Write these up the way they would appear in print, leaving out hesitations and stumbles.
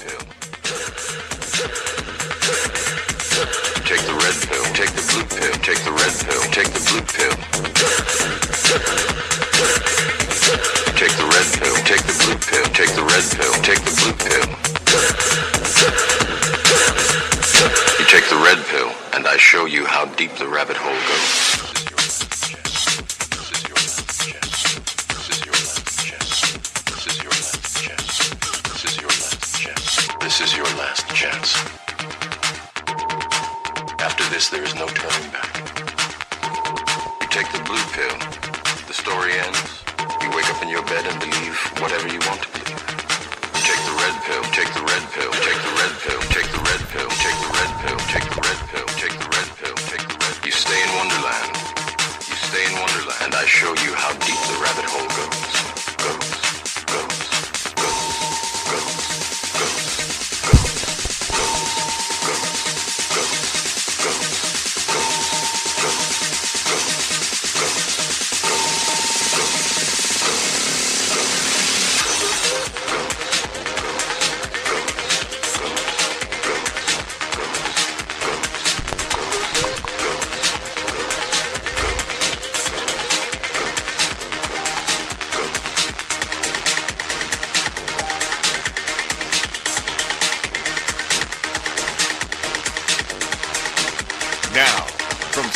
pill. Take the red pill. Take the blue pill. Take the red pill. Take the blue pill. Take the red pill. Take the blue pill. Take the red pill. Take the blue pill. You take the red pill, and I show you how deep the rabbit hole goes. This is your last chance. After this, there is no turning back. You take the blue pill. The story ends. You wake up in your bed and believe whatever you want to believe. You take the red pill. Take the red pill. Take the red pill. Take the red pill. Take the red pill. Take the red pill. Take the red pill. Take the red. You stay in Wonderland. You stay in Wonderland. And I show you how deep the rabbit hole goes. Goes. Goes. Goes. Goes.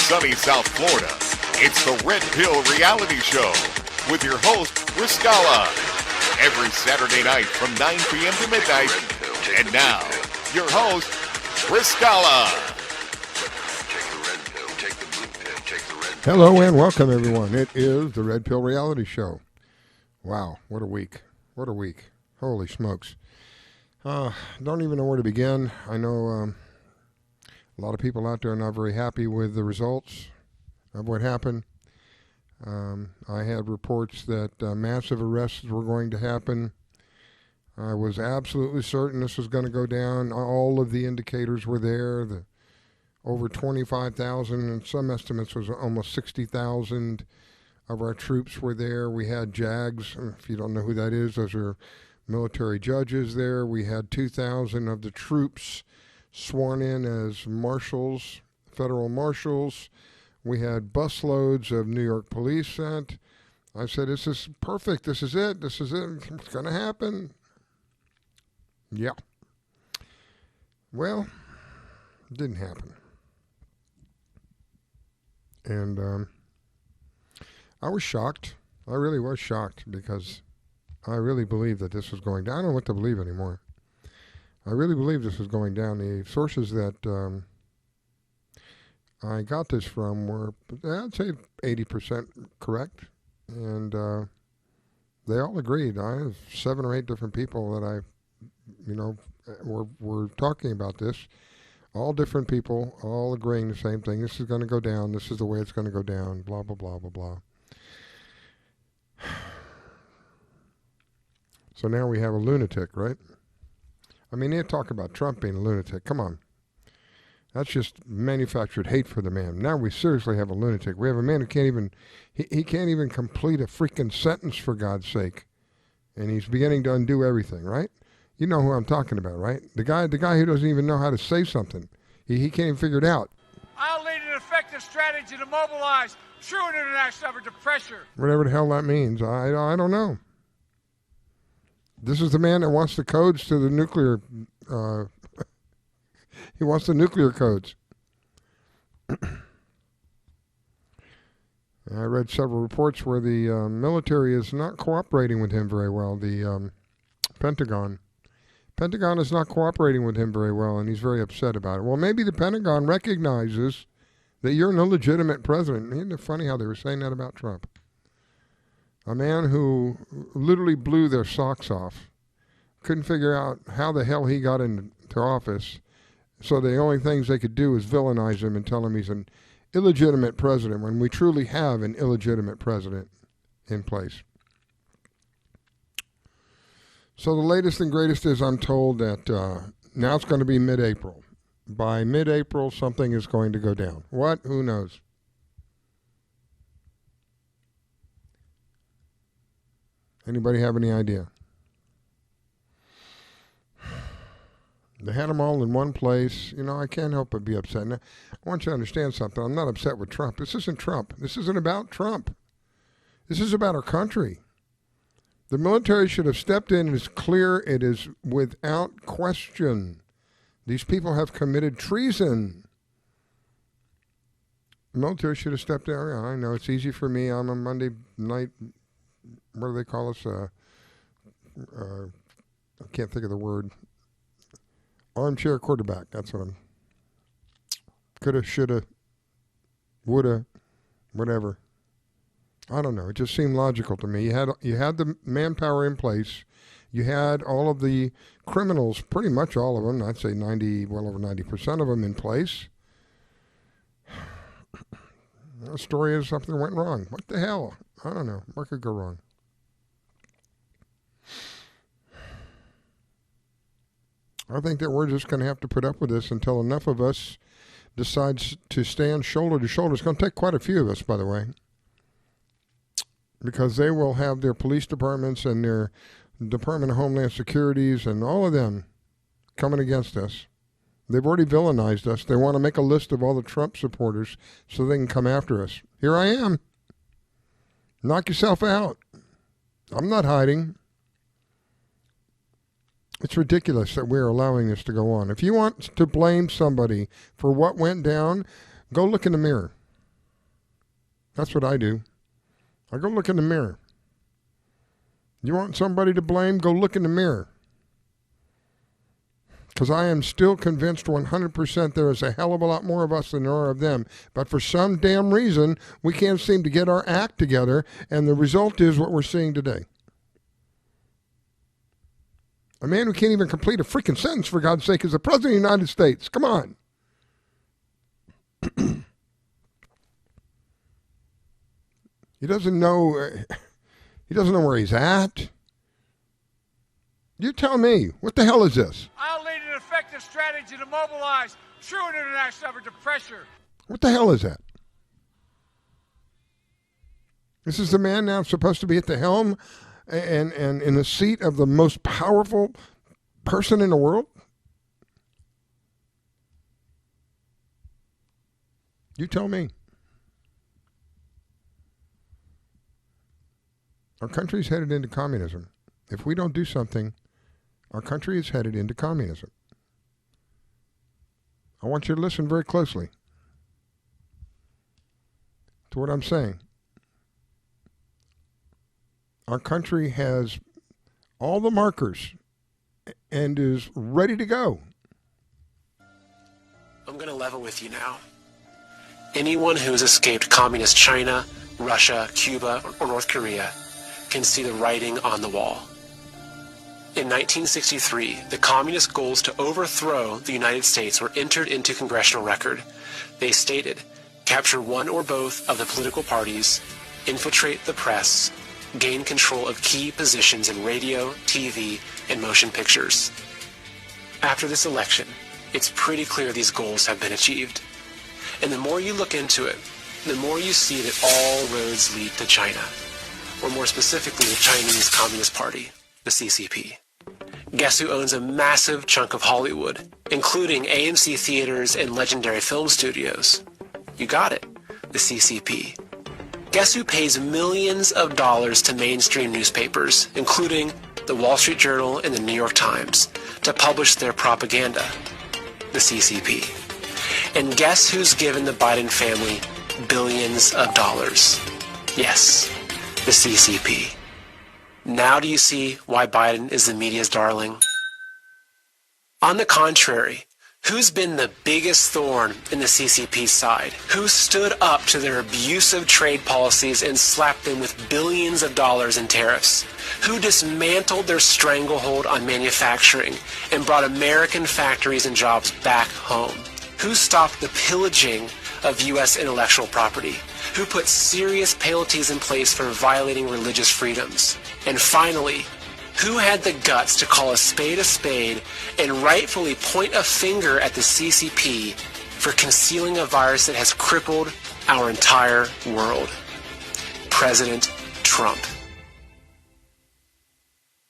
Sunny South Florida, it's the Red Pill Reality Show with your host, Riscala, every Saturday night from 9 p.m. to midnight. And now, your host, Riscala. Hello and welcome, everyone. It is the Red Pill Reality Show. Wow, what a week. What a week. Holy smokes. Don't even know where to begin. I know a lot of people out there are not very happy with the results of what happened. I had reports that massive arrests were going to happen. I was absolutely certain this was going to go down. All of the indicators were there. The over 25,000, and some estimates was almost 60,000 of our troops were there. We had JAGs. If you don't know who that is, those are military judges there. We had 2,000 of the troops sworn in as marshals, federal marshals. We had busloads of New York police sent. I said, this is perfect. This is it. This is it. It's going to happen. Yeah. Well, it didn't happen. And I was shocked. I really was shocked because I really believed that this was going down. I don't know what to believe anymore. I really believe this was going down. The sources that I got this from were, I'd say, 80% correct. And they all agreed. I have 7 or 8 different people that were talking about this. All different people, all agreeing the same thing. This is going to go down. This is the way it's going to go down. Blah, blah, blah, blah, blah. So now we have a lunatic, right? I mean, they talk about Trump being a lunatic. Come on. That's just manufactured hate for the man. Now we seriously have a lunatic. We have a man who can't even, he can't even complete a freaking sentence, for God's sake. And he's beginning to undo everything, right? You know who I'm talking about, right? The guy who doesn't even know how to say something. He can't even figure it out. I'll lead an effective strategy to mobilize true international effort to pressure. Whatever the hell that means, I don't know. This is the man that wants the codes to the nuclear, he wants the nuclear codes. I read several reports where the military is not cooperating with him very well. The Pentagon is not cooperating with him very well, and he's very upset about it. Well, maybe the Pentagon recognizes that you're an illegitimate president. Isn't it funny how they were saying that about Trump? A man who literally blew their socks off, couldn't figure out how the hell he got into office, so the only things they could do is villainize him and tell him he's an illegitimate president when we truly have an illegitimate president in place. So the latest and greatest is I'm told that now it's going to be mid-April. By mid-April, something is going to go down. What? Who knows? Anybody have any idea? They had them all in one place. You know, I can't help but be upset. Now, I want you to understand something. I'm not upset with Trump. This isn't Trump. This isn't about Trump. This is about our country. The military should have stepped in. It is clear. It is without question. These people have committed treason. The military should have stepped in. I know it's easy for me. I'm a Monday night, what do they call us? I can't think of the word. Armchair quarterback. That's what I'm. Coulda, shoulda, woulda, whatever. I don't know. It just seemed logical to me. You had the manpower in place. You had all of the criminals, pretty much all of them. I'd say well over 90% of them in place. The story is something went wrong. What the hell? I don't know. What could go wrong? I think that we're just going to have to put up with this until enough of us decides to stand shoulder to shoulder. It's going to take quite a few of us, by the way, because they will have their police departments and their Department of Homeland Securities and all of them coming against us. They've already villainized us. They want to make a list of all the Trump supporters so they can come after us. Here I am. Knock yourself out. I'm not hiding. It's ridiculous that we're allowing this to go on. If you want to blame somebody for what went down, go look in the mirror. That's what I do. I go look in the mirror. You want somebody to blame? Go look in the mirror. Because I am still convinced 100% there is a hell of a lot more of us than there are of them. But for some damn reason, we can't seem to get our act together, and the result is what we're seeing today. A man who can't even complete a freaking sentence, for God's sake, is the President of the United States. Come on. He doesn't know where he's at. You tell me, what the hell is this? I'll lead an effective strategy to mobilize true and international effort to pressure. What the hell is that? This is the man now supposed to be at the helm and in the seat of the most powerful person in the world? You tell me. Our country's headed into communism. If we don't do something, our country is headed into communism. I want you to listen very closely to what I'm saying. Our country has all the markers and is ready to go. I'm going to level with you now. Anyone who has escaped communist China, Russia, Cuba, or North Korea can see the writing on the wall. In 1963, the communist goals to overthrow the United States were entered into congressional record. They stated, capture one or both of the political parties, infiltrate the press, gain control of key positions in radio, TV, and motion pictures. After this election, it's pretty clear these goals have been achieved. And the more you look into it, the more you see that all roads lead to China, or more specifically the Chinese Communist Party, the CCP. Guess who owns a massive chunk of Hollywood, including AMC theaters and legendary film studios? You got it, the CCP. Guess who pays millions of dollars to mainstream newspapers, including the Wall Street Journal and the New York Times, to publish their propaganda? The CCP. And guess who's given the Biden family billions of dollars? Yes, the CCP. Now do you see why Biden is the media's darling? On the contrary, who's been the biggest thorn in the CCP's side? Who stood up to their abusive trade policies and slapped them with billions of dollars in tariffs? Who dismantled their stranglehold on manufacturing and brought American factories and jobs back home? Who stopped the pillaging of U.S. intellectual property? Who put serious penalties in place for violating religious freedoms? And finally, who had the guts to call a spade and rightfully point a finger at the CCP for concealing a virus that has crippled our entire world? President Trump.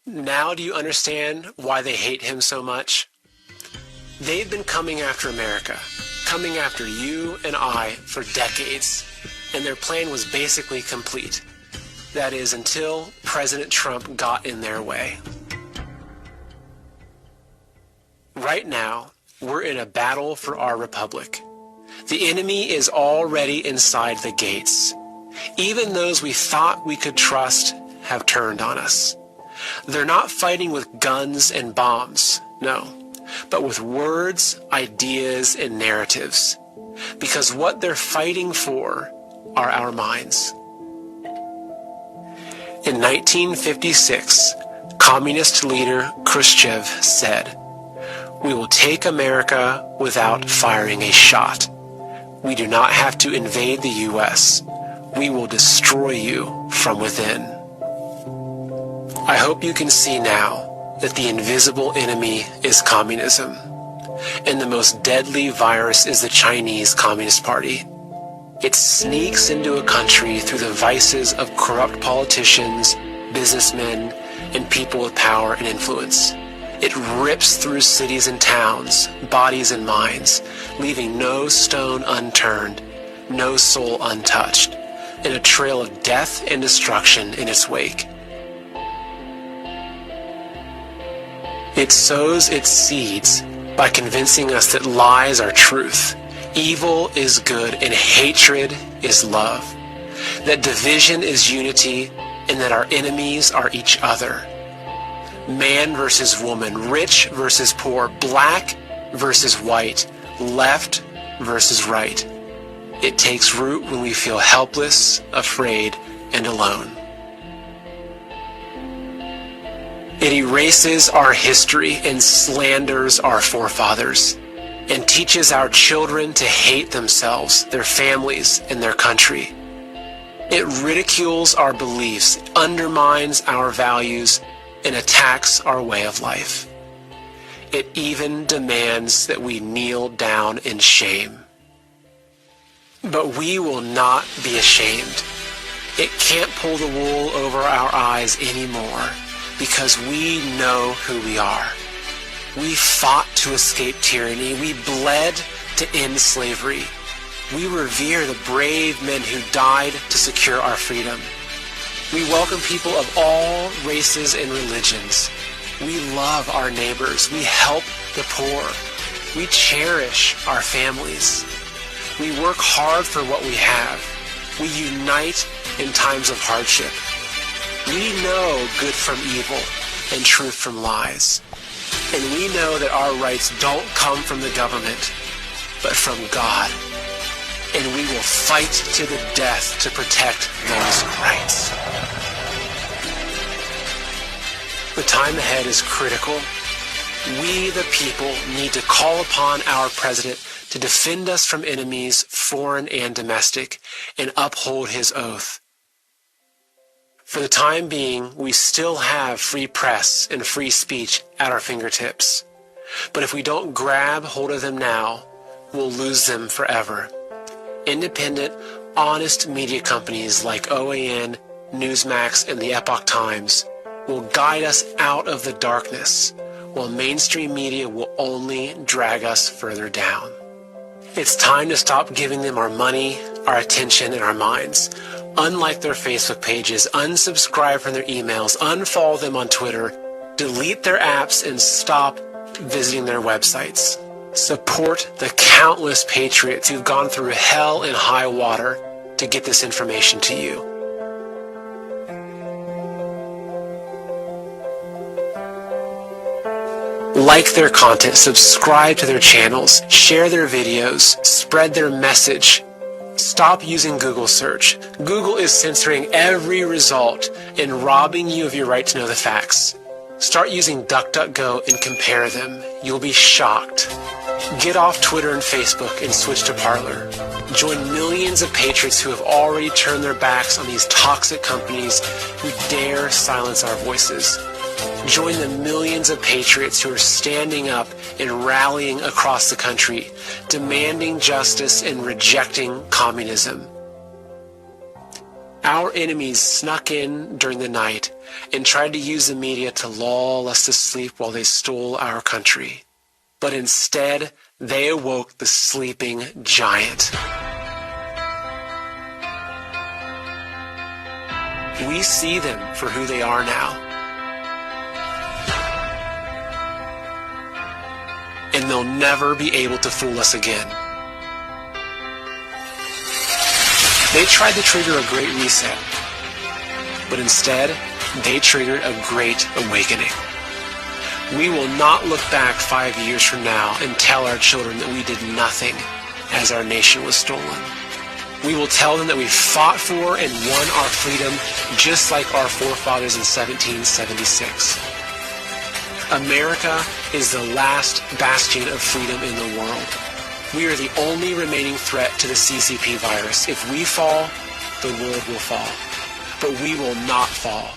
Now do you understand why they hate him so much? They've been coming after America, coming after you and I for decades, and their plan was basically complete. That is, until President Trump got in their way. Right now, we're in a battle for our republic. The enemy is already inside the gates. Even those we thought we could trust have turned on us. They're not fighting with guns and bombs, no, but with words, ideas, and narratives. Because what they're fighting for are our minds. In 1956, communist leader Khrushchev said, "We will take America without firing a shot. We do not have to invade the U.S. We will destroy you from within." I hope you can see now that the invisible enemy is communism, and the most deadly virus is the Chinese Communist Party. It sneaks into a country through the vices of corrupt politicians, businessmen, and people with power and influence. It rips through cities and towns, bodies and minds, leaving no stone unturned, no soul untouched, and a trail of death and destruction in its wake. It sows its seeds by convincing us that lies are truth, evil is good, and hatred is love, that division is unity, and that our enemies are each other. Man versus woman, rich versus poor, black versus white, left versus right. It takes root when we feel helpless, afraid, and alone. It erases our history and slanders our forefathers, and teaches our children to hate themselves, their families, and their country. It ridicules our beliefs, undermines our values, and attacks our way of life. It even demands that we kneel down in shame. But we will not be ashamed. It can't pull the wool over our eyes anymore, because we know who we are. We fought to escape tyranny. We bled to end slavery. We revere the brave men who died to secure our freedom. We welcome people of all races and religions. We love our neighbors. We help the poor. We cherish our families. We work hard for what we have. We unite in times of hardship. We know good from evil and truth from lies. And we know that our rights don't come from the government, but from God. And we will fight to the death to protect those rights. The time ahead is critical. We, the people, need to call upon our president to defend us from enemies, foreign and domestic, and uphold his oath. For the time being, we still have free press and free speech at our fingertips. But if we don't grab hold of them now, we'll lose them forever. Independent, honest media companies like OAN, Newsmax, and the Epoch Times will guide us out of the darkness, while mainstream media will only drag us further down. It's time to stop giving them our money, our attention, and our minds. Unlike their Facebook pages, unsubscribe from their emails, unfollow them on Twitter, delete their apps, and stop visiting their websites. Support the countless patriots who've gone through hell and high water to get this information to you. Like their content, subscribe to their channels, share their videos, spread their message. Stop using Google search. Google is censoring every result and robbing you of your right to know the facts. Start using DuckDuckGo and compare them. You'll be shocked. Get off Twitter and Facebook and switch to Parler. Join millions of patriots who have already turned their backs on these toxic companies who dare silence our voices. Join the millions of patriots who are standing up and rallying across the country, demanding justice and rejecting communism. Our enemies snuck in during the night and tried to use the media to lull us to sleep while they stole our country. but instead they awoke the sleeping giant. We see them for who they are now. And they'll never be able to fool us again. They tried to trigger a great reset, but instead, they triggered a great awakening. We will not look back 5 years from now and tell our children that we did nothing as our nation was stolen. We will tell them that we fought for and won our freedom just like our forefathers in 1776. America is the last bastion of freedom in the world. We are the only remaining threat to the CCP virus. If we fall, the world will fall. But we will not fall.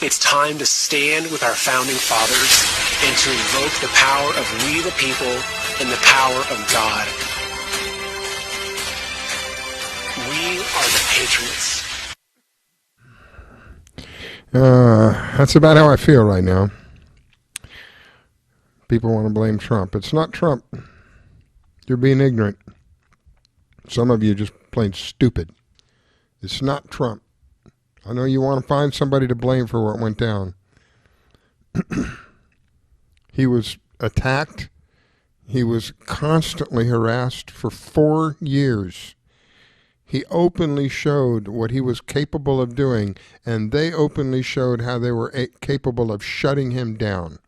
It's time to stand with our founding fathers and to invoke the power of we the people and the power of God. We are the patriots. That's about how I feel right now. People want to blame Trump. It's not Trump. You're being ignorant. Some of you are just plain stupid. It's not Trump. I know you want to find somebody to blame for what went down. He was attacked. He was constantly harassed for 4 years. He openly showed what he was capable of doing, and they openly showed how they were capable of shutting him down.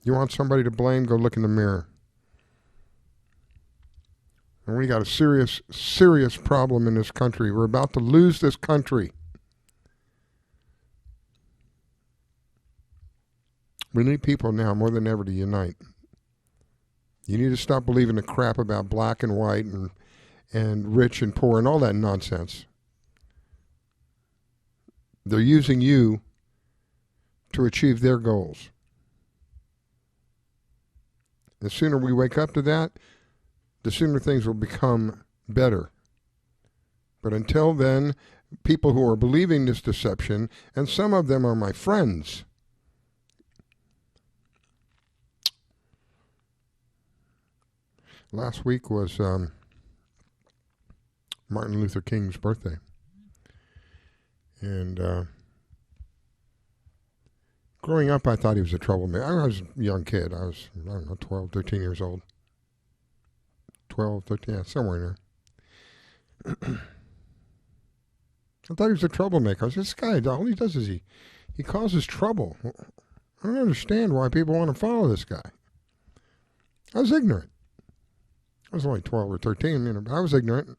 You want somebody to blame? Go look in the mirror. And we got a serious, serious problem in this country. We're about to lose this country. We need people now more than ever to unite. You need to stop believing the crap about black and white and rich and poor and all that nonsense. They're using you to achieve their goals. The sooner we wake up to that, the sooner things will become better. But until then, people who are believing this deception, and some of them are my friends. Last week was Martin Luther King's birthday. And growing up, I thought he was a troublemaker. I was a young kid. I was, 12, 13 years old. 12, 13, yeah, somewhere in there. I thought he was a troublemaker. I was this guy, all he does is he causes trouble. I don't understand why people want to follow this guy. I was ignorant. I was only 12 or 13, but I was ignorant.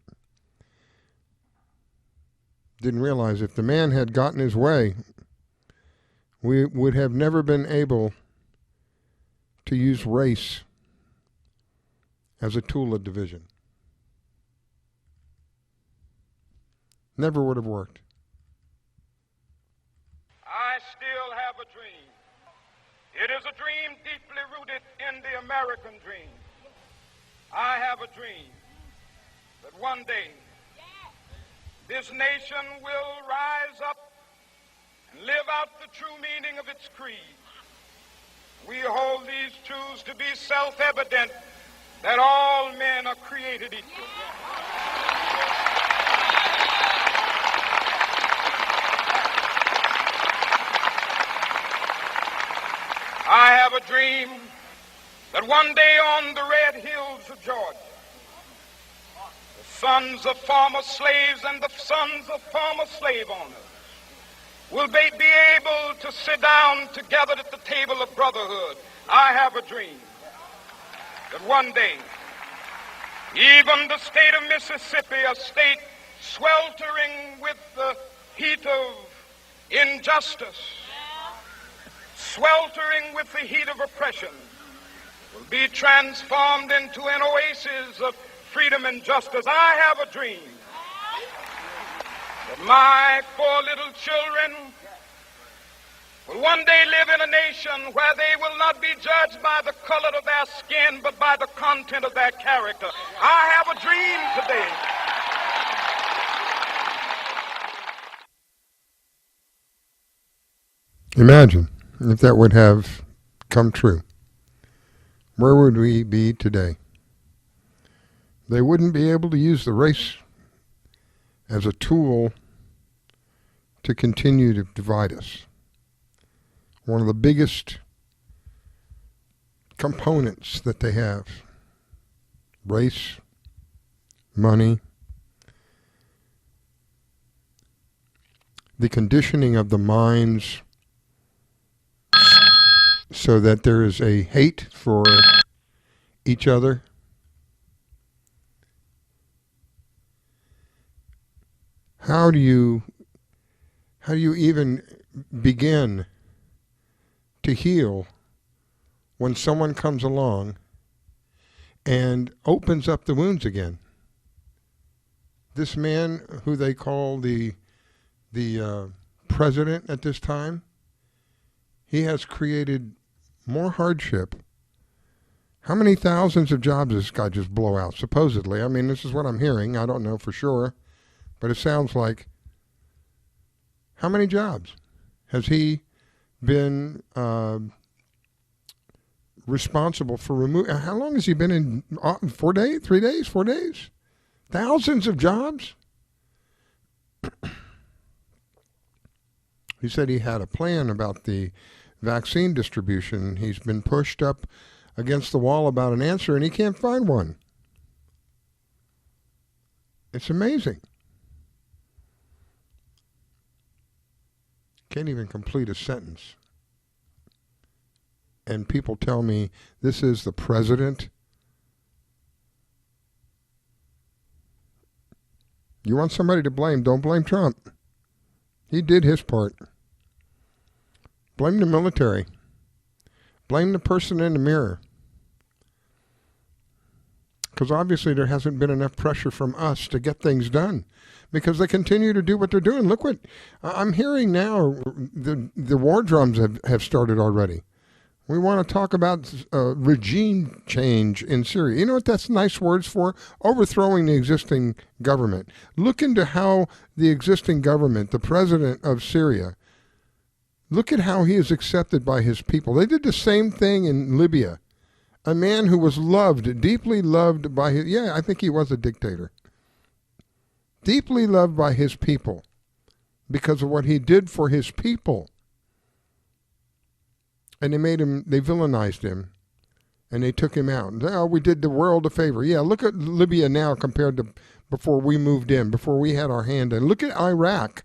Didn't realize if the man had gotten his way, we would have never been able to use race as a tool of division. Never would have worked. I still have a dream. It is a dream deeply rooted in the American dream. I have a dream that one day this nation will rise up and live out the true meaning of its creed. We hold these truths to be self-evident, that all men are created equal. I have a dream that one day on the red hills of Georgia, the sons of former slaves and the sons of former slave owners will be able to sit down together at the table of brotherhood. I have a dream that one day, even the state of Mississippi, a state sweltering with the heat of injustice, sweltering with the heat of oppression, will be transformed into an oasis of freedom and justice. I have a dream that my 4 little children will one day live in a nation where they will not be judged by the color of their skin, but by the content of their character. I have a dream today. Imagine if that would have come true, where would we be today? They wouldn't be able to use the race as a tool to continue to divide us. One of the biggest components that they have: race, money, the conditioning of the minds so that there is a hate for each other. How do you even begin to heal when someone comes along and opens up the wounds again? This man, who they call the president at this time, he has created more hardship. How many thousands of jobs does this guy just blow out, supposedly? I mean, this is what I'm hearing. I don't know for sure, but it sounds like. How many jobs has he been responsible for removing? How long has he been in? 4 days? 3 days? 4 days? Thousands of jobs? He said he had a plan about the vaccine distribution. He's been pushed up against the wall about an answer, and he can't find one. It's amazing. Can't even complete a sentence. And people tell me this is the president. You want somebody to blame, don't blame Trump. He did his part. Blame the military. Blame the person in the mirror. Because obviously there hasn't been enough pressure from us to get things done. Because they continue to do what they're doing. Look what I'm hearing now. The war drums have started already. We want to talk about regime change in Syria. You know what that's nice words for? Overthrowing the existing government. Look into how the existing government, the president of Syria, look at how he is accepted by his people. They did the same thing in Libya. A man who was loved, deeply loved by his, I think he was a dictator. Deeply loved by his people because of what he did for his people. And they villainized him, and they took him out. Oh, we did the world a favor. Yeah, look at Libya now compared to before we moved in, before we had our hand in. Look at Iraq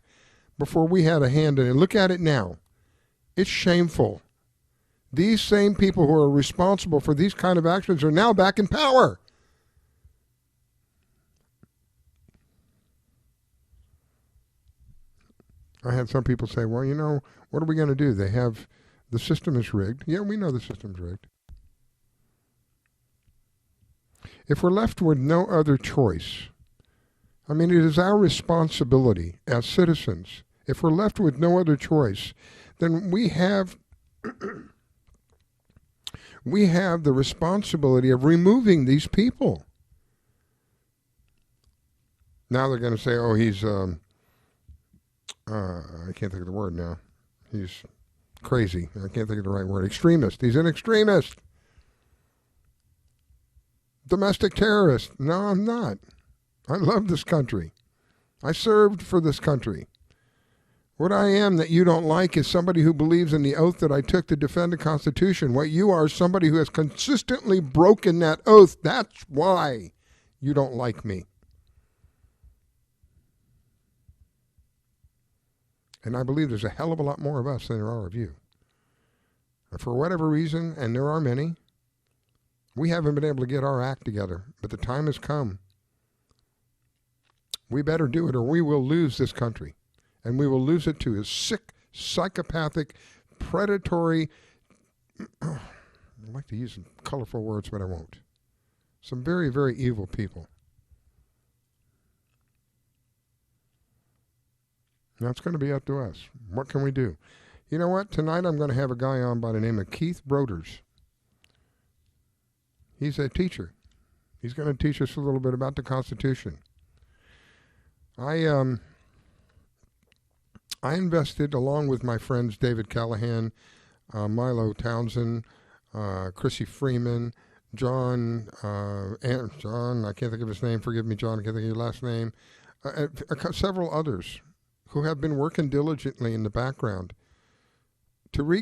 before we had a hand in it. Look at it now. It's shameful. These same people who are responsible for these kind of actions are now back in power. I had some people say, well, what are we going to do? The system is rigged. Yeah, we know the system's rigged. If we're left with no other choice, it is our responsibility as citizens. If we're left with no other choice, then we have the responsibility of removing these people. Now they're going to say, oh, he's, I can't think of the word now. He's crazy. I can't think of the right word. Extremist. He's an extremist. Domestic terrorist. No, I'm not. I love this country. I served for this country. What I am that you don't like is somebody who believes in the oath that I took to defend the Constitution. What you are is somebody who has consistently broken that oath. That's why you don't like me. And I believe there's a hell of a lot more of us than there are of you. And for whatever reason, and there are many, we haven't been able to get our act together. But the time has come. We better do it or we will lose this country. And we will lose it to a sick, psychopathic, predatory, I'd like to use some colorful words, but I won't. Some very, very evil people. Now it's going to be up to us. What can we do? You know what? Tonight I'm going to have a guy on by the name of Keith Broders. He's a teacher. He's going to teach us a little bit about the Constitution. I invested, along with my friends David Callahan, Milo Townsend, Chrissy Freeman, John, I can't think of his name. Forgive me, John, I can't think of your last name. Several others who have been working diligently in the background to I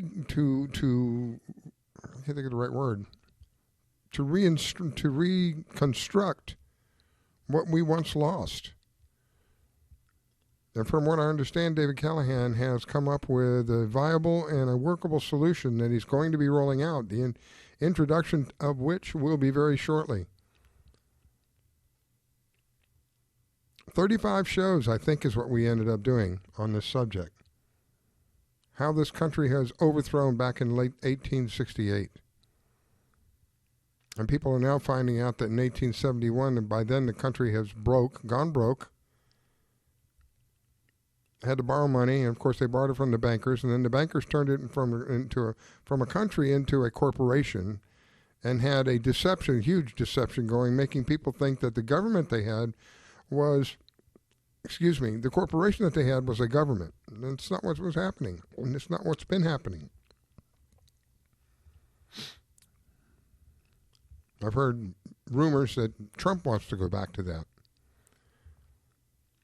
can't think of the right word, to reconstruct what we once lost. And from what I understand, David Callahan has come up with a viable and a workable solution that he's going to be rolling out, the introduction of which will be very shortly. 35 shows, I think, is what we ended up doing on this subject. How this country has overthrown back in late 1868. And people are now finding out that in 1871, and by then the country has gone broke, had to borrow money, and of course they borrowed it from the bankers, and then the bankers turned it from a country into a corporation, and had a huge deception going, making people think that the government they had was, the corporation that they had was a government. And it's not what was happening, and it's not what's been happening. I've heard rumors that Trump wants to go back to that.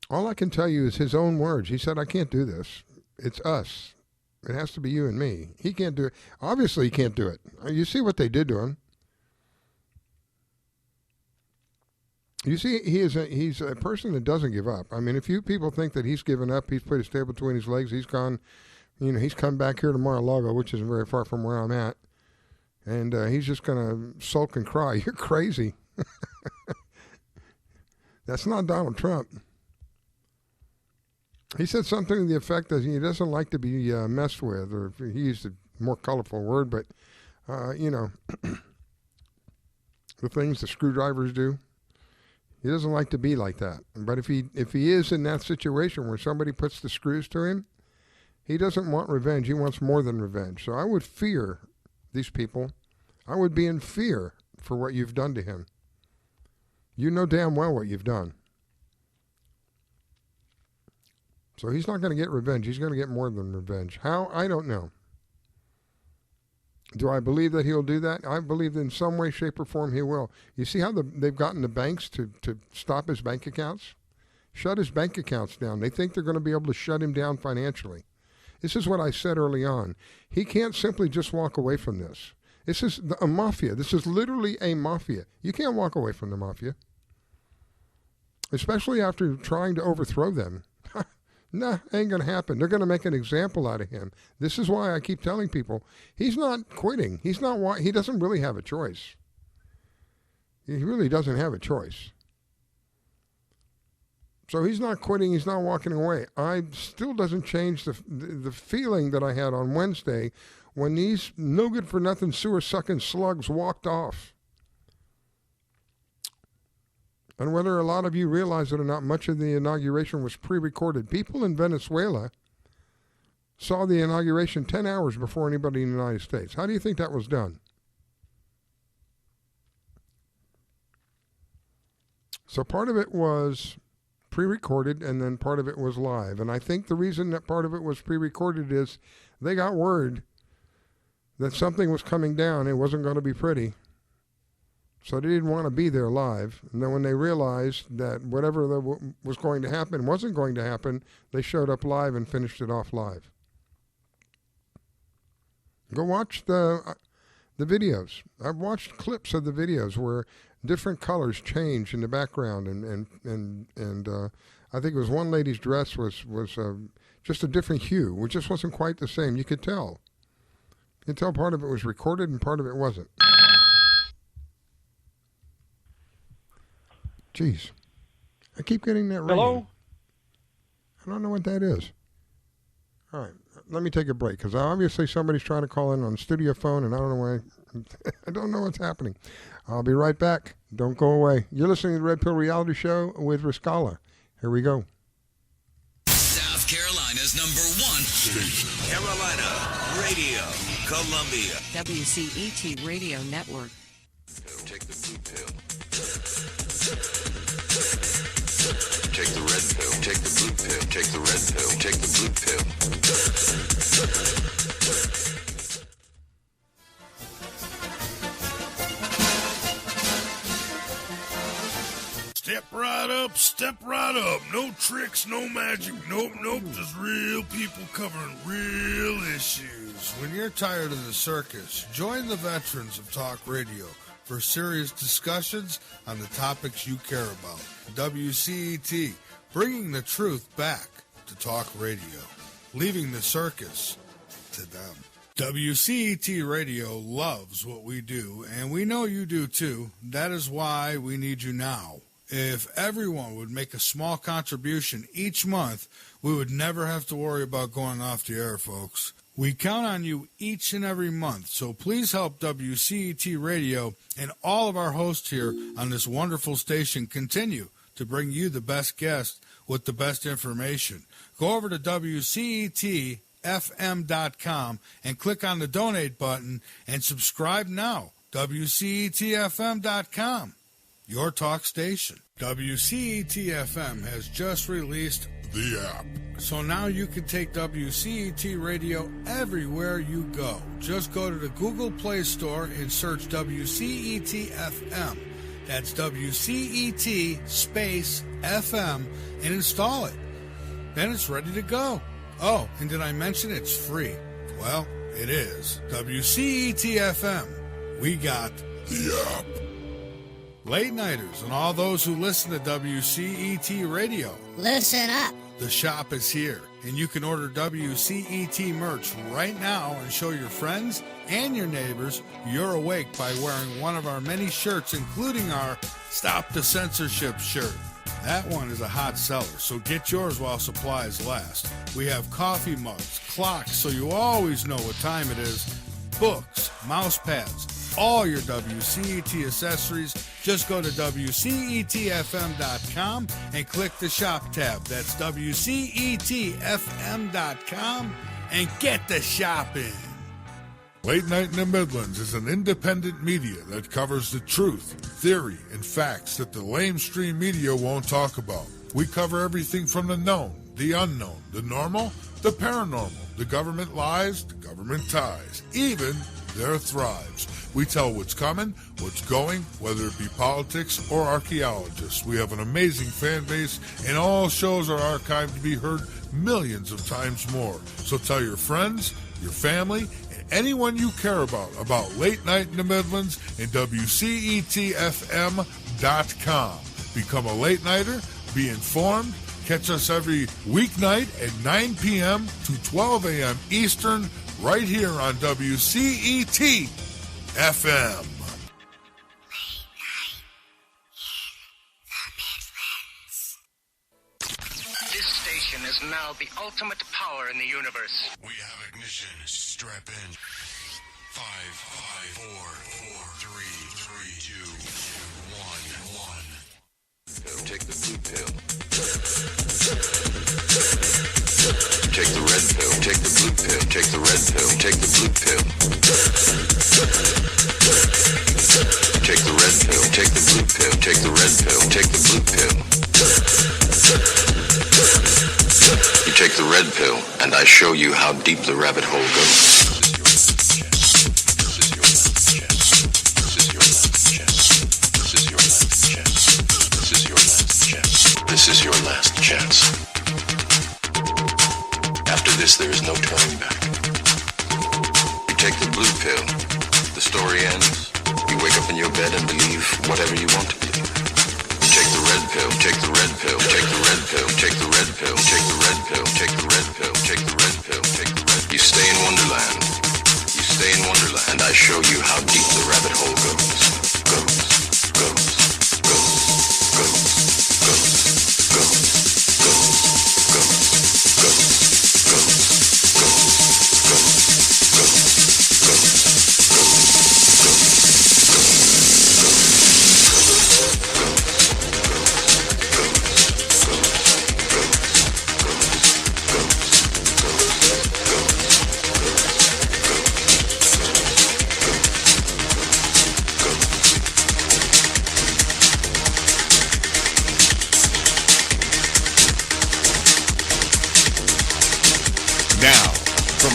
All I can tell you is his own words. He said, I can't do this. It's us. It has to be you and me. He can't do it. Obviously, he can't do it. You see what they did to him. You see, he's a person that doesn't give up. I mean, if you people think that he's given up, he's put his tail between his legs, he's gone, he's come back here to Mar-a-Lago, which isn't very far from where I'm at, and he's just going to sulk and cry. You're crazy. That's not Donald Trump. He said something to the effect that he doesn't like to be messed with, or he used a more colorful word, but, the things the screwdrivers do. He doesn't like to be like that. But if he is in that situation where somebody puts the screws to him, he doesn't want revenge. He wants more than revenge. So I would fear these people. I would be in fear for what you've done to him. You know damn well what you've done. So he's not going to get revenge. He's going to get more than revenge. How? I don't know. Do I believe that he'll do that? I believe that in some way, shape, or form he will. You see how they've gotten the banks to stop his bank accounts? Shut his bank accounts down. They think they're going to be able to shut him down financially. This is what I said early on. He can't simply just walk away from this. This is a mafia. This is literally a mafia. You can't walk away from the mafia. Especially after trying to overthrow them. Nah, ain't going to happen. They're going to make an example out of him. This is why I keep telling people, he's not quitting. He doesn't really have a choice. He really doesn't have a choice. So he's not quitting. He's not walking away. I still doesn't change the feeling that I had on Wednesday when these no-good-for-nothing sewer-sucking slugs walked off. And whether a lot of you realize it or not, much of the inauguration was pre-recorded. People in Venezuela saw the inauguration 10 hours before anybody in the United States. How do you think that was done? So part of it was pre-recorded, and then part of it was live. And I think the reason that part of it was pre-recorded is they got word that something was coming down. It wasn't going to be pretty. So they didn't want to be there live. And then when they realized that whatever was going to happen wasn't going to happen, they showed up live and finished it off live. Go watch the videos. I've watched clips of the videos where different colors change in the background, and I think it was one lady's dress was just a different hue, which just wasn't quite the same. You could tell. You could tell part of it was recorded and part of it wasn't. Jeez. I keep getting that ringing. Hello? I don't know what that is. All right. Let me take a break, because obviously somebody's trying to call in on the studio phone, and I don't know why. I don't know what's happening. I'll be right back. Don't go away. You're listening to the Red Pill Reality Show with Riscala. Here we go. South Carolina's #1 station. Carolina Radio, Columbia. WCET Radio Network. Take the blue pill. Take the red pill. Take the blue pill. Take the red pill. Take the blue pill. right up, step right up. No tricks, no magic, nope. Just real people covering real issues. When you're tired of the circus, join the veterans of talk radio for serious discussions on the topics you care about. WCET, bringing the truth back to talk radio, leaving the circus to them. WCET Radio loves what we do, and we know you do too. That is why we need you now. If everyone would make a small contribution each month, we would never have to worry about going off the air, folks. We count on you each and every month, so please help WCET Radio and all of our hosts here on this wonderful station continue to bring you the best guests with the best information. Go over to WCETFM.com and click on the donate button and subscribe now. WCETFM.com, your talk station. WCET-FM has just released the app. So now you can take WCET Radio everywhere you go. Just go to the Google Play Store and search WCET-FM. That's WCET space FM and install it. Then it's ready to go. Oh, and did I mention it's free? Well, it is. WCET-FM. We got the app. Late nighters and all those who listen to WCET Radio, listen up. The shop is here, and you can order WCET merch right now and show your friends and your neighbors you're awake by wearing one of our many shirts, including our Stop the Censorship shirt. That one is a hot seller, so get yours while supplies last. We have coffee mugs, clocks, so you always know what time it is, books, mouse pads, all your WCET accessories. Just go to WCETFM.com and click the shop tab. That's WCETFM.com and get the shopping. Late Night in the Midlands is an independent media that covers the truth, theory, and facts that the lamestream media won't talk about. We cover everything from the known, the unknown, the normal, the paranormal, the government lies, the government ties, even their thrives. We tell what's coming, what's going, whether it be politics or archaeologists. We have an amazing fan base, and all shows are archived to be heard millions of times more. So tell your friends, your family, and anyone you care about Late Night in the Midlands and WCETFM.com. Become a late nighter, be informed. Catch us every weeknight at 9 p.m. to 12 a.m. Eastern, right here on WCET FM. This station is now the ultimate power in the universe. We have ignition. Strap in. 5, 4, 3, 2, 1. Take the blue pill. Take the red pill. Take the blue pill. Take the red pill. Take the blue pill. Take the red pill. Take the blue pill. Take the red pill. Take the blue pill. You take the red pill, and I show you how deep the rabbit hole goes. This is your last chance. After this, there is no turning back. You take the blue pill, the story ends. You wake up in your bed and believe whatever you want to believe. You take the red pill, take the red pill, take the red pill, take the red pill, take the red pill, take the red pill, take the red pill, take the red. You stay in Wonderland. You stay in Wonderland, and I show you how deep the rabbit hole goes.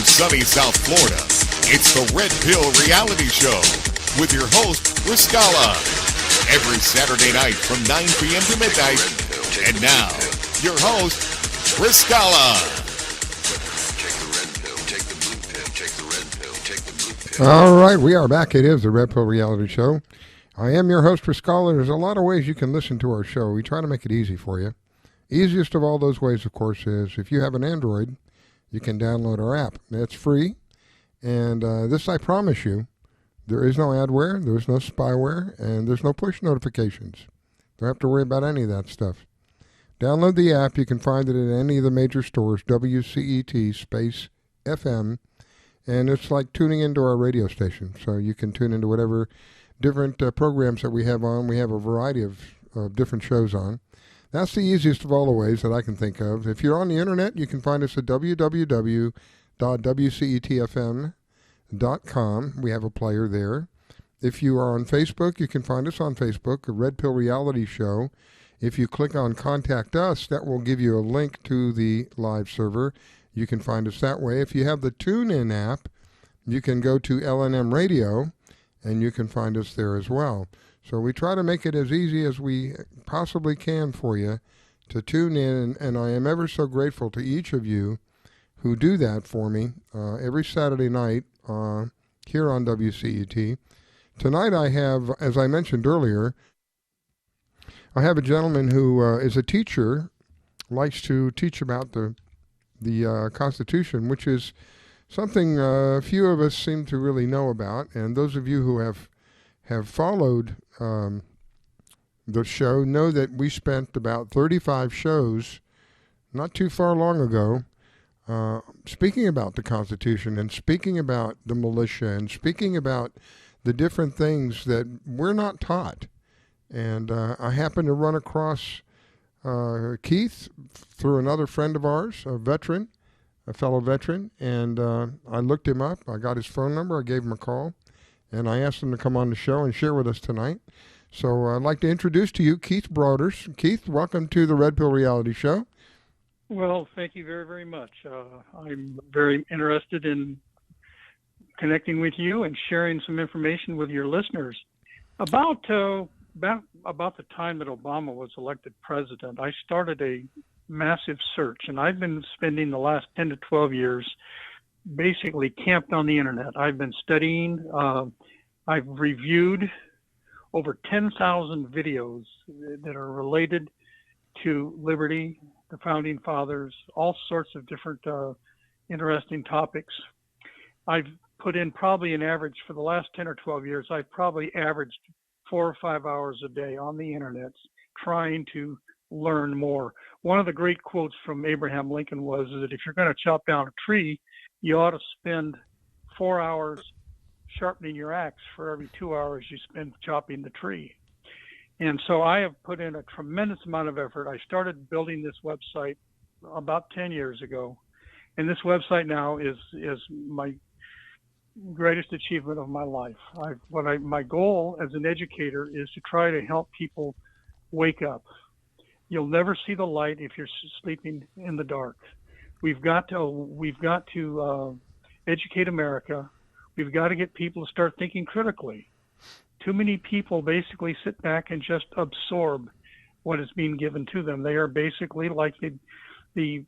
Sunny South Florida, it's the Red Pill Reality Show with your host, Riscala. every Saturday night from 9 p.m. to midnight. And now, your host, Riscala. All right, we are back. It is the Red Pill Reality Show. I am your host, Riscala. There's a lot of ways you can listen to our show. We try to make it easy for you. Easiest of all those ways, of course, is if you have an Android, you can download our app. It's free, and this I promise you, there is no adware, there's no spyware, and there's no push notifications. Don't have to worry about any of that stuff. Download the app. You can find it at any of the major stores, WCET space FM, and it's like tuning into our radio station. So you can tune into whatever different programs that we have on. We have a variety of different shows on. That's the easiest of all the ways that I can think of. If you're on the internet, you can find us at www.wcetfm.com. We have a player there. If you are on Facebook, you can find us on Facebook, a Red Pill Reality Show. If you click on Contact Us, that will give you a link to the live server. You can find us that way. If you have the TuneIn app, you can go to LNM Radio, and you can find us there as well. So we try to make it as easy as we possibly can for you to tune in, and I am ever so grateful to each of you who do that for me every Saturday night here on WCET. Tonight I have, as I mentioned earlier, I have a gentleman who is a teacher, likes to teach about the Constitution, which is something few of us seem to really know about. And those of you who have followed the show know that we spent about 35 shows not too far long ago speaking about the Constitution and speaking about the militia and speaking about the different things that we're not taught. And I happened to run across Keith through another friend of ours, a fellow veteran, and I looked him up. I got his phone number. I gave him a call, and I asked him to come on the show and share with us tonight. So I'd like to introduce to you Keith Broders. Keith, welcome to the Red Pill Reality Show. Well, thank you very, very much. I'm very interested in connecting with you and sharing some information with your listeners. About the time that Obama was elected president, I started a massive search, and I've been spending the last 10 to 12 years basically camped on the internet. I've been studying, I've reviewed over 10,000 videos that are related to liberty, the founding fathers, all sorts of different interesting topics. I've put in probably an average for the last 10 or 12 years, I've probably averaged 4 or 5 hours a day on the internet trying to learn more. One of the great quotes from Abraham Lincoln was that if you're going to chop down a tree, you ought to spend 4 hours sharpening your axe for every 2 hours you spend chopping the tree. And so I have put in a tremendous amount of effort. I started building this website about 10 years ago, and this website now is my greatest achievement of my life. My goal as an educator is to try to help people wake up. You'll never see the light if you're sleeping in the dark. We've got to educate America. We've got to get people to start thinking critically. Too many people basically sit back and just absorb what is being given to them. They are basically like the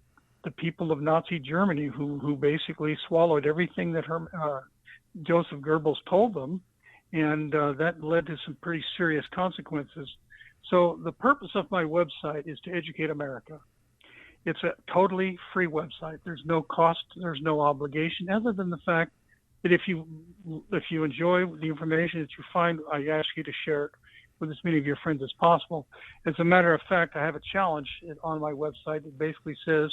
people of Nazi Germany who basically swallowed everything that Joseph Goebbels told them, and that led to some pretty serious consequences. So the purpose of my website is to educate America. It's a totally free website. There's no cost, there's no obligation, other than the fact that if you enjoy the information that you find, I ask you to share it with as many of your friends as possible. As a matter of fact, I have a challenge on my website that basically says,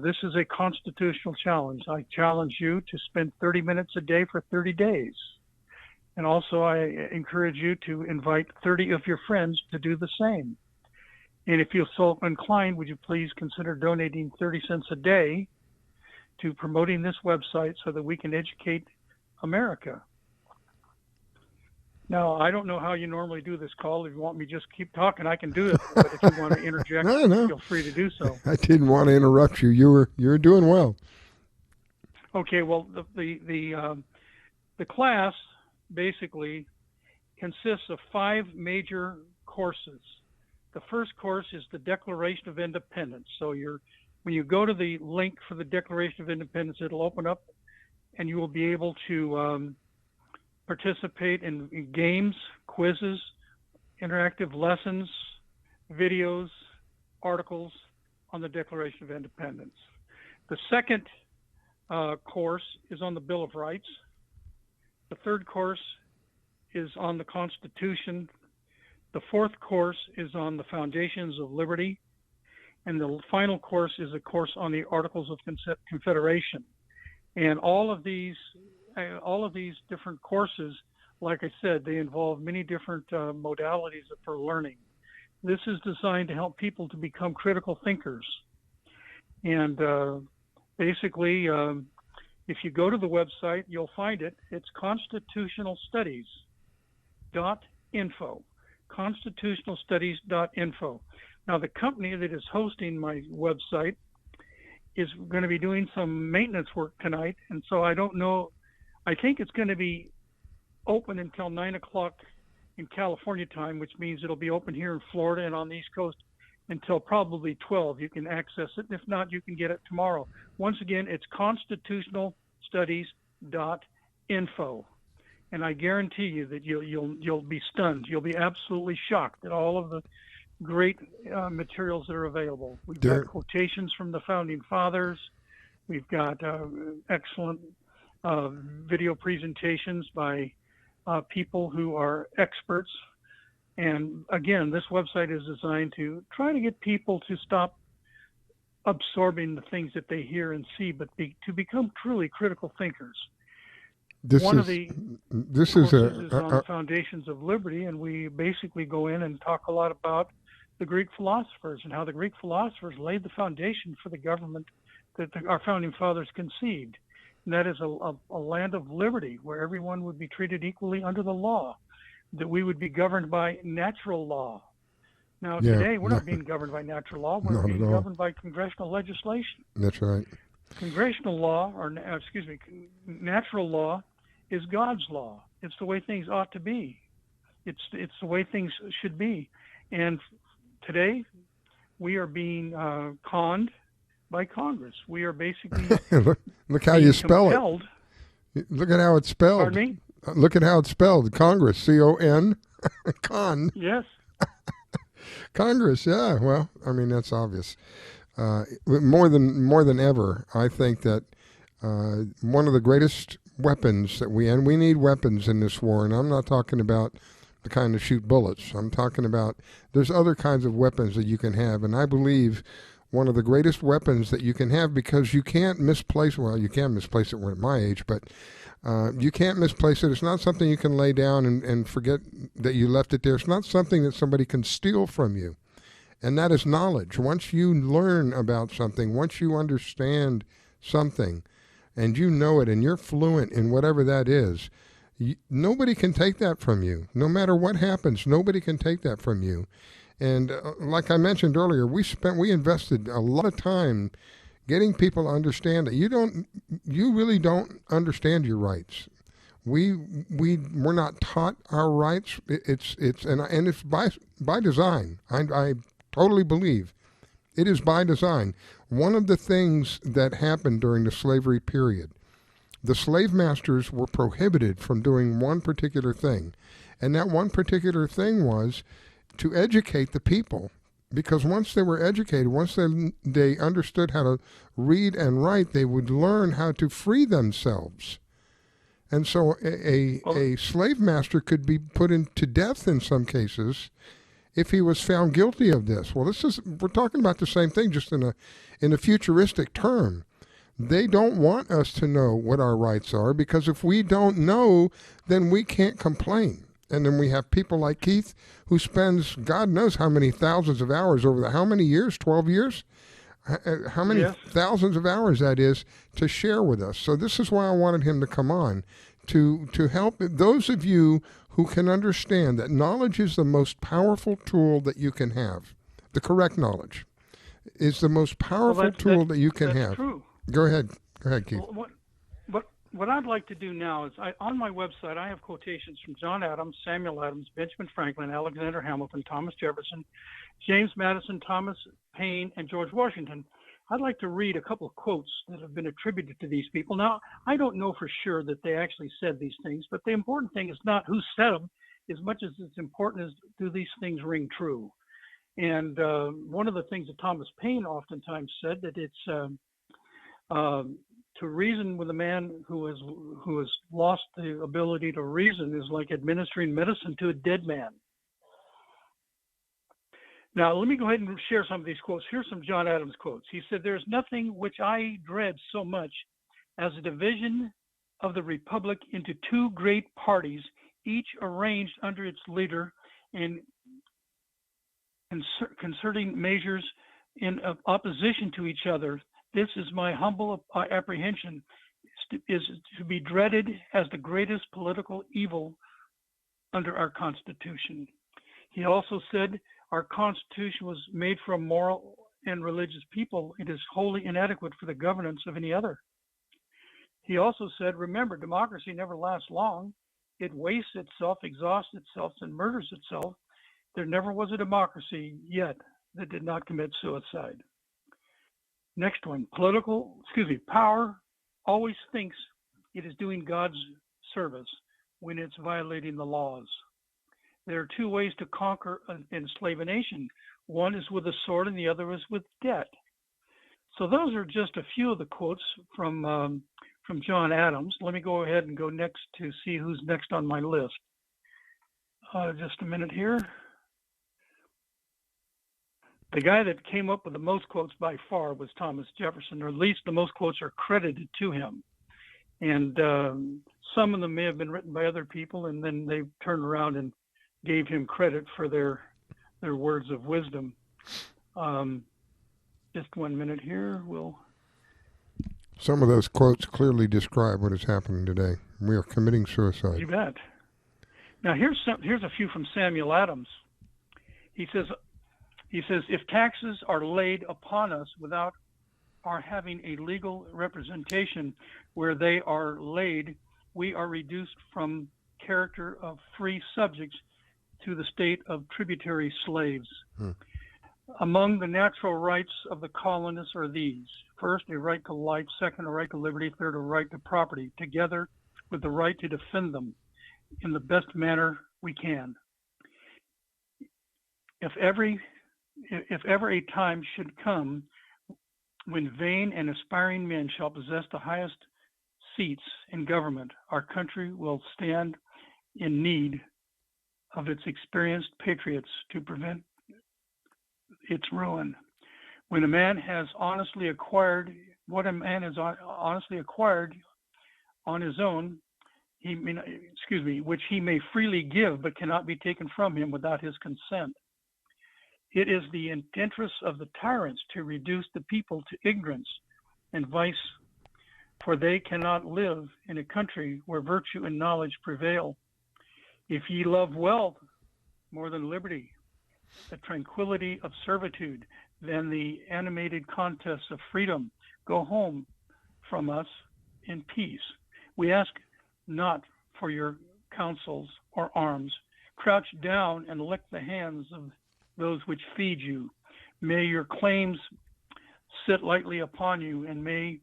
this is a constitutional challenge. I challenge you to spend 30 minutes a day for 30 days. And also I encourage you to invite 30 of your friends to do the same. And if you're so inclined, would you please consider donating 30 cents a day to promoting this website so that we can educate America? Now, I don't know how you normally do this call. If you want me to just keep talking, I can do it. But if you want to interject, No. Feel free to do so. I didn't want to interrupt you. You were doing well. Okay. Well, the class basically consists of 5 major courses. The first course is the Declaration of Independence. So when you go to the link for the Declaration of Independence, it'll open up and you will be able to participate in games, quizzes, interactive lessons, videos, articles on the Declaration of Independence. The second course is on the Bill of Rights. The third course is on the Constitution. The fourth course is on the Foundations of Liberty. And the final course is a course on the Articles of Confederation. And all of these different courses, like I said, they involve many different modalities for learning. This is designed to help people to become critical thinkers. And basically, if you go to the website, you'll find it. It's constitutionalstudies.info. Constitutionalstudies.info. Now, the company that is hosting my website is going to be doing some maintenance work tonight, and so I don't know. I think it's going to be open until 9 o'clock in California time, which means it'll be open here in Florida and on the East Coast until probably 12. You can access it. If not, you can get it tomorrow. Once again, it's constitutionalstudies.info. And I guarantee you that you'll be stunned. You'll be absolutely shocked at all of the great materials that are available. We've got quotations from the Founding Fathers. We've got excellent video presentations by people who are experts. And again, this website is designed to try to get people to stop absorbing the things that they hear and see, but to become truly critical thinkers. This One is, of the this courses is on the Foundations of Liberty, and we basically go in and talk a lot about the Greek philosophers and how the Greek philosophers laid the foundation for the government that our Founding Fathers conceived. And that is a land of liberty where everyone would be treated equally under the law, that we would be governed by natural law. Now, today, we're not being governed by natural law. We're being governed by congressional legislation. That's right. Congressional law, natural law is God's law. It's the way things ought to be. It's the way things should be. And today, we are being conned by Congress. We are basically look how you spell compelled. it. Look at how it's spelled. Pardon me? Look at how it's spelled. Congress, C-O-N, con. Yes. Congress, yeah. Well, I mean, that's obvious. More than ever, I think that one of the greatest weapons that we need weapons in this war, and I'm not talking about the kind that shoot bullets. I'm talking about there's other kinds of weapons that you can have, and I believe one of the greatest weapons that you can have, because you can't misplace. Well, you can misplace it when at my age, but you can't misplace it. It's not something you can lay down and forget that you left it there. It's not something that somebody can steal from you. And that is knowledge. Once you learn about something, once you understand something, and you know it, and you're fluent in whatever that is, nobody can take that from you. No matter what happens, nobody can take that from you. And like I mentioned earlier, we invested a lot of time getting people to understand that you really don't understand your rights. We're not taught our rights. It's by design. I totally believe it is by design. One of the things that happened during the slavery period, the slave masters were prohibited from doing one particular thing. And that one particular thing was to educate the people. Because once they were educated, once they understood how to read and write, they would learn how to free themselves. And so a slave master could be put to death in some cases if he was found guilty of this. Well, we're talking about the same thing, just in a futuristic term. They don't want us to know what our rights are, because if we don't know, then we can't complain. And then we have people like Keith, who spends God knows how many thousands of hours over how many years, 12 years? How many thousands of hours that is to share with us. So this is why I wanted him to come on, to help those of you who can understand that knowledge is the most powerful tool that you can have. The correct knowledge is the most powerful tool that you can have. True. Go ahead, Keith. what I'd like to do now is, on my website, I have quotations from John Adams, Samuel Adams, Benjamin Franklin, Alexander Hamilton, Thomas Jefferson, James Madison, Thomas Paine, and George Washington. I'd like to read a couple of quotes that have been attributed to these people. Now, I don't know for sure that they actually said these things, but the important thing is not who said them, as much as it's important as do these things ring true. And one of the things that Thomas Paine oftentimes said, that it's to reason with a man who has lost the ability to reason is like administering medicine to a dead man. Now, let me go ahead and share some of these quotes. Here's some John Adams quotes. He said, "There's nothing which I dread so much as a division of the republic into two great parties, each arranged under its leader and concerting measures in opposition to each other. This is my humble apprehension, is to be dreaded as the greatest political evil under our Constitution." He also said, "Our Constitution was made for a moral and religious people. It is wholly inadequate for the governance of any other." He also said, "Remember, democracy never lasts long. It wastes itself, exhausts itself, and murders itself. There never was a democracy yet that did not commit suicide." Next one, power always thinks it is doing God's service when it's violating the laws. There are two ways to conquer and enslave a nation. One is with a sword and the other is with debt. So those are just a few of the quotes from John Adams. Let me go ahead and go next to see who's next on my list. Just a minute here. The guy that came up with the most quotes by far was Thomas Jefferson, or at least the most quotes are credited to him. And some of them may have been written by other people, and then they turned around and gave him credit for their words of wisdom. Just 1 minute here. Some of those quotes clearly describe what is happening today. We are committing suicide. You bet. Now here's a few from Samuel Adams. He says, "If taxes are laid upon us without our having a legal representation where they are laid, we are reduced from character of free subjects to the state of tributary slaves. Among the natural rights of the colonists are these: first, a right to life; second, a right to liberty; third, a right to property, together with the right to defend them in the best manner we can. If ever a time should come when vain and aspiring men shall possess the highest seats in government, our country will stand in need of its experienced patriots to prevent its ruin. When a man has honestly acquired what a man has honestly acquired on his own, which he may freely give but cannot be taken from him without his consent. It is the interest of the tyrants to reduce the people to ignorance and vice, for they cannot live in a country where virtue and knowledge prevail. If ye love wealth more than liberty, the tranquility of servitude than the animated contests of freedom, go home from us in peace. We ask not for your counsels or arms. Crouch down and lick the hands of those which feed you. May your claims sit lightly upon you, and may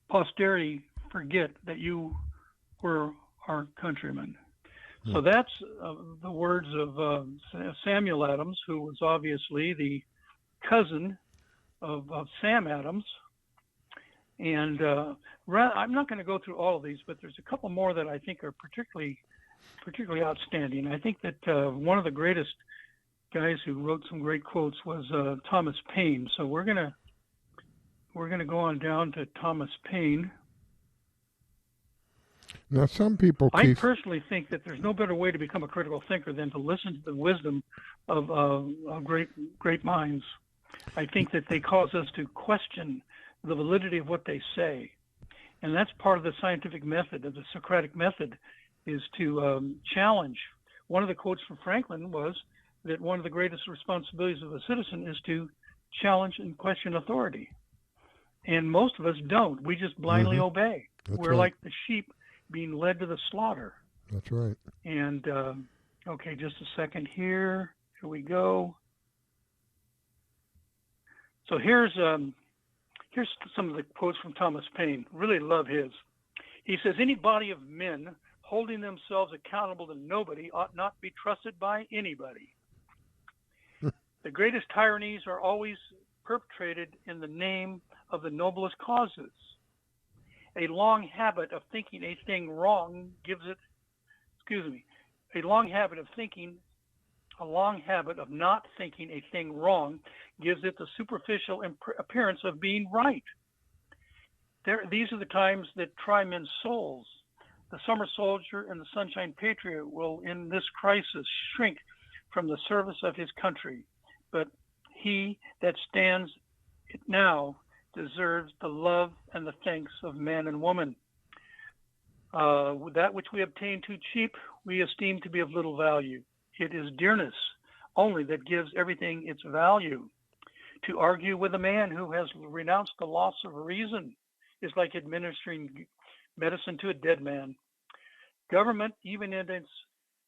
posterity forget that you were our countrymen." So that's the words of Samuel Adams, who was obviously the cousin of Sam Adams. And I'm not going to go through all of these, but there's a couple more that I think are particularly outstanding. I think that one of the greatest guys who wrote some great quotes was Thomas Paine. So we're gonna go on down to Thomas Paine. Now, some people. I personally think that there's no better way to become a critical thinker than to listen to the wisdom of great minds. I think that they cause us to question the validity of what they say, and that's part of the scientific method, of the Socratic method, is to challenge. One of the quotes from Franklin was that one of the greatest responsibilities of a citizen is to challenge and question authority. And most of us don't. We just blindly obey. We're like the sheep being led to the slaughter. That's right. And, okay, just a second here. Here we go. So here's some of the quotes from Thomas Paine. Really love his. He says, any body of men holding themselves accountable to nobody ought not be trusted by anybody. The greatest tyrannies are always perpetrated in the name of the noblest causes. A long habit of thinking a thing wrong gives it, a long habit of not thinking a thing wrong gives it the superficial appearance of being right. These are the times that try men's souls. The summer soldier and the sunshine patriot will, in this crisis, shrink from the service of his country. But he that stands it now deserves the love and the thanks of man and woman. That which we obtain too cheap, we esteem to be of little value. It is dearness only that gives everything its value. To argue with a man who has renounced the loss of reason is like administering medicine to a dead man. Government, even in its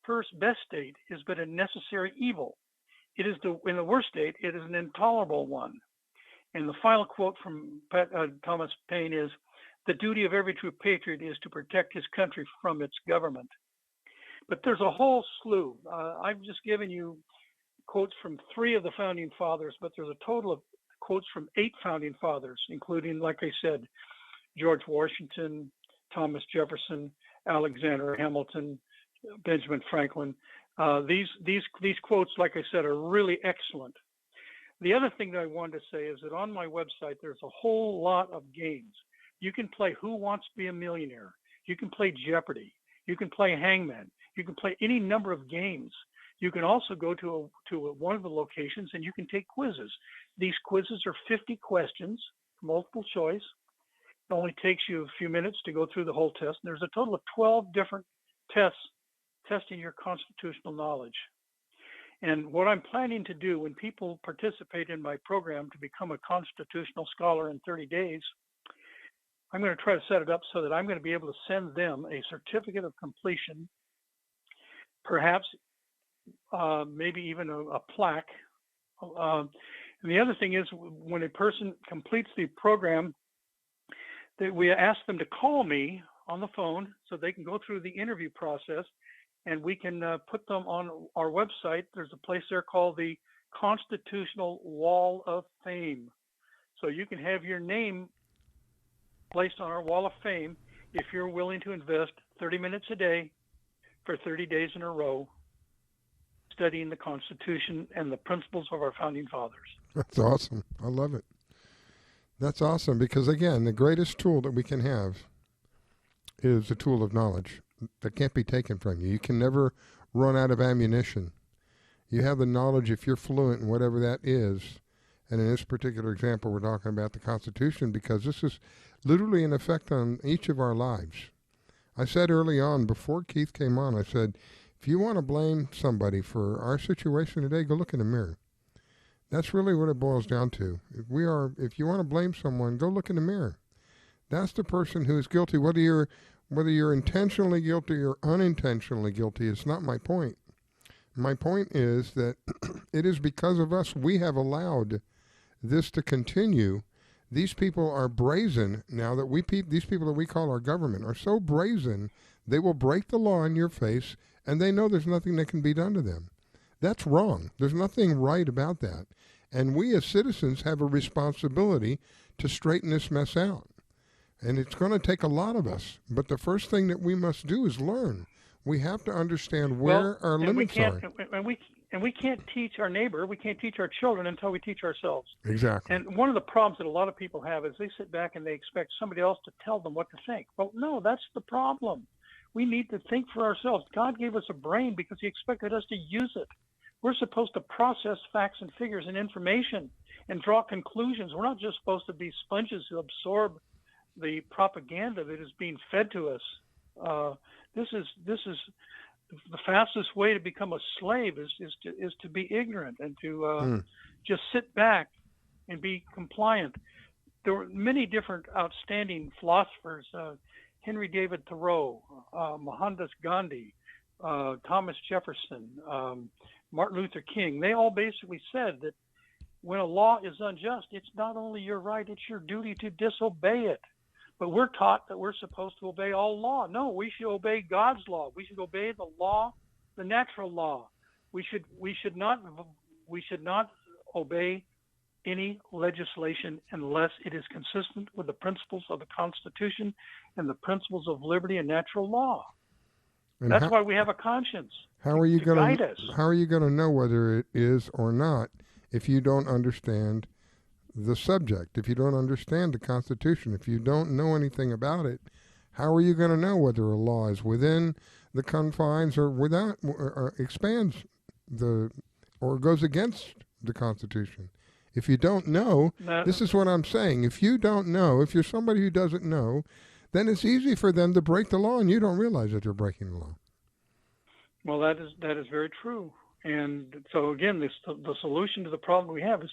first best state, is but a necessary evil. It is in the worst state, it is an intolerable one. And the final quote from Thomas Paine is, the duty of every true patriot is to protect his country from its government. But there's a whole slew. I've just given you quotes from 3 of the founding fathers, but there's a total of quotes from 8 founding fathers, including, like I said, George Washington, Thomas Jefferson, Alexander Hamilton, Benjamin Franklin. These quotes, like I said, are really excellent. The other thing that I wanted to say is that on my website, there's a whole lot of games. You can play Who Wants to Be a Millionaire? You can play Jeopardy. You can play Hangman. You can play any number of games. You can also go to one of the locations and you can take quizzes. These quizzes are 50 questions, multiple choice. It only takes you a few minutes to go through the whole test. And there's a total of 12 different tests testing your constitutional knowledge. And what I'm planning to do when people participate in my program to become a constitutional scholar in 30 days, I'm going to try to set it up so that I'm going to be able to send them a certificate of completion, perhaps maybe even a plaque. And the other thing is when a person completes the program, that we ask them to call me on the phone so they can go through the interview process, and we can put them on our website. There's a place there called the Constitutional Wall of Fame. So you can have your name placed on our Wall of Fame if you're willing to invest 30 minutes a day for 30 days in a row studying the Constitution and the principles of our founding fathers. That's awesome. I love it. That's awesome because, again, the greatest tool that we can have is a tool of knowledge that can't be taken from you. You can never run out of ammunition. You have the knowledge if you're fluent in whatever that is. And in this particular example, we're talking about the Constitution because this is literally an effect on each of our lives. I said early on, before Keith came on, I said, if you want to blame somebody for our situation today, go look in the mirror. That's really what it boils down to. If you want to blame someone, go look in the mirror. That's the person who is guilty. Whether you're intentionally guilty or unintentionally guilty, it's not my point. My point is that it is because of us we have allowed this to continue. These people are brazen now that these people that we call our government are so brazen, they will break the law in your face, and they know there's nothing that can be done to them. That's wrong. There's nothing right about that. And we as citizens have a responsibility to straighten this mess out. And it's going to take a lot of us. But the first thing that we must do is learn. We have to understand where our limits are. And we can't teach our neighbor, we can't teach our children until we teach ourselves. Exactly. And one of the problems that a lot of people have is they sit back and they expect somebody else to tell them what to think. Well, no, that's the problem. We need to think for ourselves. God gave us a brain because he expected us to use it. We're supposed to process facts and figures and information and draw conclusions. We're not just supposed to be sponges who absorb the propaganda that is being fed to us. This is the fastest way to become a slave is to be ignorant and to just sit back and be compliant. There were many different outstanding philosophers. Henry David Thoreau, Mohandas Gandhi, Thomas Jefferson, Martin Luther King, they all basically said that when a law is unjust, it's not only your right, it's your duty to disobey it. But we're taught that we're supposed to obey all law. No, we should obey God's law. We should obey the law, the natural law. We should not obey any legislation unless it is consistent with the principles of the Constitution and the principles of liberty and natural law. And that's why we have a conscience. How are you going to guide us? How are you going to know whether it is or not if you don't understand the subject, if you don't understand the Constitution, if you don't know anything about it? How are you going to know whether a law is within the confines or without, or expands or goes against the Constitution? If you don't know, this is what I'm saying. If you don't know, if you're somebody who doesn't know, then it's easy for them to break the law, and you don't realize that they're breaking the law. Well, that is very true. And so again, the solution to the problem we have is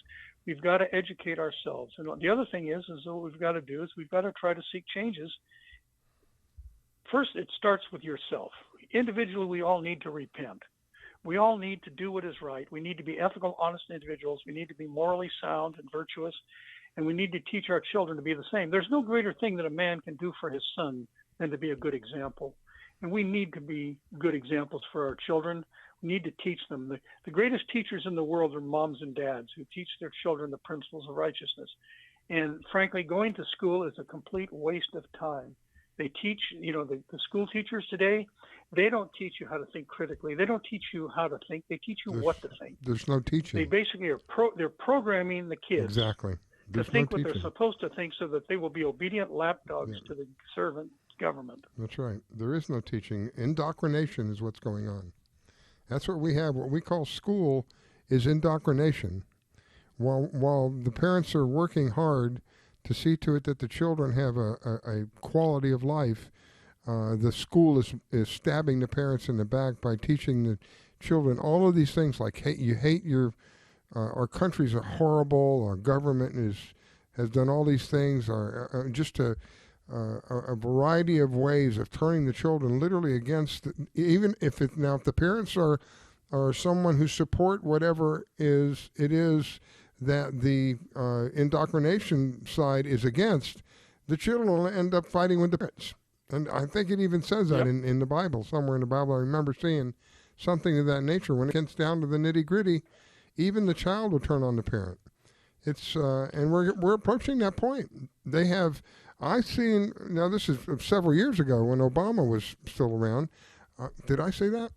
we've got to educate ourselves. And the other thing is what we've got to do is we've got to try to seek changes. First, it starts with yourself. Individually, we all need to repent. We all need to do what is right. We need to be ethical, honest individuals. We need to be morally sound and virtuous. And we need to teach our children to be the same. There's no greater thing that a man can do for his son than to be a good example. And we need to be good examples for our children. We need to teach them. The greatest teachers in the world are moms and dads who teach their children the principles of righteousness. And frankly, going to school is a complete waste of time. They teach, the school teachers today, they don't teach you how to think critically. They don't teach you how to think. They teach you what to think. There's no teaching. They basically they're programming the kids. Exactly. To think what they're supposed to think so that they will be obedient lapdogs to the servant government. That's right. There is no teaching. Indoctrination is what's going on. That's what we have. What we call school is indoctrination. While the parents are working hard to see to it that the children have a quality of life, the school is stabbing the parents in the back by teaching the children all of these things like you hate your our countries are horrible, our government has done all these things, just a variety of ways of turning the children literally against, even if the parents are someone who support whatever it is that the indoctrination side is against, the children will end up fighting with the parents. And I think it even says that in the Bible, somewhere in the Bible. I remember seeing something of that nature. When it gets down to the nitty-gritty, even the child will turn on the parent. It's and we're approaching that point. They have. I've seen. Now this is several years ago when Obama was still around. Did I say that?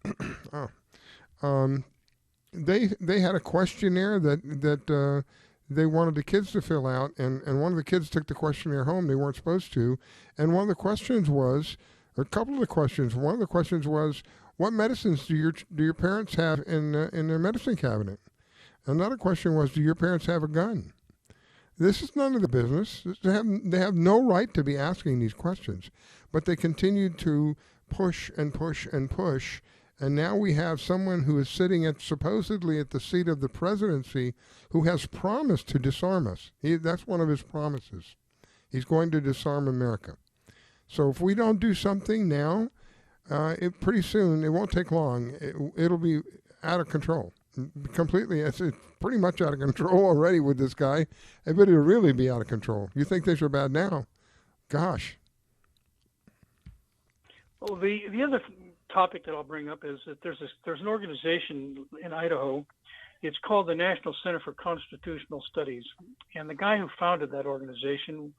They had a questionnaire that they wanted the kids to fill out, and one of the kids took the questionnaire home. They weren't supposed to, and one of the questions was, or a couple of the questions. One of the questions was, what medicines do your parents have in their medicine cabinet? Another question was, do your parents have a gun? This is none of the business. They have no right to be asking these questions, but they continued to push and push and push. And now we have someone who is sitting supposedly at the seat of the presidency who has promised to disarm us. That's one of his promises. He's going to disarm America. So if we don't do something now, pretty soon, it won't take long, it'll be out of control. Completely, it's pretty much out of control already with this guy. But it'll really be out of control. You think things are bad now? Gosh. Well, the other topic that I'll bring up is that there's an organization in Idaho. It's called the National Center for Constitutional Studies, and the guy who founded that organization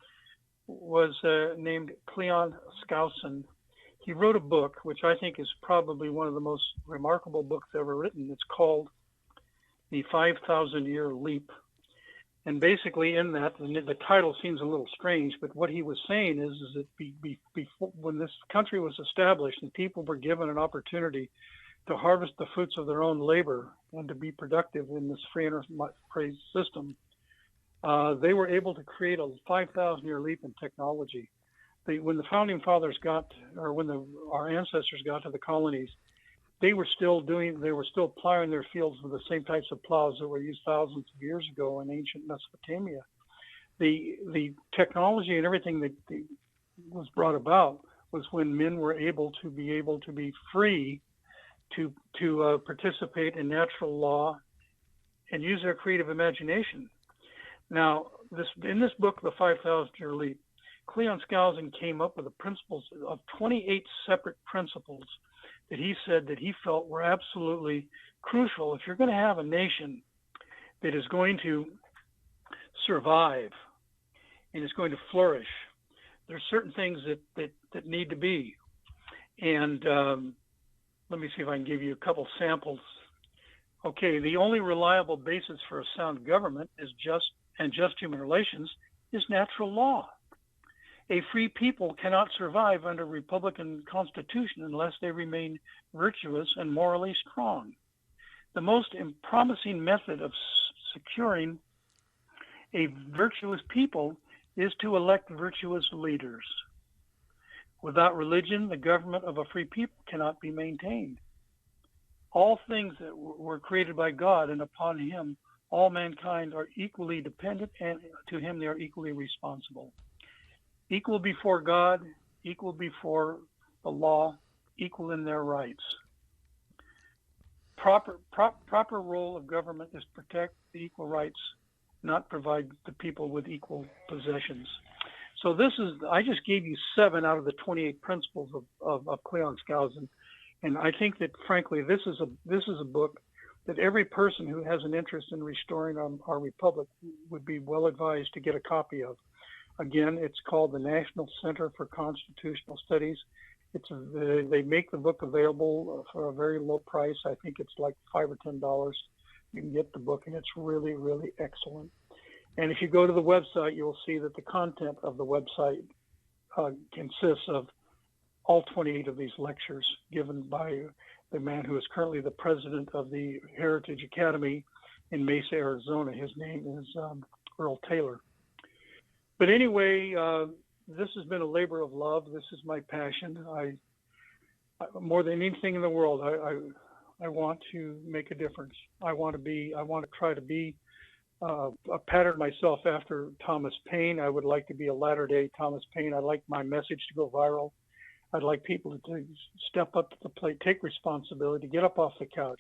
was named Cleon Skousen. He wrote a book, which I think is probably one of the most remarkable books ever written. It's called The 5,000-Year Leap. And basically in that, the title seems a little strange, but what he was saying is that before, when this country was established and people were given an opportunity to harvest the fruits of their own labor and to be productive in this free enterprise system, they were able to create a 5,000-year leap in technology. When the founding fathers when our ancestors got to the colonies, they were still plowing their fields with the same types of plows that were used thousands of years ago in ancient Mesopotamia. The technology and everything that was brought about was when men were able to be free to participate in natural law and use their creative imagination. Now, in this book, The 5,000-Year Leap, Cleon Skousen came up with the principles of 28 separate principles that he said that he felt were absolutely crucial. If you're going to have a nation that is going to survive and is going to flourish, there's certain things that need to be. And let me see if I can give you a couple samples. Okay, the only reliable basis for a sound government is just human relations is natural law. A free people cannot survive under a Republican Constitution unless they remain virtuous and morally strong. The most promising method of securing a virtuous people is to elect virtuous leaders. Without religion, the government of a free people cannot be maintained. All things that were created by God, and upon him all mankind are equally dependent, and to him they are equally responsible. Equal before God, equal before the law, equal in their rights. Proper role of government is protect the equal rights, not provide the people with equal possessions. So I just gave you 7 out of the 28 principles of Cleon Skousen, and I think that frankly this is a book that every person who has an interest in restoring our republic would be well advised to get a copy of. Again, it's called the National Center for Constitutional Studies. They make the book available for a very low price. I think it's like $5 or $10. You can get the book, and it's really, really excellent. And if you go to the website, you'll see that the content of the website consists of all 28 of these lectures given by the man who is currently the president of the Heritage Academy in Mesa, Arizona. His name is Earl Taylor. But anyway, this has been a labor of love. This is my passion. I more than anything in the world, I want to make a difference. I want to try to be a pattern myself after Thomas Paine. I would like to be a latter-day Thomas Paine. I'd like my message to go viral. I'd like people to step up to the plate, take responsibility, get up off the couch,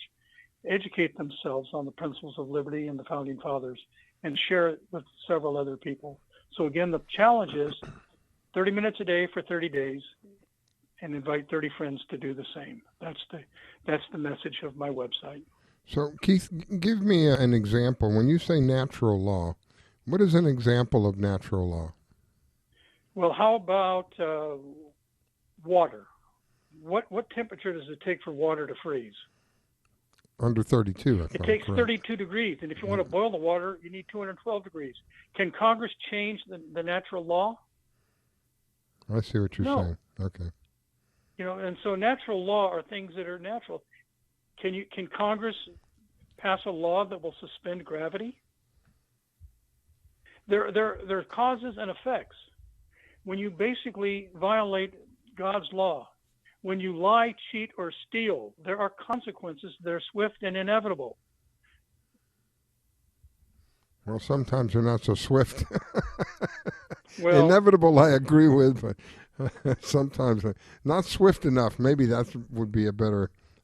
educate themselves on the principles of liberty and the Founding Fathers, and share it with several other people. So again, the challenge is 30 minutes a day for 30 days, and invite 30 friends to do the same. That's the message of my website. So Keith, give me an example. When you say natural law, what is an example of natural law? Well, how about water? What temperature does it take for water to freeze? Under 32, It takes 32 degrees, and if you want to boil the water, you need 212 degrees. Can Congress change the natural law? I see what you're saying. Okay. And so natural law are things that are natural. Can Congress pass a law that will suspend gravity? There are causes and effects. When you basically violate God's law, when you lie, cheat, or steal, there are consequences that are swift and inevitable. Well, sometimes they're not so swift. Well, inevitable, I agree with, but sometimes not swift enough. Maybe that would be a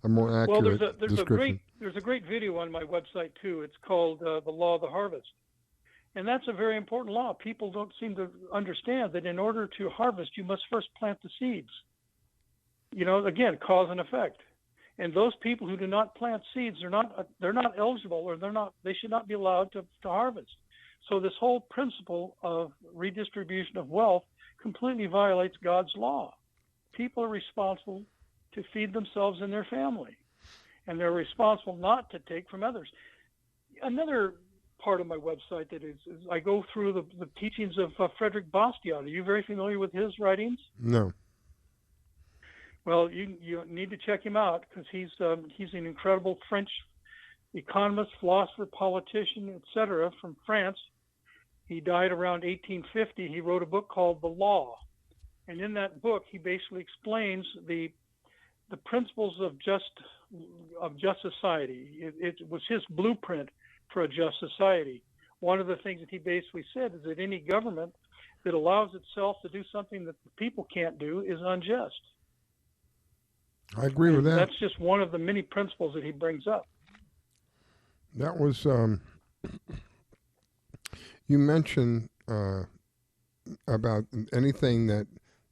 more accurate description. There's a great video on my website too. It's called The Law of the Harvest. And that's a very important law. People don't seem to understand that in order to harvest, you must first plant the seeds. Again, cause and effect. And those people who do not plant seeds, they're not eligible, or they should not be allowed to harvest. So this whole principle of redistribution of wealth completely violates God's law. People are responsible to feed themselves and their family, and they're responsible not to take from others. Another part of my website that is I go through the teachings of Frederick Bastiat. Are you very familiar with his writings? No. Well, you need to check him out because he's an incredible French economist, philosopher, politician, etc. from France. He died around 1850. He wrote a book called The Law, and in that book he basically explains the principles of just society. It was his blueprint for a just society. One of the things that he basically said is that any government that allows itself to do something that the people can't do is unjust. I agree with that. That's just one of the many principles that he brings up. That was, you mentioned about anything that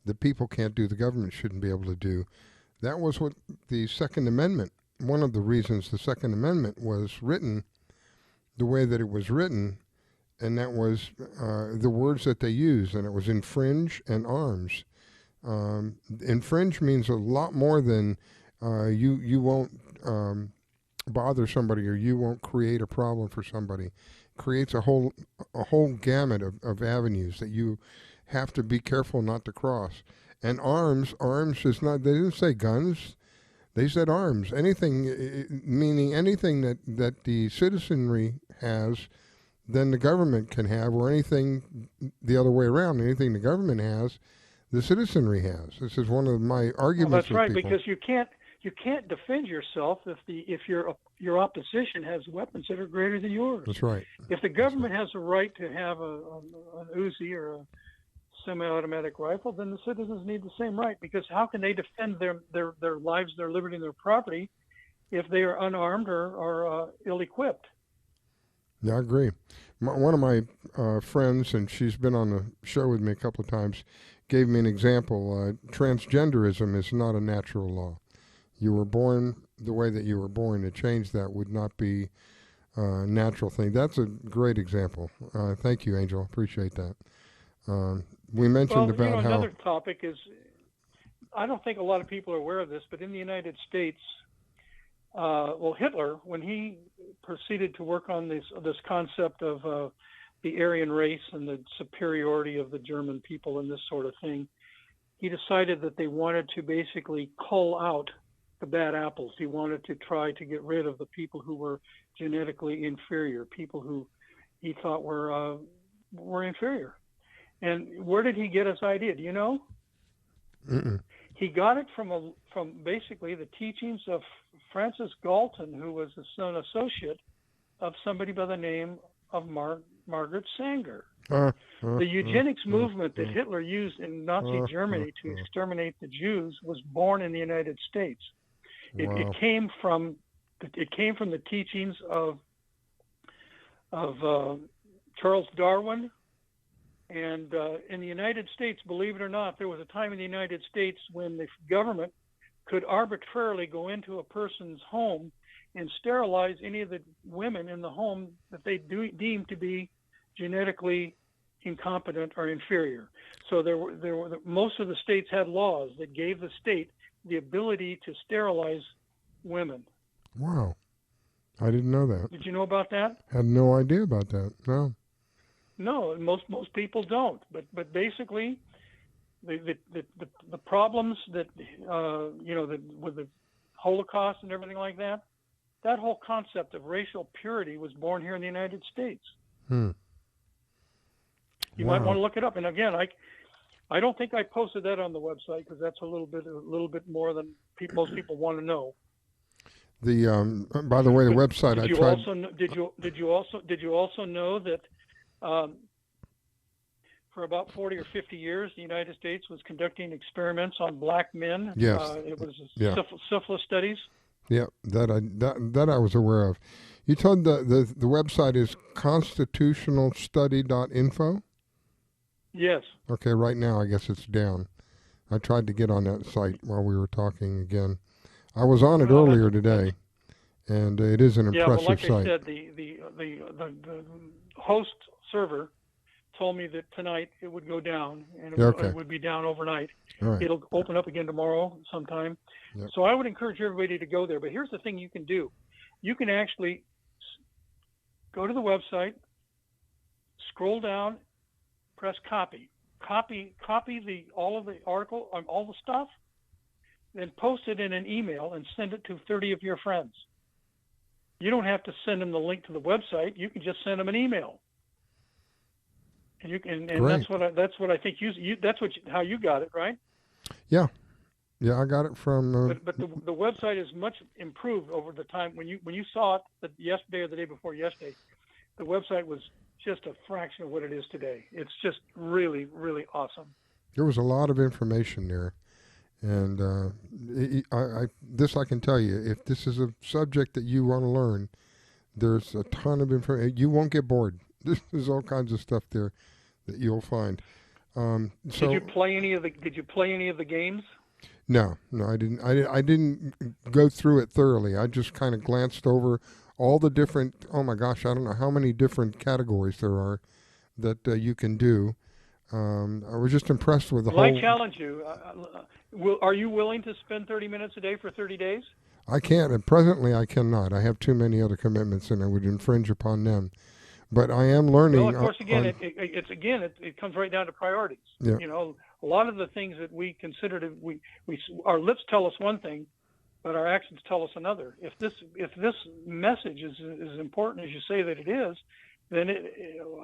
the people can't do, the government shouldn't be able to do. That was what the Second Amendment, one of the reasons the Second Amendment was written the way that it was written, and that was the words that they used, and it was infringe and arms. Infringe means a lot more than you won't bother somebody or you won't create a problem for somebody. It creates a whole gamut of avenues that you have to be careful not to cross. And arms is not, they didn't say guns, they said arms. Anything, meaning anything that the citizenry has, then the government can have, or anything the other way around, anything the government has, the citizenry has. This is one of my arguments. Well, that's right, with people. because you can't defend yourself if your opposition has weapons that are greater than yours. That's right. If the government has a right to have an Uzi or a semi-automatic rifle, then the citizens need the same right, because how can they defend their lives, their liberty, and their property if they are unarmed or ill-equipped? Yeah, I agree. One of my friends, and she's been on the show with me a couple of times, gave me an example. Transgenderism is not a natural law. You were born the way that you were born. To change that would not be a natural thing. That's a great example. Thank you, Angel. Appreciate that. We mentioned about how... Another topic is, I don't think a lot of people are aware of this, but in the United States, Hitler, when he proceeded to work on this concept of the Aryan race and the superiority of the German people and this sort of thing, he decided that they wanted to basically cull out the bad apples. He wanted to try to get rid of the people who were genetically inferior, people who he thought were inferior. And where did he get his idea? Do you know? Mm-mm. He got it from basically the teachings of Francis Galton, who was an associate of somebody by the name of Margaret Sanger. The eugenics movement that Hitler used in Nazi Germany to exterminate the Jews was born in the United States. It came from the teachings of Charles Darwin. And in the United States, believe it or not, there was a time in the United States when the government could arbitrarily go into a person's home and sterilize any of the women in the home that they deemed to be genetically incompetent or inferior. So most of the states had laws that gave the state the ability to sterilize women. Wow. I didn't know that. Did you know about that? Had no idea about that. No. No, most people don't. But basically, the problems that with the Holocaust and everything like that, that whole concept of racial purity was born here in the United States. You might want to look it up. And again, I don't think I posted that on the website because that's a little bit more than most people want to know. By the way, the website Did you also know that for about 40 or 50 years, the United States was conducting experiments on black men? Yes. It was syphilis studies. Yeah, that I was aware of. You told the website is constitutionalstudy.info? Yes. Okay, right now I guess it's down. I tried to get on that site while we were talking again. I was on it earlier today, and it is an impressive site. Like I said, the host server told me that tonight it would go down, and it would be down overnight. Right. It'll open up again tomorrow sometime. Yep. So I would encourage everybody to go there. But here's the thing you can do. You can actually go to the website, scroll down, press copy all of the article, all the stuff, then post it in an email and send it to 30 of your friends. You don't have to send them the link to the website. You can just send them an email. And you can, and that's what I think how you got it, right? Yeah, I got it from. But the website is much improved over the time when you saw it yesterday or the day before yesterday. The website was just a fraction of what it is today. It's just really, really awesome. There was a lot of information there. And I can tell you, if this is a subject that you want to learn, there's a ton of information. You won't get bored. There's all kinds of stuff there that you'll find. Did you play any of the games? No, I didn't. I didn't go through it thoroughly. I just kind of glanced over all the different. Oh my gosh, I don't know how many different categories there are that you can do. I was just impressed with the whole. I challenge you. Are you willing to spend 30 minutes a day for 30 days? I can't, and presently I cannot. I have too many other commitments, and I would infringe upon them. But I am learning. Well, of course, again, it comes right down to priorities. Yeah. You know, a lot of the things that we consider our lips tell us one thing, but our actions tell us another. If this message is as important as you say that it is, then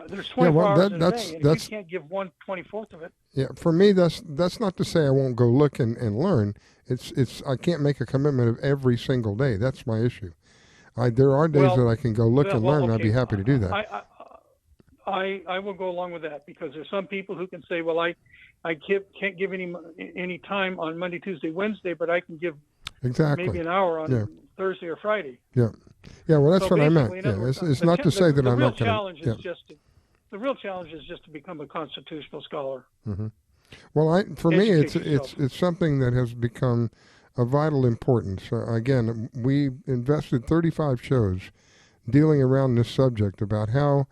there's 24 hours in a day, and if you can't give 1/24 of it. Yeah, for me, that's not to say I won't go look and learn. It's I can't make a commitment of every single day. That's my issue. There are days that I can go look and learn, and I'd be happy to do that. I will go along with that, because there's some people who can say, well, I can't give any time on Monday, Tuesday, Wednesday, but I can give maybe an hour on Thursday or Friday. Yeah. Yeah, well, that's what I meant. Yeah, it's not to say that I'm not going to. The real challenge is just to become a constitutional scholar. Mm-hmm. Well, for me, it's something that has become of vital importance. Again, we invested 35 shows dealing around this subject about how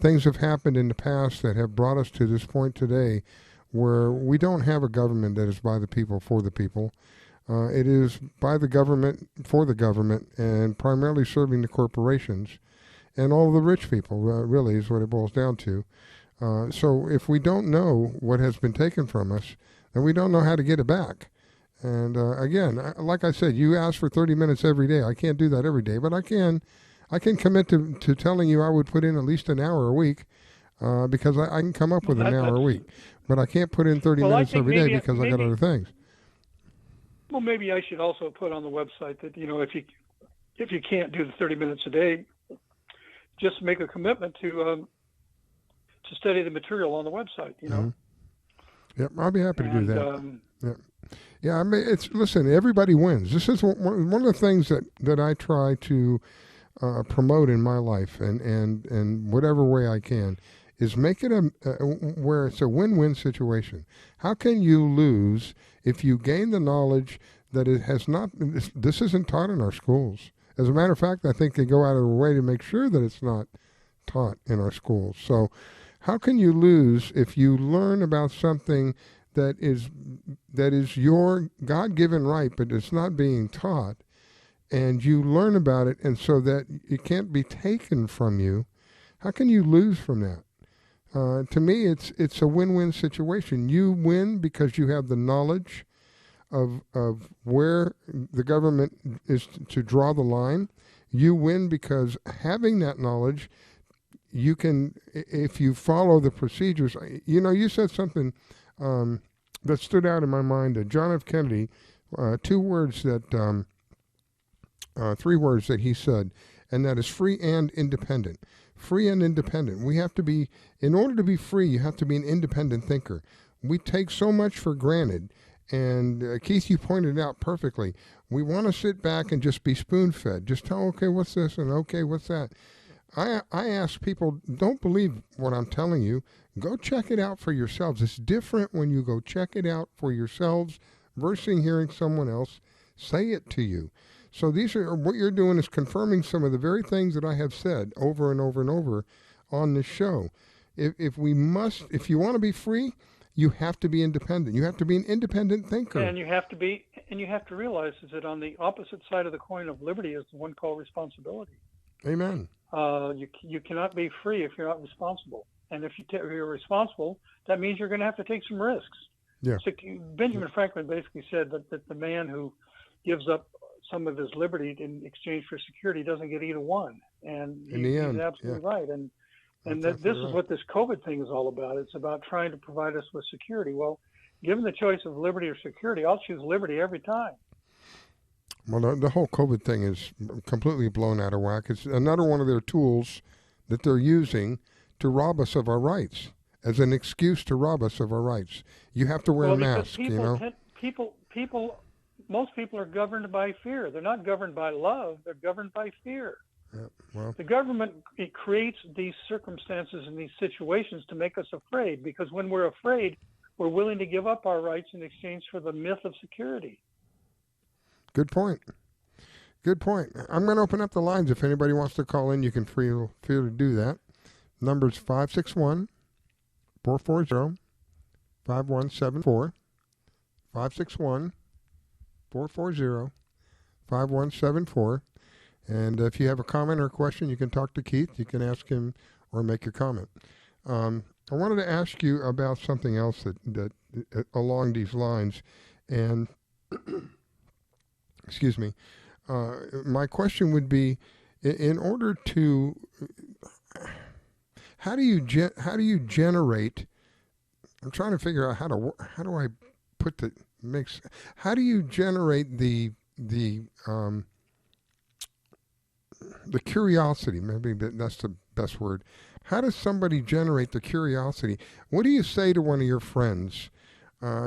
things have happened in the past that have brought us to this point today, where we don't have a government that is by the people, for the people. It is by the government, for the government, and primarily serving the corporations and all the rich people, really, is what it boils down to. So if we don't know what has been taken from us, then we don't know how to get it back. And again, like I said, you ask for 30 minutes every day. I can't do that every day, but I can commit to telling you I would put in at least an hour a week, because I can come up with an hour a week. But I can't put in 30 minutes every day because I got other things. Well, maybe I should also put on the website that, if you can't do the 30 minutes a day, just make a commitment to study the material on the website. Mm-hmm. Yep, I'll be happy to do that. Yeah. I mean, listen. Everybody wins. This is one of the things that I try to promote in my life, and whatever way I can, is make it where it's a win-win situation. How can you lose if you gain the knowledge that it has not? This isn't taught in our schools. As a matter of fact, I think they go out of their way to make sure that it's not taught in our schools. So how can you lose if you learn about something that is your God-given right, but it's not being taught, and you learn about it, and so that it can't be taken from you? How can you lose from that? To me, it's a win-win situation. You win because you have the knowledge of where the government is to draw the line. You win because having that knowledge, you can, if you follow the procedures. You said something that stood out in my mind. John F. Kennedy, 3 words that he said, and that is free and independent. Free and independent. We have to be, in order to be free, you have to be an independent thinker. We take so much for granted. And Keith, you pointed out perfectly. We want to sit back and just be spoon-fed. Just tell, okay, what's this? And okay, what's that? I ask people, don't believe what I'm telling you. Go check it out for yourselves. It's different when you go check it out for yourselves versus hearing someone else say it to you. So what you're doing is confirming some of the very things that I have said over and over and over on this show. If you want to be free, you have to be independent. You have to be an independent thinker. And you have to realize is that on the opposite side of the coin of liberty is the one called responsibility. Amen. You cannot be free if you're not responsible. And if you're responsible, that means you're going to have to take some risks. Yeah. So Benjamin Franklin basically said that the man who gives up some of his liberty in exchange for security doesn't get either one. And he's absolutely right. And this is what this COVID thing is all about. It's about trying to provide us with security. Well, given the choice of liberty or security, I'll choose liberty every time. Well, the whole COVID thing is completely blown out of whack. It's another one of their tools that they're using to rob us of our rights, as an excuse to rob us of our rights. You have to wear a mask, you know. Most people are governed by fear. They're not governed by love. They're governed by fear. Yeah, well, the government, it creates these circumstances and these situations to make us afraid, because when we're afraid, we're willing to give up our rights in exchange for the myth of security. Good point. Good point. I'm going to open up the lines. If anybody wants to call in, you can feel to do that. Number's 561-440-5174. 561-440-5174. And if you have a comment or a question, you can talk to Keith. You can ask him or make your comment. I wanted to ask you about something else that along these lines. And, excuse me, my question would be, in order to, how do you generate, I'm trying to figure out how do I put the mix, how do you generate the curiosity? Maybe that's the best word. How does somebody generate the curiosity? What do you say to one of your friends?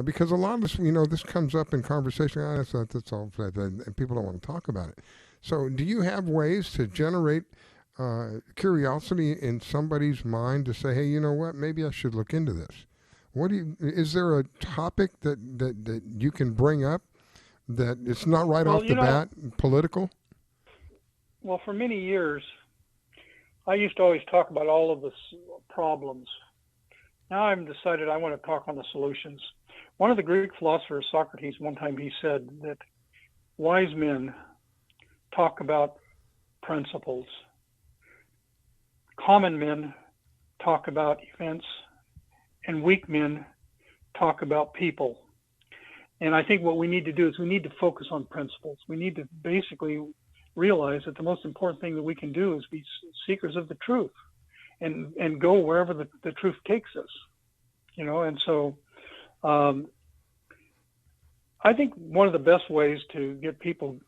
Because a lot of us, this comes up in conversation. That's all, and people don't want to talk about it. So, do you have ways to generate curiosity in somebody's mind to say, "Hey, you know what? Maybe I should look into this." Is there a topic that you can bring up that it's not right off the bat political? Well, for many years, I used to always talk about all of the problems. Now I've decided I want to talk on the solutions. One of the Greek philosophers, Socrates, one time he said that wise men talk about principles. Common men talk about events, and weak men talk about people. And I think what we need to do is we need to focus on principles. We need to basically realize that the most important thing that we can do is be seekers of the truth and go wherever the truth takes us, and so I think one of the best ways to get people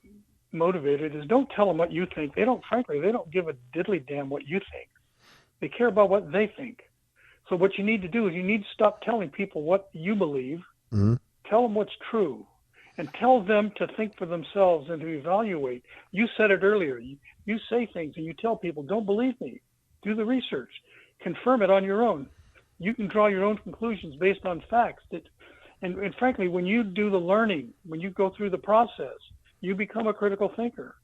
motivated is don't tell them what you think. They don't give a diddly damn what you think. They care about what they think. So what you need to do is you need to stop telling people what you believe. Mm-hmm. Tell them what's true. And tell them to think for themselves and to evaluate. You said it earlier. You say things and you tell people, don't believe me. Do the research. Confirm it on your own. You can draw your own conclusions based on facts. And frankly, when you do the learning, when you go through the process, you become a critical thinker.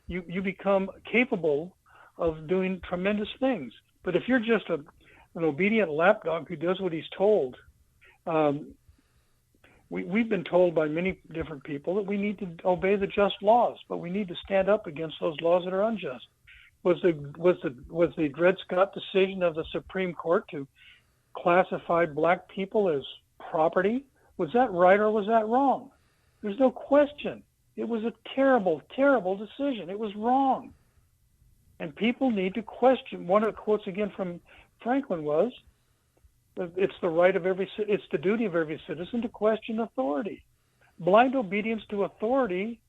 You become capable of doing tremendous things. But if you're just an obedient lapdog who does what he's told, we've been told by many different people that we need to obey the just laws, but we need to stand up against those laws that are unjust. Was the Dred Scott decision of the Supreme Court to classify black people as property, was that right or was that wrong? There's no question. It was a terrible, terrible decision. It was wrong. And people need to question. One of the quotes again from Franklin was, it's the duty of every citizen to question authority. Blind obedience to authority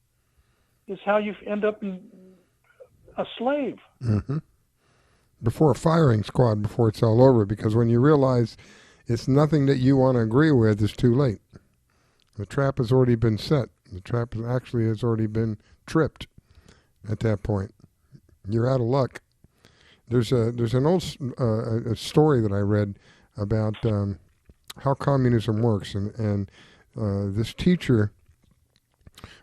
is how you end up a slave. Mm-hmm. Before a firing squad, before it's all over, because when you realize it's nothing that you want to agree with, it's too late. The trap has already been set. The trap actually has already been tripped at that point. You're out of luck. There's an old a story that I read about how communism works, and this teacher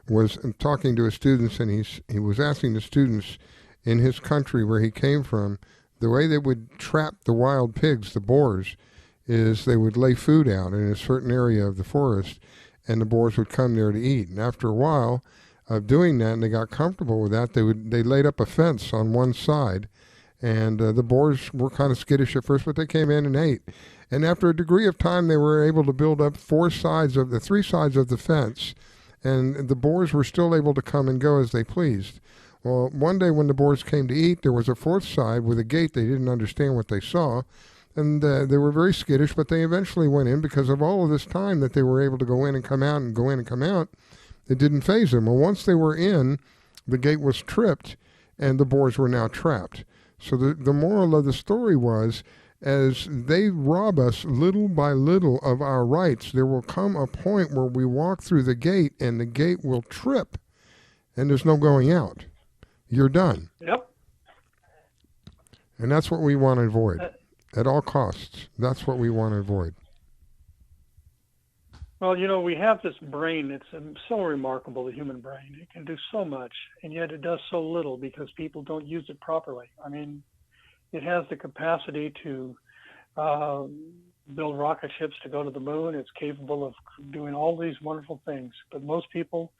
was talking to his students, and he was asking the students in his country where he came from, the way they would trap the wild pigs, the boars, is they would lay food out in a certain area of the forest, and the boars would come there to eat. And after a while of doing that, and they got comfortable with that, they laid up a fence on one side. And the boars were kind of skittish at first, but they came in and ate. And after a degree of time, they were able to build up three sides of the fence, and the boars were still able to come and go as they pleased. Well, one day when the boars came to eat, there was a fourth side with a gate. They didn't understand what they saw, and they were very skittish, but they eventually went in because of all of this time that they were able to go in and come out and go in and come out. It didn't faze them. Well, once they were in, the gate was tripped, and the boars were now trapped. So the moral of the story was, as they rob us little by little of our rights, there will come a point where we walk through the gate and the gate will trip and there's no going out. You're done. Yep. And that's what we want to avoid at all costs. That's what we want to avoid. Well, we have this brain. It's so remarkable, the human brain. It can do so much, and yet it does so little because people don't use it properly. I mean, it has the capacity to build rocket ships to go to the moon. It's capable of doing all these wonderful things, but most people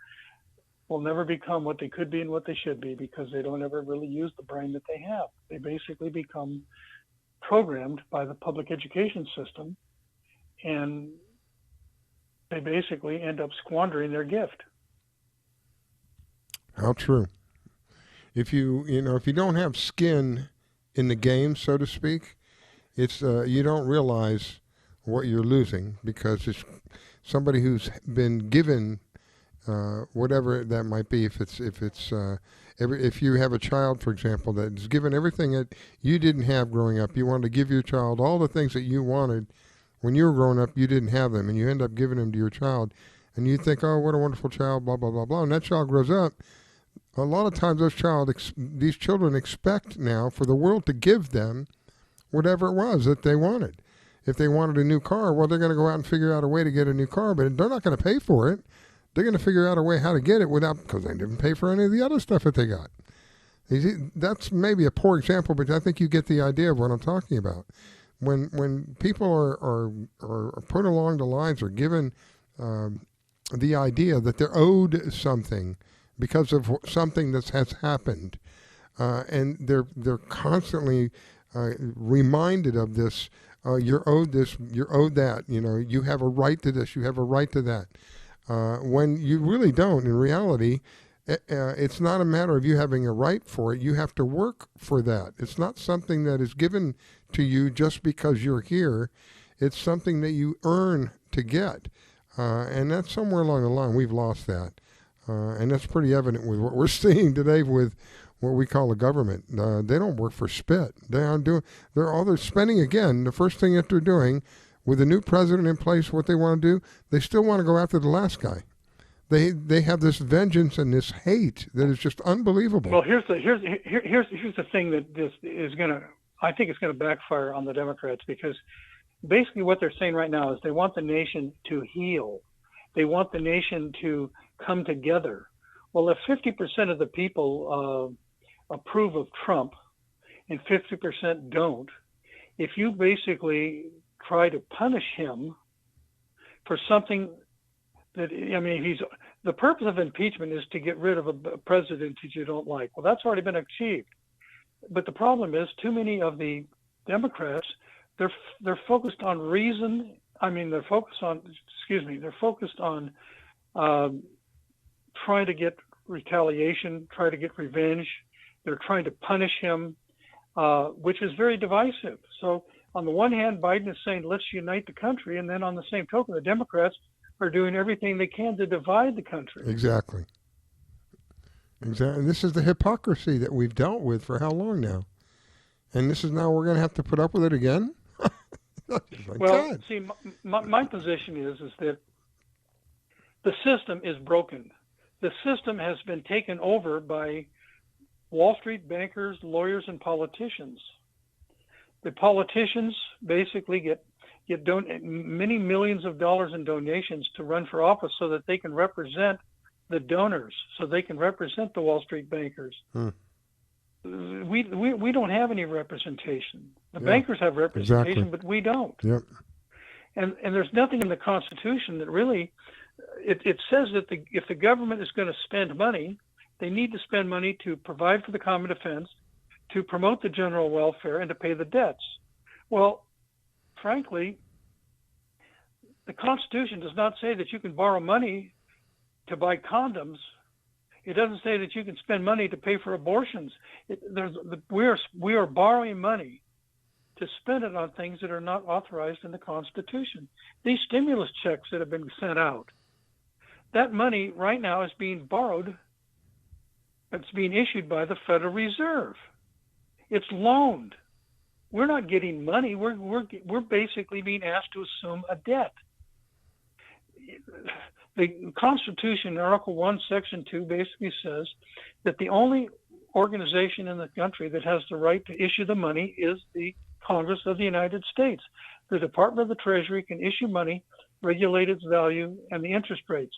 will never become what they could be and what they should be because they don't ever really use the brain that they have. They basically become programmed by the public education system, and they basically end up squandering their gift. How true. If you don't have skin in the game, so to speak, it's you don't realize what you're losing because it's somebody who's been given whatever that might be. If you have a child, for example, that's given everything that you didn't have growing up, you wanted to give your child all the things that you wanted. When you were growing up, you didn't have them, and you end up giving them to your child, and you think, oh, what a wonderful child, blah, blah, blah, blah, and that child grows up. A lot of times these children expect now for the world to give them whatever it was that they wanted. If they wanted a new car, well, they're going to go out and figure out a way to get a new car, but they're not going to pay for it. They're going to figure out a way how to get it because they didn't pay for any of the other stuff that they got. That's maybe a poor example, but I think you get the idea of what I'm talking about. When people are put along the lines or given the idea that they're owed something because of something that has happened, and they're constantly reminded of this, you're owed this, you're owed that, you have a right to this, you have a right to that. When you really don't, in reality, it's not a matter of you having a right for it. You have to work for that. It's not something that is given to you just because you're here. It's something that you earn to get. And that's somewhere along the line. We've lost that. And that's pretty evident with what we're seeing today with what we call the government. They don't work for spit. They're spending again. The first thing that they're doing with the new president in place, what they want to do, they still want to go after the last guy. They have this vengeance and this hate that is just unbelievable. Well, here's the thing that this is I think it's going to backfire on the Democrats, because basically what they're saying right now is they want the nation to heal. They want the nation to come together. Well, if 50% of the people approve of Trump and 50% don't, if you basically try to punish him for something that, the purpose of impeachment is to get rid of a president that you don't like. Well, that's already been achieved. But the problem is too many of the Democrats, they're focused on reason. They're focused on trying to get retaliation, try to get revenge. They're trying to punish him, which is very divisive. So on the one hand, Biden is saying, let's unite the country. And then on the same token, the Democrats are doing everything they can to divide the country. Exactly. This is the hypocrisy that we've dealt with for how long now? And this is now we're going to have to put up with it again? God. See, my position is that the system is broken. The system has been taken over by Wall Street bankers, lawyers, and politicians. The politicians basically get many millions of dollars in donations to run for office so that they can represent the donors, so they can represent the Wall Street bankers. We don't have any representation. The bankers have representation, but we don't. Yep. And there's nothing in the Constitution that really, it says that if the government is going to spend money, they need to spend money to provide for the common defense, to promote the general welfare, and to pay the debts. Well, frankly, the Constitution does not say that you can borrow money to buy condoms. It doesn't say that you can spend money to pay for abortions. We are borrowing money to spend it on things that are not authorized in the Constitution. These stimulus checks that have been sent out, that money right now is being borrowed. It's being issued by the Federal Reserve. It's loaned. We're not getting money. We're basically being asked to assume a debt. The Constitution, Article 1, Section 2, basically says that the only organization in the country that has the right to issue the money is the Congress of the United States. The Department of the Treasury can issue money, regulate its value, and the interest rates.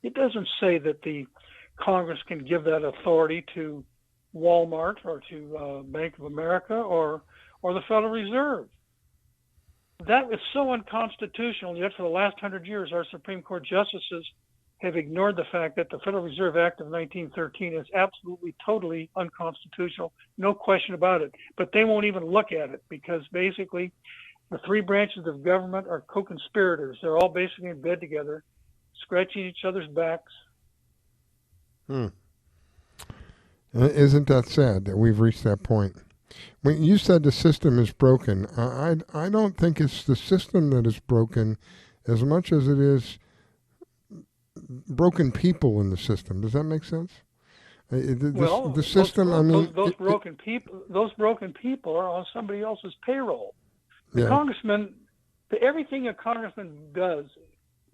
It doesn't say that the Congress can give that authority to Walmart or to Bank of America or the Federal Reserve. That is so unconstitutional, yet for the last 100 years, our Supreme Court justices have ignored the fact that the Federal Reserve Act of 1913 is absolutely, totally unconstitutional, no question about it. But they won't even look at it because basically the three branches of government are co-conspirators. They're all basically in bed together, scratching each other's backs. Isn't that sad that we've reached that point? When you said the system is broken, I don't think it's the system that is broken as much as it is broken people in the system. Does that make sense? The system. Those broken people are on somebody else's payroll. The Yeah. congressman, everything a congressman does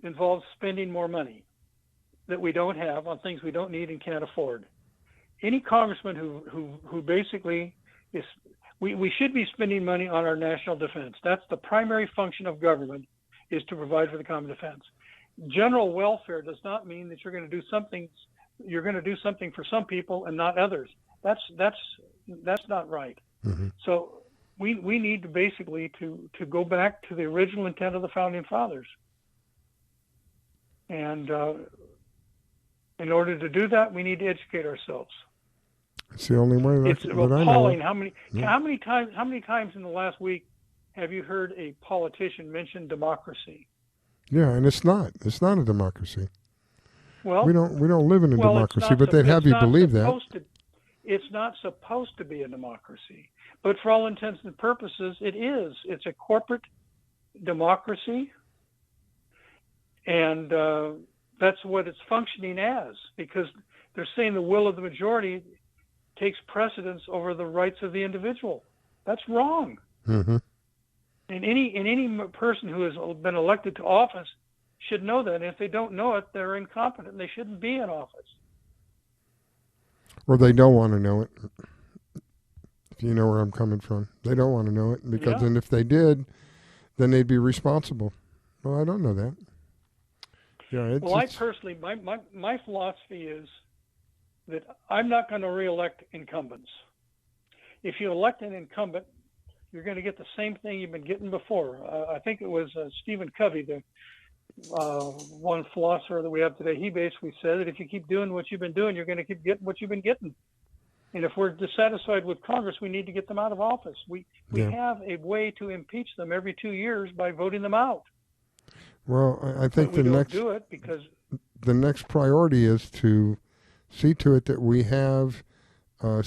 involves spending more money that we don't have on things we don't need and can't afford. Any congressman who basically is, we should be spending money on our national defense. That's the primary function of government, is to provide for the common defense. General welfare does not mean that you're going to do something. You're going to do something for some people and not others. That's not right. Mm-hmm. So we need to basically to go back to the original intent of the founding fathers. And in order to do that, we need to educate ourselves. It's the only way. It's appalling how many times in the last week have you heard a politician mention democracy? Yeah, and it's not a democracy. Well, we don't live in a democracy, but they'd have you believe that. It's not supposed to be a democracy, but for all intents and purposes, it is. It's a corporate democracy, and that's what it's functioning as, because they're saying the will of the majority takes precedence over the rights of the individual. That's wrong. Mm-hmm. And any person who has been elected to office should know that. And if they don't know it, they're incompetent. They shouldn't be in office. Or they don't want to know it. If you know where I'm coming from. They don't want to know it, because then if they did, then they'd be responsible. Well, I don't know that. Yeah. I personally, my philosophy is that I'm not going to reelect incumbents. If you elect an incumbent, you're going to get the same thing you've been getting before. I think it was Stephen Covey, the one philosopher that we have today. He basically said that if you keep doing what you've been doing, you're going to keep getting what you've been getting. And if we're dissatisfied with Congress, we need to get them out of office. We have a way to impeach them every 2 years by voting them out. Well, I think the next priority is to see to it that we have a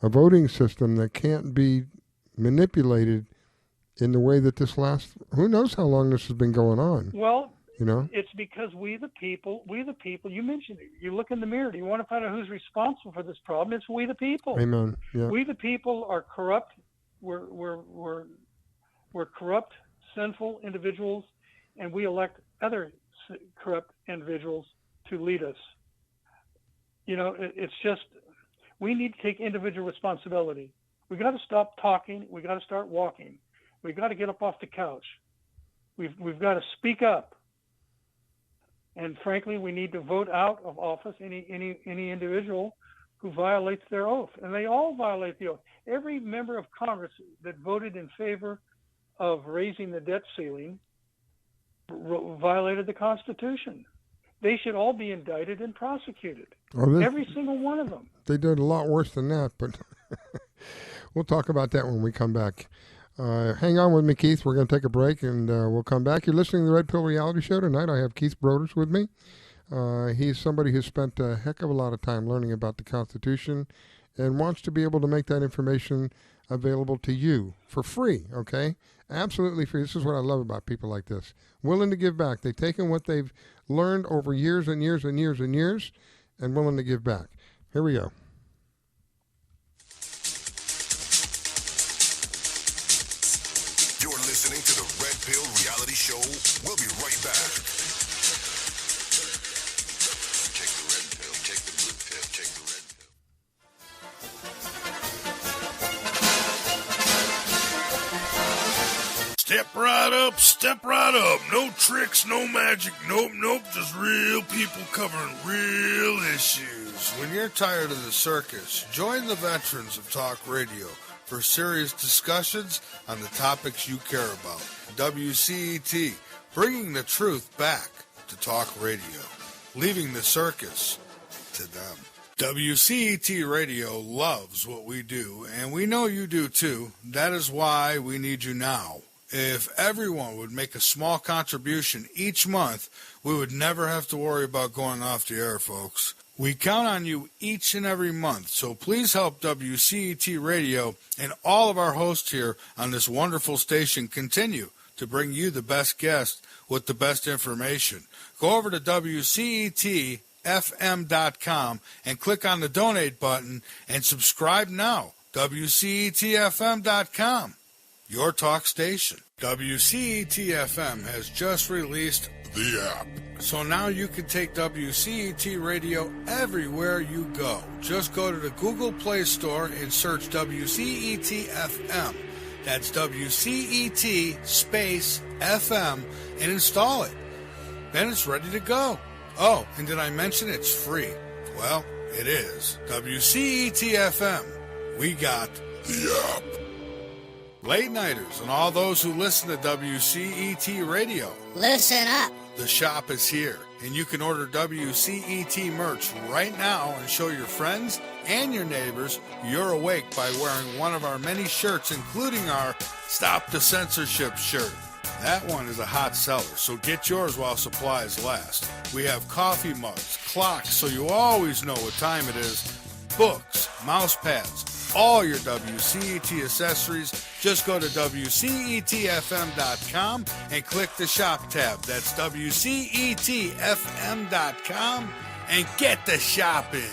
voting system that can't be manipulated in the way that this who knows how long this has been going on. Well, you know, it's because we the people, you mentioned it. You look in the mirror. Do you want to find out who's responsible for this problem? It's we the people. Amen. Yeah. We the people are corrupt. We're corrupt, sinful individuals, and we elect other corrupt individuals to lead us. You know, it's just, we need to take individual responsibility. We got to stop talking. We got to start walking. We got to get up off the couch. We've got to speak up. And frankly, we need to vote out of office any individual who violates their oath. And they all violate the oath. Every member of Congress that voted in favor of raising the debt ceiling violated the Constitution. They should all be indicted and prosecuted. Every single one of them. They did a lot worse than that, but we'll talk about that when we come back. Hang on with me, Keith. We're going to take a break, and we'll come back. You're listening to the Red Pill Reality Show tonight. I have Keith Broders with me. He's somebody who's spent a heck of a lot of time learning about the Constitution and wants to be able to make that information available to you for free, okay? Absolutely free. This is what I love about people like this. Willing to give back. They've taken what they've learned over years and years and years and years and willing to give back. Here we go. listening to the Red Pill Reality Show. We'll be right back. Take the red pill, take the blue pill, take the red pill. Step right up, step right up. No tricks, no magic, nope, just real people covering real issues. When you're tired of the circus, join the veterans of talk radio for serious discussions on the topics you care about. WCET, bringing the truth back to talk radio, leaving the circus to them. WCET Radio loves what we do, and we know you do too. That is why we need you now. If everyone would make a small contribution each month, we would never have to worry about going off the air, folks. We count on you each and every month, so please help WCET Radio and all of our hosts here on this wonderful station continue to bring you the best guests with the best information. Go over to WCETFM.com and click on the donate button and subscribe now. WCETFM.com. Your talk station. WCET-FM has just released the app. So now you can take WCET Radio everywhere you go. Just go to the Google Play Store and search WCET-FM. That's WCET space FM and install it. Then it's ready to go. Oh, and did I mention it's free? Well, it is. WCET-FM. We got the app. Late nighters and all those who listen to WCET Radio. Listen up. The shop is here, and you can order WCET merch right now and show your friends and your neighbors you're awake by wearing one of our many shirts, including our Stop the Censorship shirt. That one is a hot seller, so get yours while supplies last. We have coffee mugs, clocks, so you always know what time it is, books, mouse pads, all your WCET accessories. Just go to WCETFM.com and click the shop tab. That's WCETFM.com and get the shopping.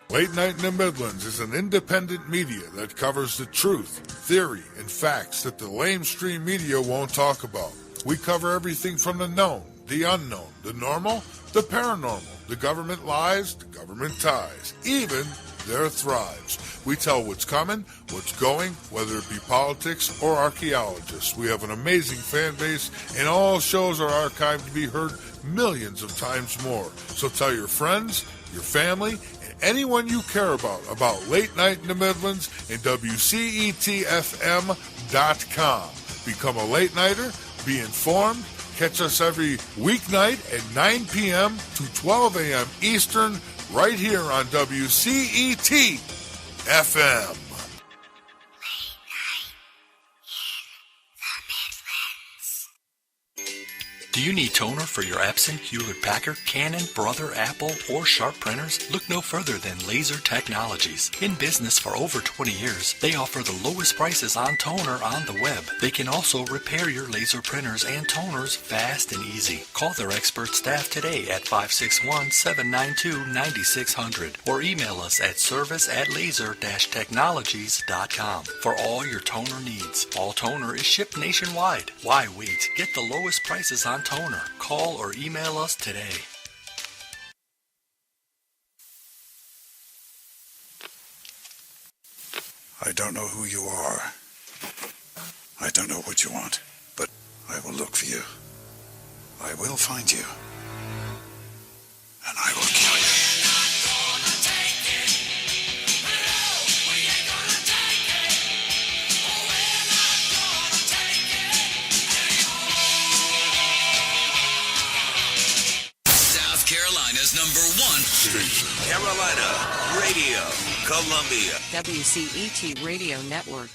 Late Night in the Midlands is an independent media that covers the truth, theory, and facts that the lamestream media won't talk about. We cover everything from the known, the unknown, the normal, the paranormal, the government lies, the government ties, even their thrives. We tell what's coming, what's going, whether it be politics or archaeologists. We have an amazing fan base, and all shows are archived to be heard millions of times more. So tell your friends, your family, and anyone you care about Late Night in the Midlands and WCETFM.com. Become a late nighter, be informed. Catch us every weeknight at 9 p.m. to 12 a.m. Eastern, right here on WCET FM. Do you need toner for your Epson, Hewlett-Packard, Canon, Brother, Apple, or Sharp printers? Look no further than Laser Technologies. In business for over 20 years, they offer the lowest prices on toner on the web. They can also repair your laser printers and toners fast and easy. Call their expert staff today at 561-792-9600 or email us at service@laser-technologies.com for all your toner needs. All toner is shipped nationwide. Why wait? Get the lowest prices on toner. Call or email us today. I don't know who you are. I don't know what you want, but I will look for you. I will find you. And I will kill you. Carolina's #1 Carolina Radio, Columbia. WCET Radio Network.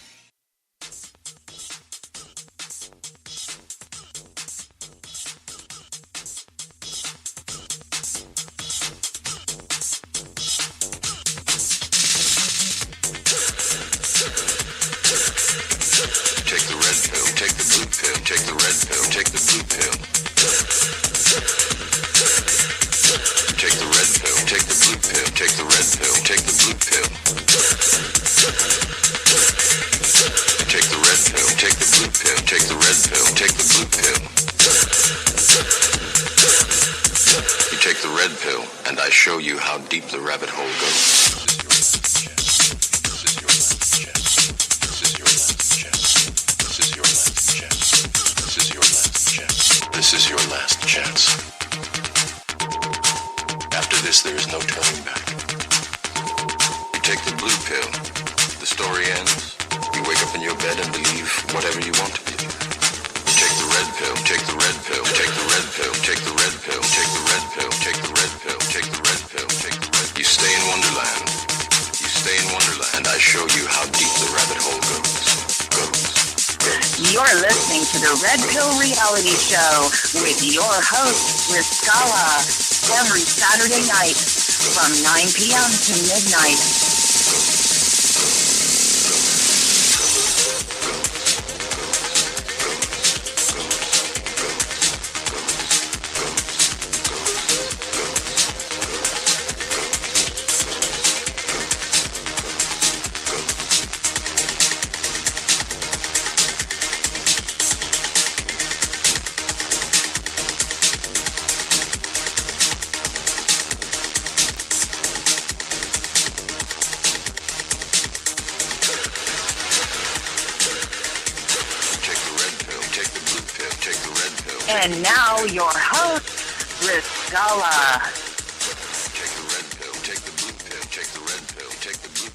Take the red pill, take the blue pill, take the red pill, take the blue pill. Take the red pill, take the blue pill, take the red pill, take the blue pill. Take the red pill, take the blue pill, take the take the blue pill. You take the red pill, and I show you how deep the rabbit hole goes. This is your last chance. After this, there is no turning back. You take the blue pill, the story ends. You wake up in your bed and believe whatever you want to believe. You take the red pill, take the red pill, take the red pill, take the red pill, take the red pill, take the red pill, take the red pill, take the red. You stay in Wonderland. You stay in Wonderland, and I show you how deep the rabbit hole goes. You're listening to the Red Pill Reality Show with your host, Riscala, every Saturday night from 9 p.m. to midnight. And now your host, Riscala. Take the red pill, take the blue pill, take the red pill, take the blue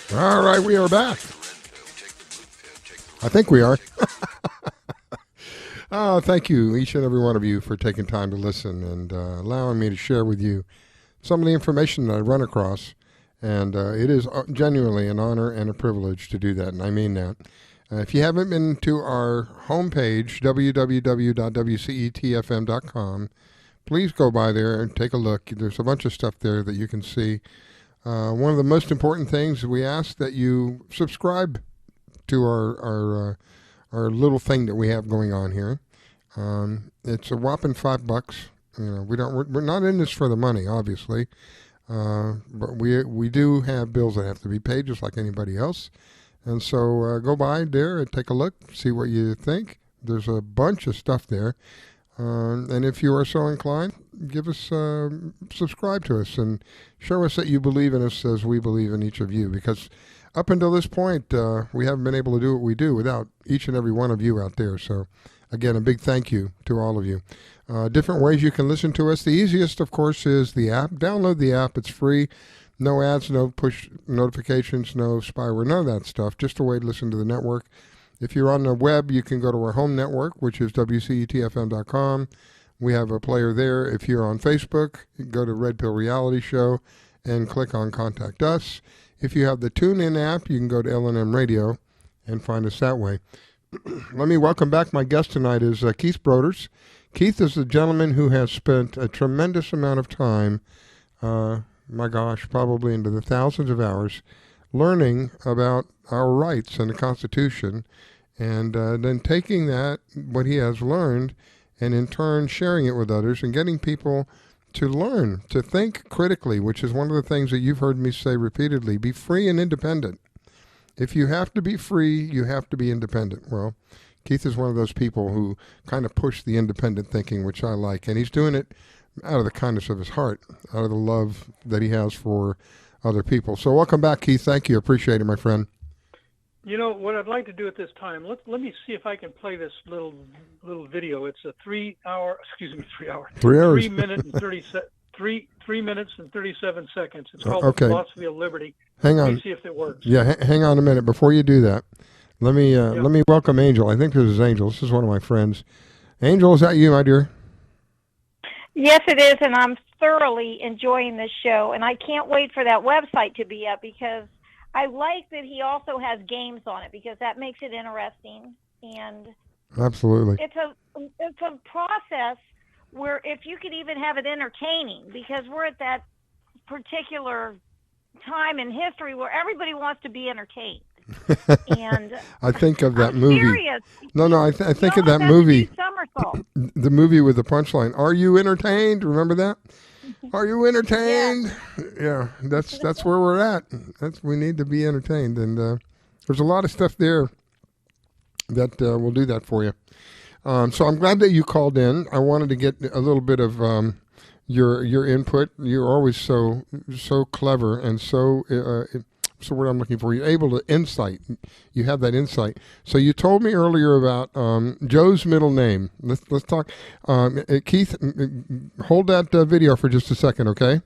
pill. All right, we are back. I think we are. Thank you, each and every one of you, for taking time to listen and allowing me to share with you some of the information that I run across. And it is genuinely an honor and a privilege to do that, and I mean that. If you haven't been to our homepage, www.wcetfm.com, please go by there and take a look. There's a bunch of stuff there that you can see. One of the most important things, we ask that you subscribe to our little thing that we have going on here. It's a whopping $5. You know, we're not in this for the money, obviously, but we do have bills that have to be paid, just like anybody else. And so go by there and take a look, see what you think. There's a bunch of stuff there. And if you are so inclined, give us, subscribe to us and show us that you believe in us as we believe in each of you. Because up until this point, we haven't been able to do what we do without each and every one of you out there. So again, a big thank you to all of you. Different ways you can listen to us. The easiest, of course, is the app. Download the app. It's free. No ads, no push notifications, no spyware, none of that stuff. Just a way to listen to the network. If you're on the web, you can go to our home network, which is wcetfm.com. We have a player there. If you're on Facebook, you can go to Red Pill Reality Show and click on Contact Us. If you have the TuneIn app, you can go to LNM Radio and find us that way. Let me welcome back. My guest tonight is Keith Broders. Keith is the gentleman who has spent a tremendous amount of time, my gosh, probably into the thousands of hours, learning about our rights and the Constitution, and then taking that, what he has learned, and in turn sharing it with others and getting people to learn, to think critically, which is one of the things that you've heard me say repeatedly. Be free and independent. If you have to be free, you have to be independent. Well, Keith is one of those people who kind of push the independent thinking, which I like, and he's doing it out of the kindness of his heart, out of the love that he has for other people. So welcome back, Keith. Thank you. Appreciate it, my friend. You know, what I'd like to do at this time, let me see if I can play this little video. It's a 3 minute and 3 minutes and 37 seconds. It's called The Philosophy of Liberty. Hang on. Let me see if it works. Yeah, hang on a minute. Before you do that, let me welcome Angel. I think this is Angel. This is one of my friends. Angel, is that you, my dear? Yes, it is, and I'm thoroughly enjoying this show, and I can't wait for that website to be up because I like that he also has games on it because that makes it interesting. And absolutely, it's a process where if you could even have it entertaining, because we're at that particular time in history where everybody wants to be entertained. And I think of that movie. Serious. I think of that movie. The movie with the punchline. Are you entertained? Remember that? Are you entertained? Yeah, that's where we're at. We need to be entertained, and there's a lot of stuff there that will do that for you. So I'm glad that you called in. I wanted to get a little bit of your input. You're always so clever and so what's the word I'm looking for? You're able to insight. You have that insight. So you told me earlier about Joe's middle name. Let's talk. Keith, hold that video for just a second, okay?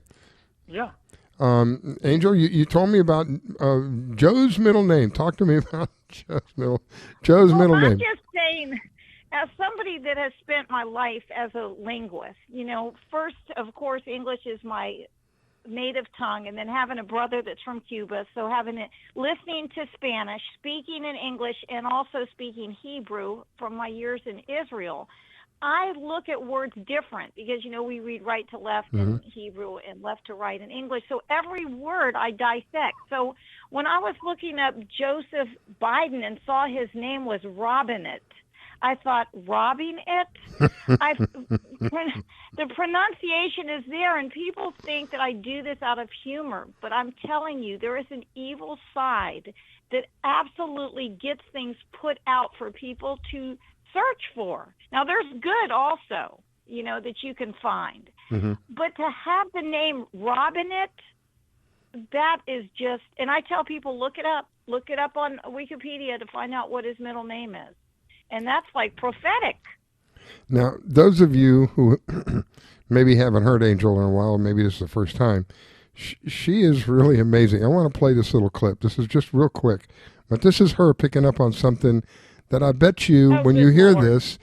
Yeah. Angel, you told me about Joe's middle name. Talk to me about Joe's middle name. I'm just saying, as somebody that has spent my life as a linguist, first, of course, English is my native tongue, and then having a brother that's from Cuba, so listening to Spanish, speaking in English, and also speaking Hebrew from my years in Israel, I look at words different because, we read right to left in Hebrew and left to right in English. So every word I dissect. So when I was looking up Joseph Biden and saw his name was Robinette, I thought, robbing it? The pronunciation is there, and people think that I do this out of humor. But I'm telling you, there is an evil side that absolutely gets things put out for people to search for. Now, there's good also, that you can find. But to have the name Robinette, that is just, and I tell people, look it up on Wikipedia to find out what his middle name is. And that's like prophetic. Now, those of you who maybe haven't heard Angel in a while, maybe this is the first time, she is really amazing. I want to play this little clip. This is just real quick. But this is her picking up on something that I bet you, when you hear this,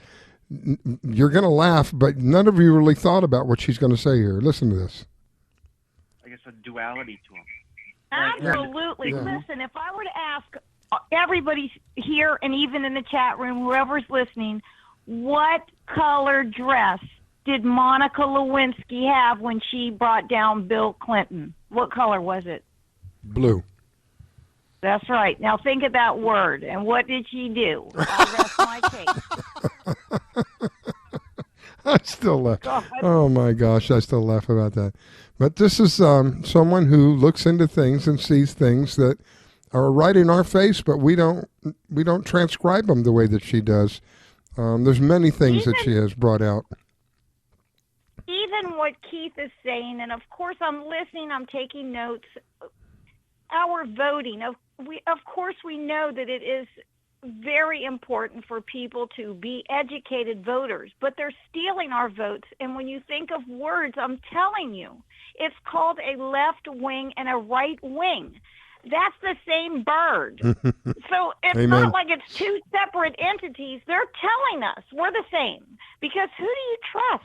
you're going to laugh, but none of you really thought about what she's going to say here. Listen to this. I guess a duality to him. Absolutely. Yeah. Listen, if I were to ask everybody here and even in the chat room, whoever's listening, what color dress did Monica Lewinsky have when she brought down Bill Clinton? What color was it? Blue. That's right. Now think of that word. And what did she do? I rest my case. I still laugh. Oh, my gosh. I still laugh about that. But this is someone who looks into things and sees things that are right in our face, but we don't transcribe them the way that she does. There's many things that she has brought out. Even what Keith is saying, and of course I'm listening, I'm taking notes. Our voting, of course we know that it is very important for people to be educated voters, but they're stealing our votes. And when you think of words, I'm telling you, it's called a left wing and a right wing. That's the same bird. So it's Amen. not like it's two separate entities. They're telling us we're the same. Because who do you trust?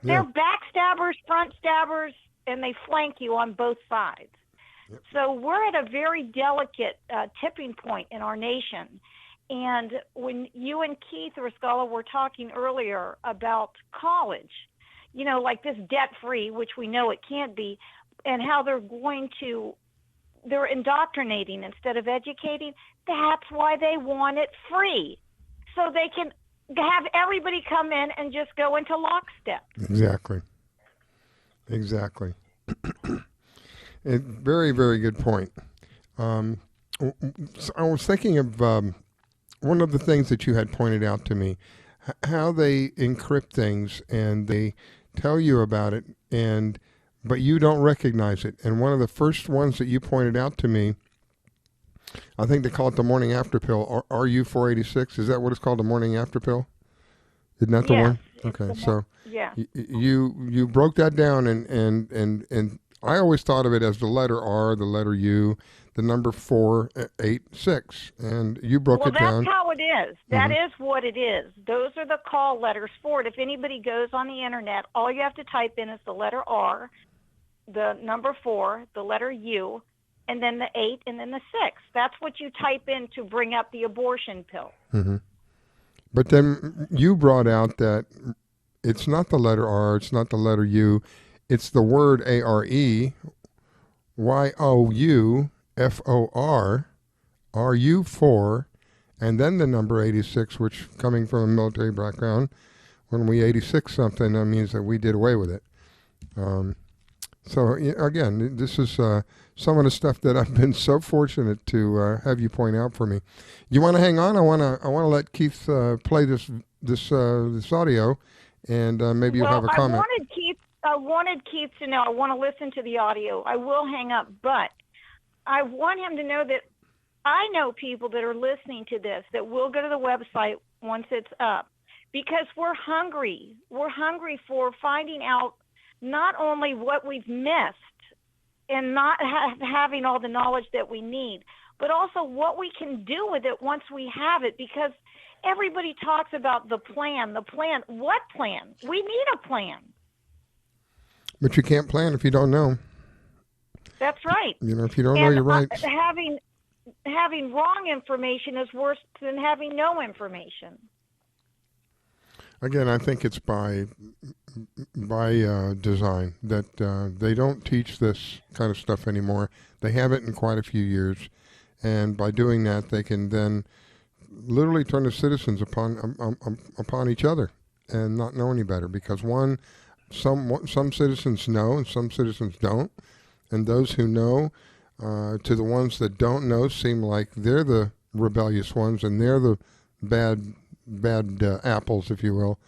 Yeah. They're backstabbers, front stabbers, and they flank you on both sides. Yep. So we're at a very delicate tipping point in our nation. And when you and Keith Riscala were talking earlier about college, like this debt-free, which we know it can't be, and how they're indoctrinating instead of educating. That's why they want it free, so they can have everybody come in and just go into lockstep. Exactly. Very, very good point. I was thinking of one of the things that you had pointed out to me, how they encrypt things and they tell you about it, but you don't recognize it. And one of the first ones that you pointed out to me, I think they call it the morning after pill. RU486, is that what it's called, the morning after pill? Isn't that the one? Okay, so yeah. You broke that down, and I always thought of it as the letter R, the letter U, the number 486, and you broke it down. Well, that's how it is. That is what it is. Those are the call letters for it. If anybody goes on the internet, all you have to type in is the letter R, the number 4, the letter U, and then the 8, and then the 6. That's what you type in to bring up the abortion pill. But then you brought out that it's not the letter R, it's not the letter U, it's the word ARE, YOUFOR, RU4, and then the number 86, which, coming from a military background, when we 86 something, that means that we did away with it. So again, this is some of the stuff that I've been so fortunate to have you point out for me. You want to hang on? I want to let Keith play this audio, and maybe you'll have a comment. I wanted Keith to know. I want to listen to the audio. I will hang up, but I want him to know that I know people that are listening to this that will go to the website once it's up, because we're hungry. We're hungry for finding out not only what we've missed and not having all the knowledge that we need, but also what we can do with it once we have it, because everybody talks about the plan. What plan? We need a plan. But you can't plan if you don't know. That's right. If you don't know your rights. Having wrong information is worse than having no information. Again, I think it's by design that they don't teach this kind of stuff anymore. They haven't in quite a few years, and by doing that, they can then literally turn the citizens upon each other and not know any better. Because some citizens know and some citizens don't, and those who know, to the ones that don't know, seem like they're the rebellious ones and they're the bad apples, if you will,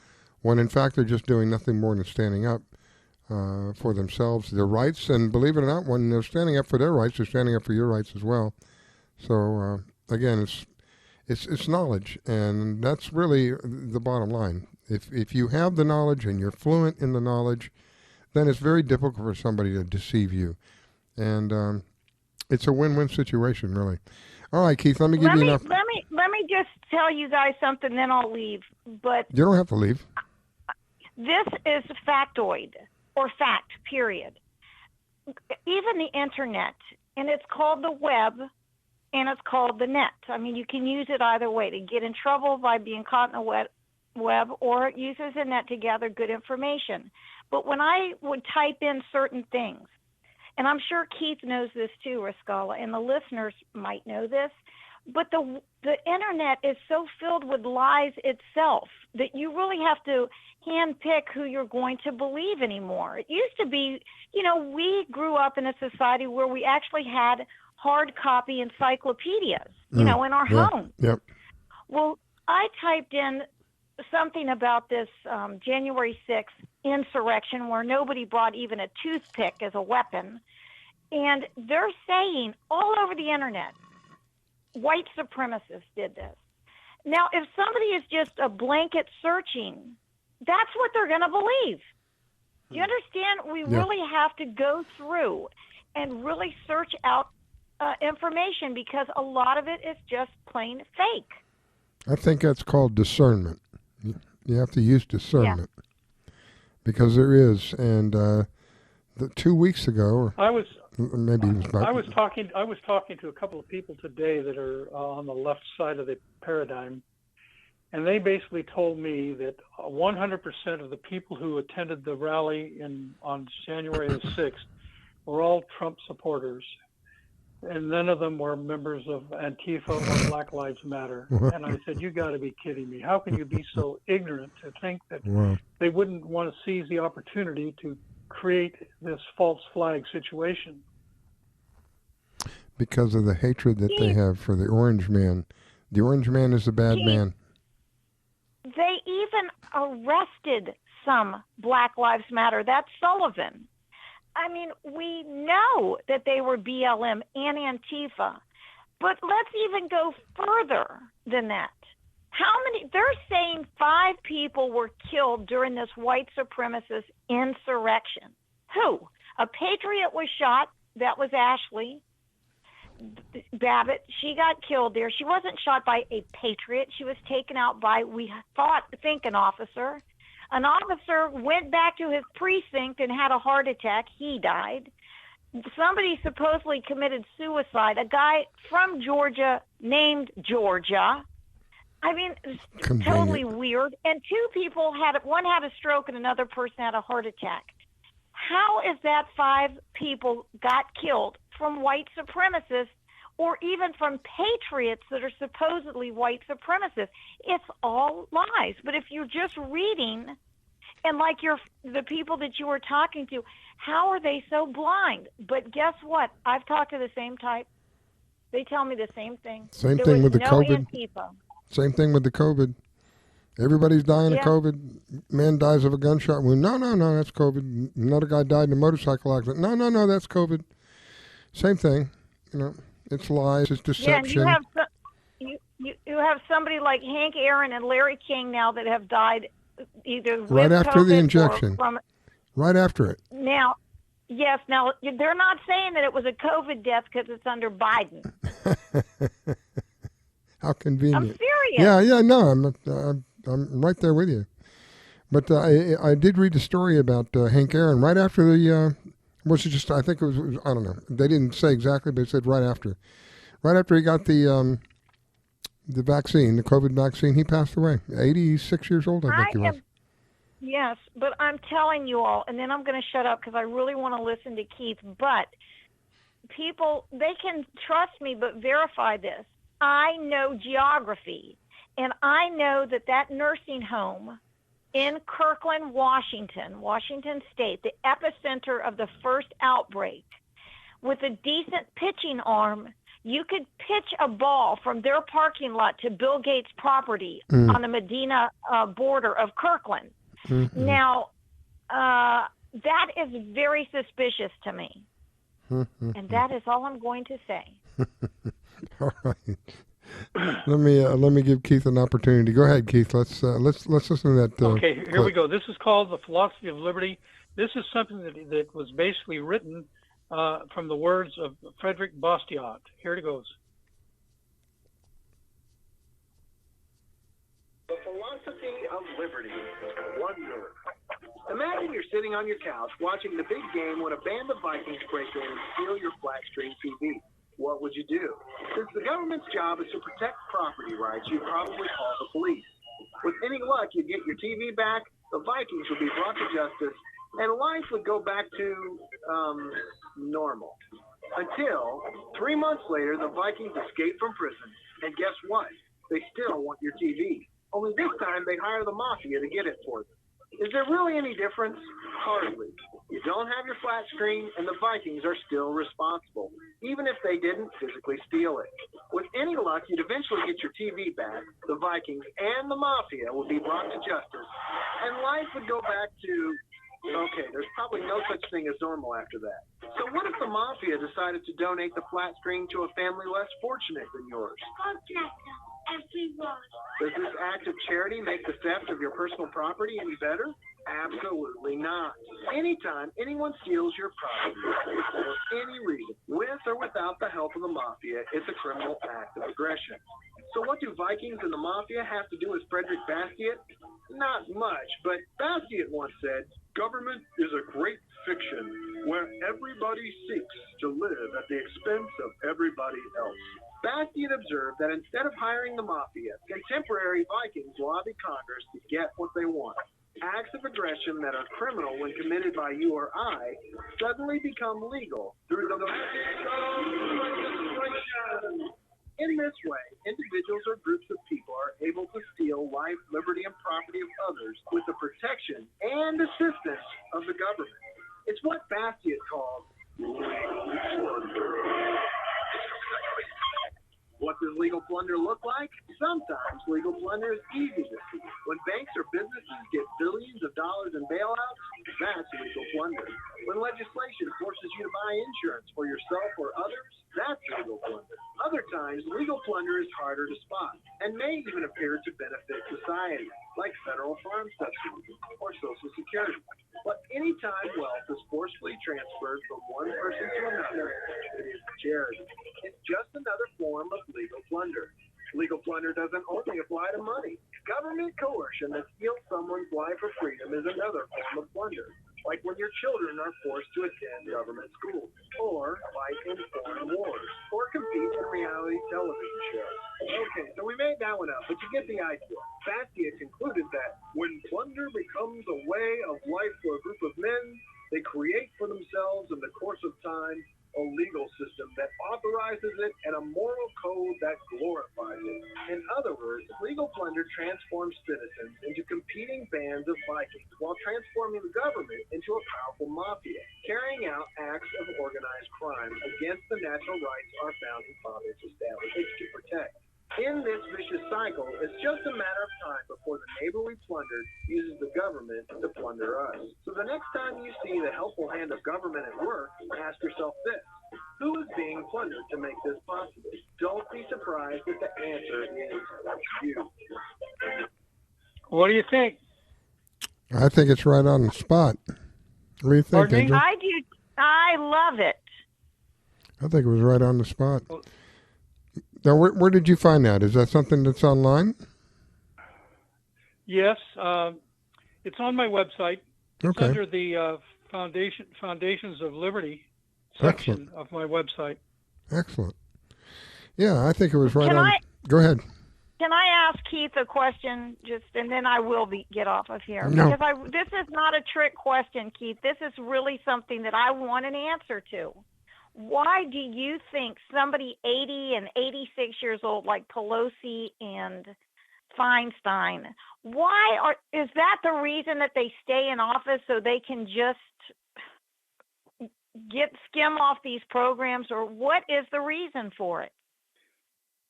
when in fact they're just doing nothing more than standing up for themselves, their rights, and believe it or not, when they're standing up for their rights, they're standing up for your rights as well. So again, it's knowledge, and that's really the bottom line. If you have the knowledge and you're fluent in the knowledge, then it's very difficult for somebody to deceive you, and it's a win-win situation, really. All right, Keith, let me give you enough. Let me just tell you guys something, then I'll leave. But you don't have to leave. This is factoid, or fact, period. Even the internet, and it's called the web, and it's called the net. I mean, you can use it either way to get in trouble by being caught in the web, or it uses the net to gather good information. But when I would type in certain things, and I'm sure Keith knows this too, Rascala, and the listeners might know this, but the internet is so filled with lies itself that you really have to handpick who you're going to believe anymore. It used to be, we grew up in a society where we actually had hard copy encyclopedias, in our home. Yep. Well, I typed in something about this January 6th insurrection where nobody brought even a toothpick as a weapon. And they're saying all over the internet, white supremacists did this. Now, if somebody is just a blanket searching, that's what they're going to believe. You understand? We really have to go through and really search out information, because a lot of it is just plain fake. I think that's called discernment. You have to use discernment, because there is. And 2 weeks ago, I was talking to a couple of people today that are on the left side of the paradigm, and they basically told me that 100% of the people who attended the rally on January the 6th were all Trump supporters, and none of them were members of Antifa or Black Lives Matter. And I said, you got to be kidding me. How can you be so ignorant to think that they wouldn't want to seize the opportunity to create this false flag situation? Because of the hatred that they have for the orange man. The orange man is a bad man. They even arrested some Black Lives Matter. That's Sullivan. I mean, we know that they were BLM and Antifa, but let's even go further than that. They're saying 5 people were killed during this white supremacist insurrection. Who? A patriot was shot. That was Ashley Babbitt. She got killed there. She wasn't shot by a patriot. She was taken out by, think an officer. An officer went back to his precinct and had a heart attack. He died. Somebody supposedly committed suicide. A guy from Georgia named Georgia. I mean, it's totally weird. And 2 people one had a stroke and another person had a heart attack. How is that 5 people got killed from white supremacists, or even from patriots that are supposedly white supremacists? It's all lies. But if you're just reading, And like the people that you were talking to, how are they so blind? But guess what? I've talked to the same type. They tell me the same thing. Same there thing was with the no COVID. Antifa. Same thing with the COVID. Everybody's dying Yeah. of COVID. Man dies of a gunshot wound. No, that's COVID. Another guy died in a motorcycle accident. No, that's COVID. Same thing. It's lies. It's deception. Yeah, and you have somebody like Hank Aaron and Larry King now that have died either with right after COVID the or injection. from Right after it. Now, yes. Now they're not saying that it was a COVID death because it's under Biden. How convenient. I'm serious. Yeah. No, I'm right there with you. But I did read the story about Hank Aaron right after the. Was it just? I think it was. I don't know. They didn't say exactly, but it said right after. Right after he got the vaccine, the COVID vaccine, he passed away. 86 years old, I think he was. Yes, but I'm telling you all, and then I'm going to shut up because I really want to listen to Keith. But people, they can trust me, but verify this. I know geography, and I know that nursing home in Kirkland, Washington State, the epicenter of the first outbreak, with a decent pitching arm, you could pitch a ball from their parking lot to Bill Gates' property on the Medina border of Kirkland. Mm-hmm. Now, that is very suspicious to me. And that is all I'm going to say. All right. Let me give Keith an opportunity. Go ahead, Keith. Let's listen to that. Okay, here clip. we go. This is called The Philosophy of Liberty. This is something that was basically written from the words of Frederick Bastiat. Here it goes. The Philosophy of Liberty. Wonder. Imagine you're sitting on your couch watching the big game when a band of Vikings break in and steal your flat screen TV. What would you do? Since the government's job is to protect property rights, you'd probably call the police. With any luck, you'd get your TV back, the Vikings would be brought to justice, and life would go back to, normal. Until 3 months later, the Vikings escape from prison, and guess what? They still want your TV. Only this time, they hire the mafia to get it for them. Is there really any difference? Hardly. You don't have your flat screen, and the Vikings are still responsible, even if they didn't physically steal it. With any luck, you'd eventually get your TV back, the Vikings and the Mafia would be brought to justice, and life would go back to, okay, there's probably no such thing as normal after that. So what if the Mafia decided to donate the flat screen to a family less fortunate than yours? Does this act of charity make the theft of your personal property any better? Absolutely not. Anytime anyone steals your property for any reason, with or without the help of the Mafia, it's a criminal act of aggression. So what do Vikings and the Mafia have to do with Frederick Bastiat? Not much, but Bastiat once said, "Government is a great fiction where everybody seeks to live at the expense of everybody else." Bastiat observed that instead of hiring the Mafia, contemporary Vikings lobby Congress to get what they want. Acts of aggression that are criminal when committed by you or I suddenly become legal through the magic of legislation. In this way, individuals or groups of people are able to steal life, liberty, and property of others with the protection and assistance of the government. It's what Bastiat called legal plunder. What does legal plunder look like? Sometimes legal plunder is easy to see. When banks or businesses get billions of dollars in bailouts, that's legal plunder. When legislation forces you to buy insurance for yourself or others, that's legal plunder. Other times, legal plunder is harder to spot and may even appear to benefit society, like federal farm subsidies or Social Security. But anytime wealth is forcefully transferred from one person to another, it is charity. It's just another form of legal plunder. Legal plunder doesn't only apply to money. Government coercion that steals someone's life or freedom is another form of plunder, like when your children are forced to attend government schools, or fight in foreign wars, or compete in reality television shows. Okay, so we made that one up, but you get the idea. Bastiat concluded that when plunder becomes a way of life for a group of men, they create for themselves in the course of time a legal system that authorizes legitimizes it and a moral code that glorifies it. In other words, legal plunder transforms citizens into competing bands of Vikings while transforming the government into a powerful mafia, carrying out acts of organized crime against the natural rights our founding fathers established to protect. In this vicious cycle, it's just a matter of time before the neighbor we plundered uses the government to plunder us. So the next time you see the helpful hand of government at work, ask yourself this: who is being plundered to make this possible? Don't be surprised if the answer is you. What do you think? I think it's right on the spot. What do you think, Angel? I do. I love it. I think it was right on the spot. Now, where did you find that? Is that something that's online? Yes, it's on my website. It's Okay. under the Foundations of Liberty section Excellent. of my website. Excellent. Yeah, I think it was right Can on. Go ahead. Can I ask Keith a question, and then I will get off of here? No. Because this is not a trick question, Keith. This is really something that I want an answer to. Why do you think somebody 80 and 86 years old like Pelosi and Feinstein, is that the reason that they stay in office, so they can just skim off these programs, or what is the reason for it?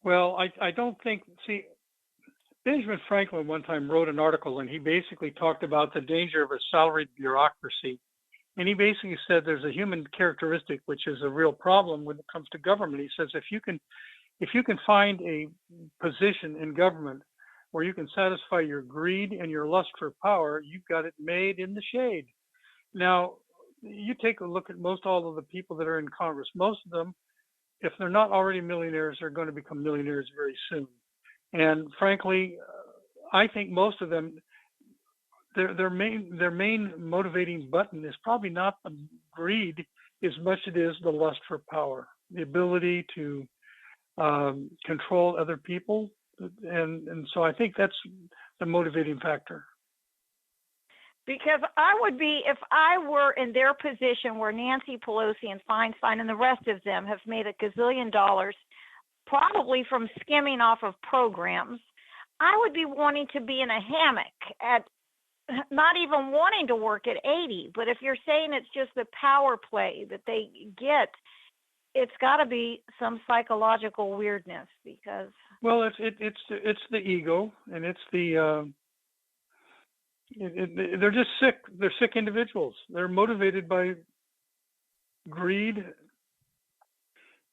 Well, I don't think, Benjamin Franklin one time wrote an article, and he basically talked about the danger of a salaried bureaucracy. And he basically said there's a human characteristic which is a real problem when it comes to government. He says if you can find a position in government where you can satisfy your greed and your lust for power, you've got it made in the shade. Now, you take a look at all of the people that are in Congress. Most of them, if they're not already millionaires, are going to become millionaires very soon. And frankly, I think most of them, their main motivating button is probably not the greed as much as it is the lust for power, the ability to control other people, and so I think that's the motivating factor. Because I would be, if I were in their position where Nancy Pelosi and Feinstein and the rest of them have made $1 gazillion, probably from skimming off of programs, I would be wanting to be in a hammock at not even wanting to work at 80. But if you're saying it's just the power play that they get, it's got to be some psychological weirdness, because it's the ego, and it's the they're just sick. They're sick individuals. They're motivated by greed,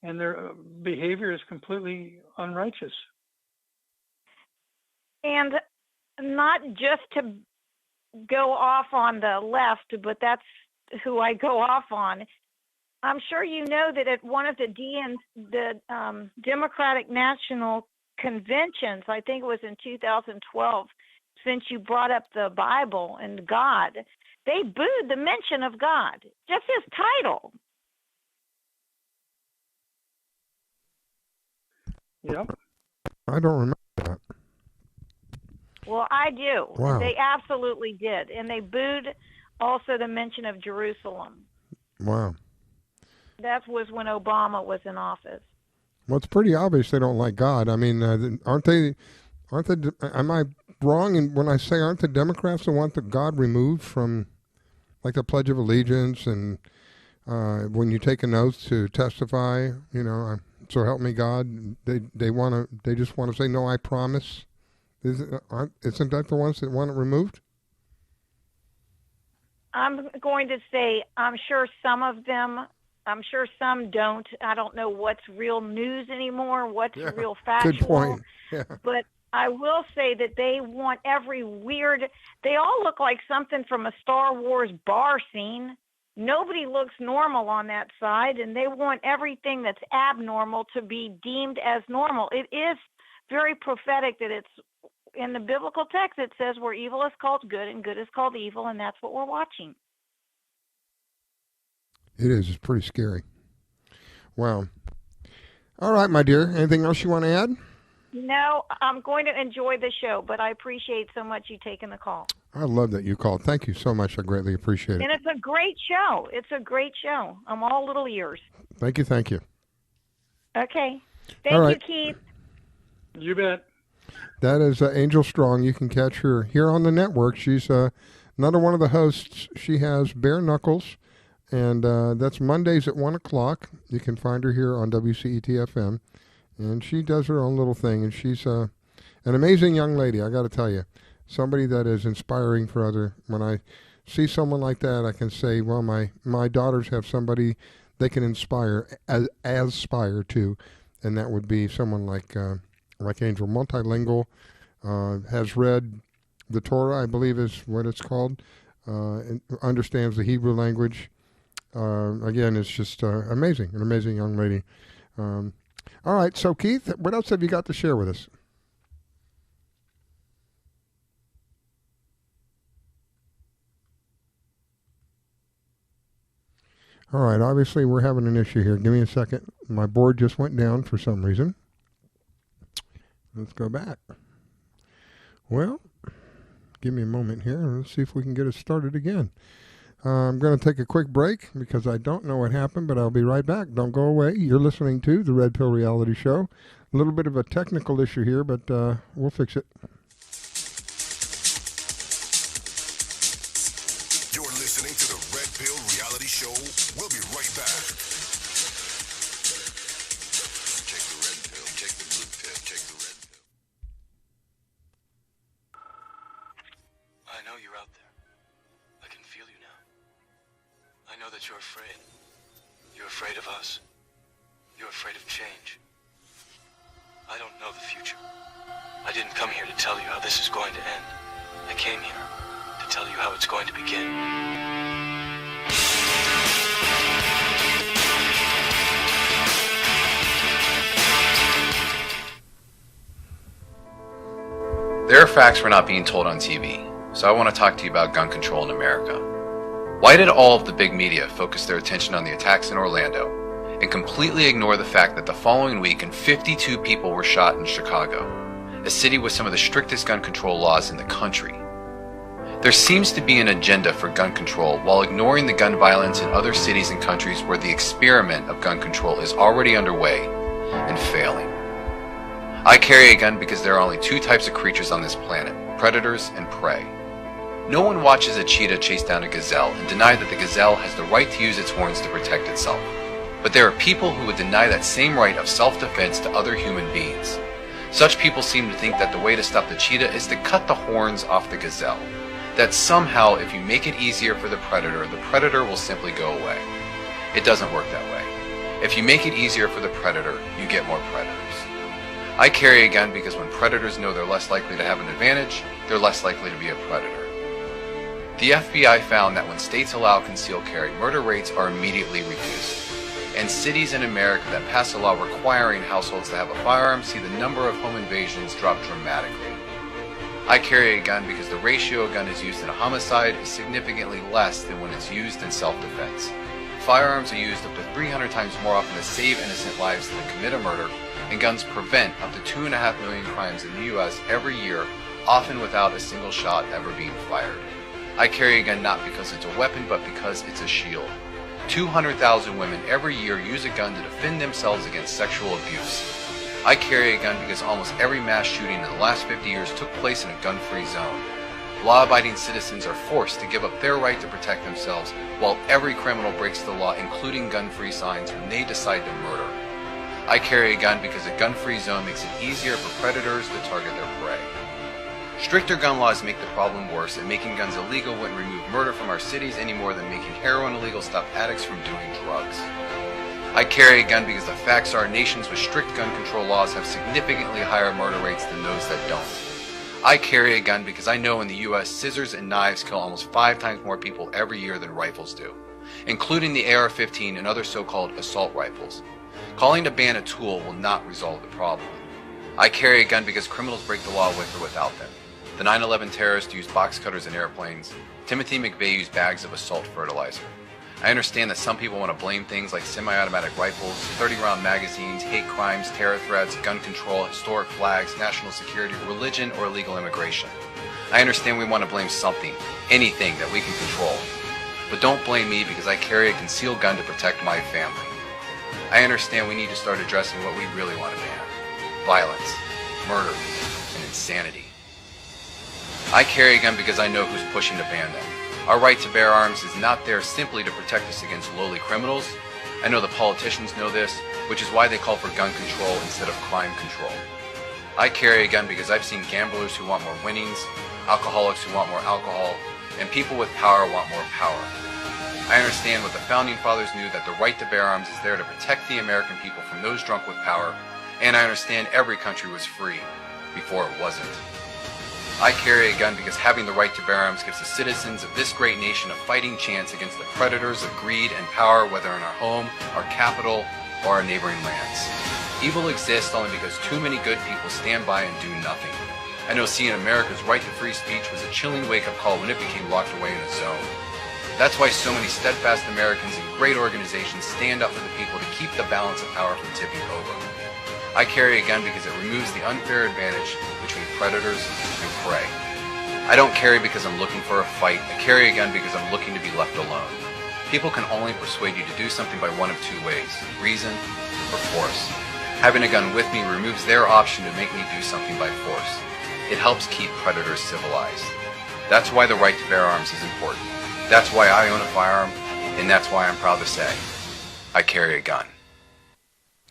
and their behavior is completely unrighteous. And not just to go off on the left, but that's who I go off on. I'm sure you know that at one of the Democratic National Conventions, I think it was in 2012, since you brought up the Bible and God, they booed the mention of God, just his title. Yep. I don't remember that. Well, I do. Wow. They absolutely did. And they booed also the mention of Jerusalem. Wow. That was when Obama was in office. Well, it's pretty obvious they don't like God. I mean, aren't they, am I wrong when I say aren't the Democrats that want the God removed from, like, the Pledge of Allegiance, and when you take an oath to testify, so help me God, they just want to say, no, I promise. Isn't that the ones that want it removed? I'm going to say I'm sure some of them, I'm sure some don't. I don't know what's real news anymore, what's real factual. Good point. Yeah. But I will say that they want they all look like something from a Star Wars bar scene. Nobody looks normal on that side, and they want everything that's abnormal to be deemed as normal. It is very prophetic that it's in the biblical text. It says where evil is called good and good is called evil, and that's what we're watching. It is. It's pretty scary. Wow. All right, my dear. Anything else you want to add? No, I'm going to enjoy the show, but I appreciate so much you taking the call. I love that you called. Thank you so much. I greatly appreciate it. And it's a great show. It's a great show. I'm all little ears. Thank you. Okay. All right. Thank you, Keith. You bet. That is Angel Strong. You can catch her here on the network. She's another one of the hosts. She has Bare Knuckles, and that's Mondays at 1 o'clock. You can find her here on WCET-FM, and she does her own little thing, and she's an amazing young lady, I got to tell you. Somebody that is inspiring for other. When I see someone like that, I can say, well, my daughters have somebody they can aspire to, and that would be someone like Angel, multilingual, has read the Torah, I believe is what it's called, understands the Hebrew language. Again, it's just amazing, an amazing young lady. All right, so Keith, what else have you got to share with us? All right, obviously we're having an issue here. Give me a second. My board just went down for some reason. Let's go back. Well, give me a moment here and let's see if we can get it started again. I'm going to take a quick break because I don't know what happened, but I'll be right back. Don't go away. You're listening to the Red Pill Reality Show. A little bit of a technical issue here, but we'll fix it. You're listening to the Red Pill Reality Show. We'll be right back. Take the red pill, take the blue pill, take the red pill. I know you're out there. I can feel you now. I know that you're afraid. You're afraid of us. You're afraid of change. I don't know the future. I didn't come here to tell you how this is going to end. I came here to tell you how it's going to begin. There are facts we're not being told on TV, so I want to talk to you about gun control in America. Why did all of the big media focus their attention on the attacks in Orlando and completely ignore the fact that the following weekend 52 people were shot in Chicago, a city with some of the strictest gun control laws in the country? There seems to be an agenda for gun control while ignoring the gun violence in other cities and countries where the experiment of gun control is already underway and failing. I carry a gun because there are only two types of creatures on this planet, predators and prey. No one watches a cheetah chase down a gazelle and deny that the gazelle has the right to use its horns to protect itself. But there are people who would deny that same right of self-defense to other human beings. Such people seem to think that the way to stop the cheetah is to cut the horns off the gazelle. That somehow if you make it easier for the predator will simply go away. It doesn't work that way. If you make it easier for the predator, you get more predators. I carry a gun because when predators know they're less likely to have an advantage, they're less likely to be a predator. The FBI found that when states allow concealed carry, murder rates are immediately reduced. And cities in America that pass a law requiring households to have a firearm see the number of home invasions drop dramatically. I carry a gun because the ratio a gun is used in a homicide is significantly less than when it's used in self-defense. Firearms are used up to 300 times more often to save innocent lives than to commit a murder, and guns prevent up to 2.5 million crimes in the U.S. every year, often without a single shot ever being fired. I carry a gun not because it's a weapon, but because it's a shield. 200,000 women every year use a gun to defend themselves against sexual abuse. I carry a gun because almost every mass shooting in the last 50 years took place in a gun-free zone. Law-abiding citizens are forced to give up their right to protect themselves, while every criminal breaks the law, including gun-free signs, when they decide to murder. I carry a gun because a gun-free zone makes it easier for predators to target their prey. Stricter gun laws make the problem worse, and making guns illegal wouldn't remove murder from our cities any more than making heroin illegal stop addicts from doing drugs. I carry a gun because the facts are nations with strict gun control laws have significantly higher murder rates than those that don't. I carry a gun because I know in the U.S. scissors and knives kill almost 5 times more people every year than rifles do, including the AR-15 and other so-called assault rifles. Calling to ban a tool will not resolve the problem. I carry a gun because criminals break the law with or without them. The 9/11 terrorists used box cutters in airplanes. Timothy McVeigh used bags of assault fertilizer. I understand that some people want to blame things like semi-automatic rifles, 30-round magazines, hate crimes, terror threats, gun control, historic flags, national security, religion, or illegal immigration. I understand we want to blame something, anything that we can control. But don't blame me because I carry a concealed gun to protect my family. I understand we need to start addressing what we really want to ban: violence, murder, and insanity. I carry a gun because I know who's pushing to ban them. Our right to bear arms is not there simply to protect us against lowly criminals. I know the politicians know this, which is why they call for gun control instead of crime control. I carry a gun because I've seen gamblers who want more winnings, alcoholics who want more alcohol, and people with power want more power. I understand what the Founding Fathers knew, that the right to bear arms is there to protect the American people from those drunk with power, and I understand every country was free before it wasn't. I carry a gun because having the right to bear arms gives the citizens of this great nation a fighting chance against the predators of greed and power, whether in our home, our capital, or our neighboring lands. Evil exists only because too many good people stand by and do nothing. I know seeing America's right to free speech was a chilling wake-up call when it became locked away in a zone. That's why so many steadfast Americans and great organizations stand up for the people to keep the balance of power from tipping over. I carry a gun because it removes the unfair advantage between predators and prey. I don't carry because I'm looking for a fight. I carry a gun because I'm looking to be left alone. People can only persuade you to do something by one of two ways: reason or force. Having a gun with me removes their option to make me do something by force. It helps keep predators civilized. That's why the right to bear arms is important. That's why I own a firearm, and that's why I'm proud to say I carry a gun.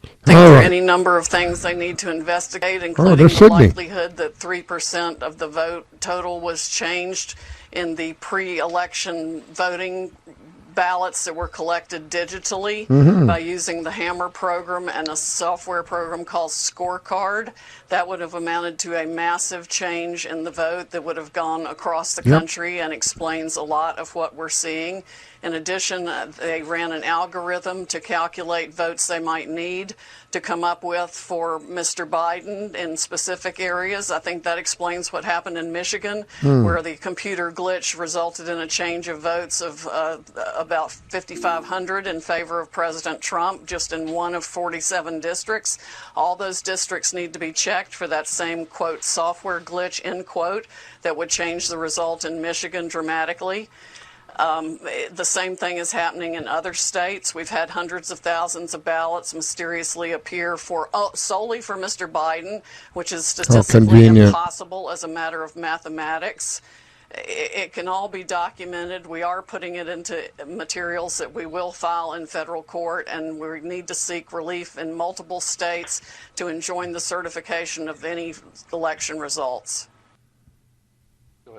I think there are any number of things they need to investigate, including the likelihood that 3% of the vote total was changed in the pre-election voting ballots that were collected digitally by using the Hammer program and a software program called Scorecard. That would have amounted to a massive change in the vote that would have gone across the country and explains a lot of what we're seeing. In addition, they ran an algorithm to calculate votes they might need to come up with for Mr. Biden in specific areas. I think that explains what happened in Michigan, where the computer glitch resulted in a change of votes of about 5,500 in favor of President Trump, just in one of 47 districts. All those districts need to be checked for that same, quote, software glitch, end quote, that would change the result in Michigan dramatically. The same thing is happening in other states. We've had hundreds of thousands of ballots mysteriously appear for solely for Mr. Biden, which is statistically impossible as a matter of mathematics. It can all be documented. We are putting it into materials that we will file in federal court, and we need to seek relief in multiple states to enjoin the certification of any election results.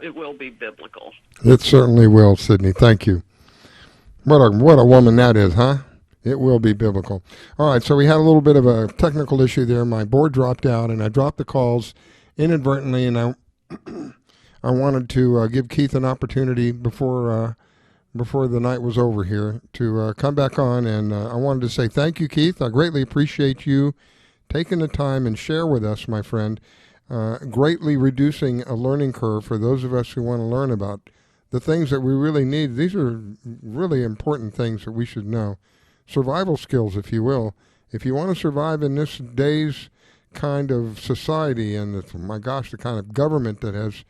It will be biblical. It certainly will, Sydney. Thank you. What a woman that is, huh? It will be biblical. All right, so we had a little bit of a technical issue there. My board dropped out, and I dropped the calls inadvertently, and I wanted to give Keith an opportunity before the night was over here to come back on, and I wanted to say thank you, Keith. I greatly appreciate you taking the time and share with us, my friend. Greatly reducing a learning curve for those of us who want to learn about the things that we really need. These are really important things that we should know. Survival skills, if you will. If you want to survive in this day's kind of society and, the kind of government that has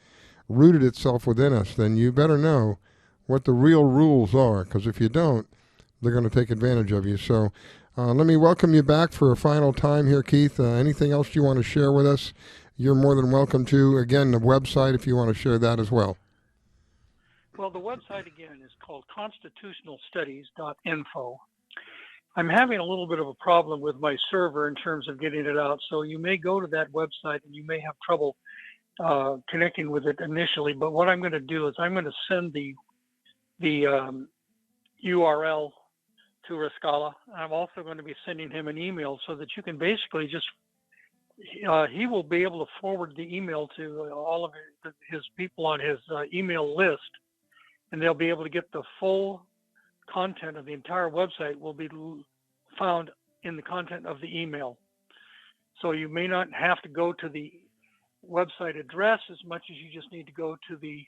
rooted itself within us, then you better know what the real rules are, because if you don't, they're going to take advantage of you. So let me welcome you back for a final time here, Keith. Anything else you want to share with us? You're more than welcome to. Again, the website, if you want to share that as well. Well, the website, again, is called constitutionalstudies.info. I'm having a little bit of a problem with my server in terms of getting it out, so you may go to that website and you may have trouble connecting with it initially. But what I'm going to do is I'm going to send the URL to Riscala. I'm also going to be sending him an email so that you can basically just he will be able to forward the email to all of his people on his email list, and they'll be able to get the full content of the entire website will be found in the content of the email. So you may not have to go to the website address as much as you just need to go to the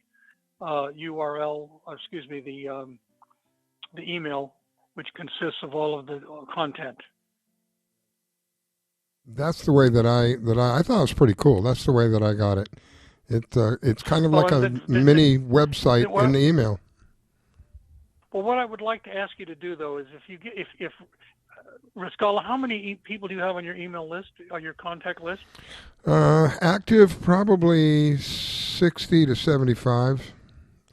URL, the email, which consists of all of the content. That's the way that I thought it was pretty cool. That's the way that I got it. It's kind of like a mini website in the email. Well, what I would like to ask you to do, though, is if Riscala, how many people do you have on your email list, or your contact list? Active, probably 60 to 75.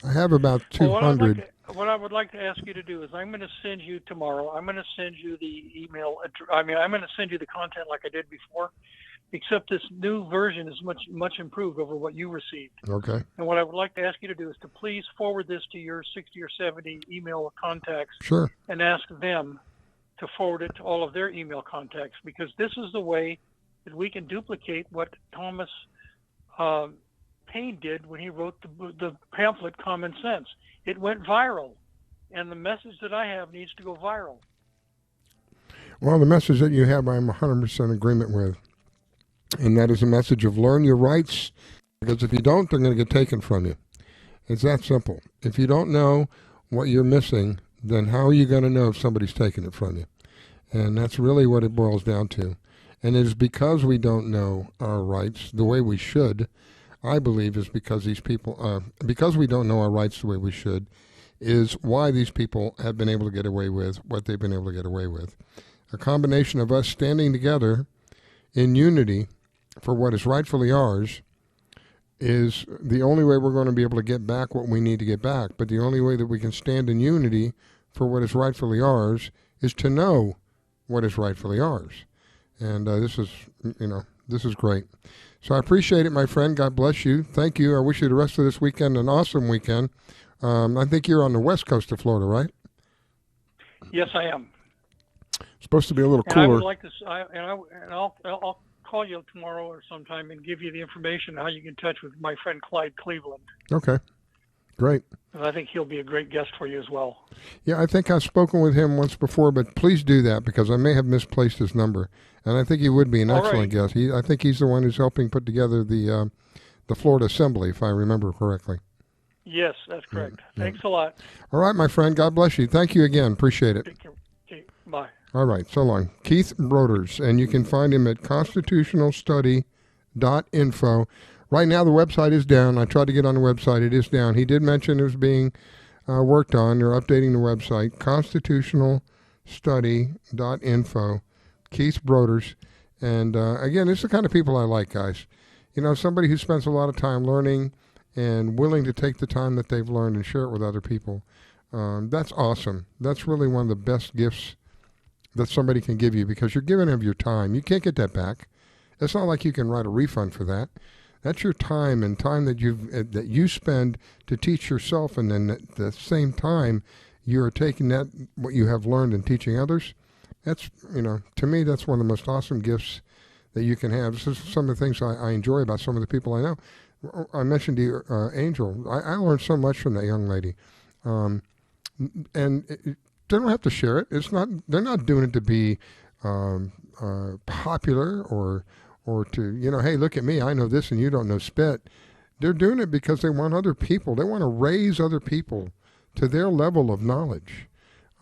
I have about 200. What I would like to ask you to do is, I'm going to send you tomorrow. I'm going to send you the email. I'm going to send you the content like I did before, except this new version is much improved over what you received. Okay. And what I would like to ask you to do is to please forward this to your 60 or 70 email contacts. Sure. And ask them to forward it to all of their email contacts, because this is the way that we can duplicate what Thomas Paine did when he wrote the pamphlet Common Sense. It went viral, and the message that I have needs to go viral. Well, the message that you have, I'm 100% agreement with, and that is a message of learn your rights, because if you don't, they're going to get taken from you. It's that simple. If you don't know what you're missing, then how are you going to know if somebody's taking it from you? And that's really what it boils down to. And it is because we don't know our rights the way we should, I believe, is because these people, because we don't know our rights the way we should, is why these people have been able to get away with what they've been able to get away with. A combination of us standing together in unity for what is rightfully ours is the only way we're going to be able to get back what we need to get back. But the only way that we can stand in unity for what is rightfully ours is to know what is rightfully ours. And this is great. So I appreciate it, my friend. God bless you. Thank you. I wish you the rest of this weekend an awesome weekend. I think you're on the west coast of Florida, right? Yes, I am. It's supposed to be a little And cooler. I would like to, I'll call you tomorrow or sometime and give you the information how you get in touch with my friend Clyde Cleveland. Okay. Great. And I think he'll be a great guest for you as well. Yeah, I think I've spoken with him once before, but please do that because I may have misplaced his number. And I think he would be an excellent guest. I think he's the one who's helping put together the Florida Assembly, if I remember correctly. Yes, that's correct. Thanks a lot. All right, my friend. God bless you. Thank you again. Appreciate it. Okay, bye. All right, so long. Keith Broders, and you can find him at constitutionalstudy.info. Right now, the website is down. I tried to get on the website. It is down. He did mention it was being worked on. They're updating the website, constitutionalstudy.info. Keith Broders. And, again, this is the kind of people I like, guys. You know, somebody who spends a lot of time learning and willing to take the time that they've learned and share it with other people. That's awesome. That's really one of the best gifts that somebody can give you because you're giving of your time. You can't get that back. It's not like you can write a refund for that. That's your time and time that you spend to teach yourself, and then at the same time you're taking that what you have learned and teaching others. That's, you know, to me that's one of the most awesome gifts that you can have. This is some of the things I enjoy about some of the people I know. I mentioned to you, Angel. I learned so much from that young lady, and they don't have to share it. It's not. They're not doing it to be popular or to, you know, hey, look at me, I know this and you don't know spit. They're doing it because they want other people. They want to raise other people to their level of knowledge.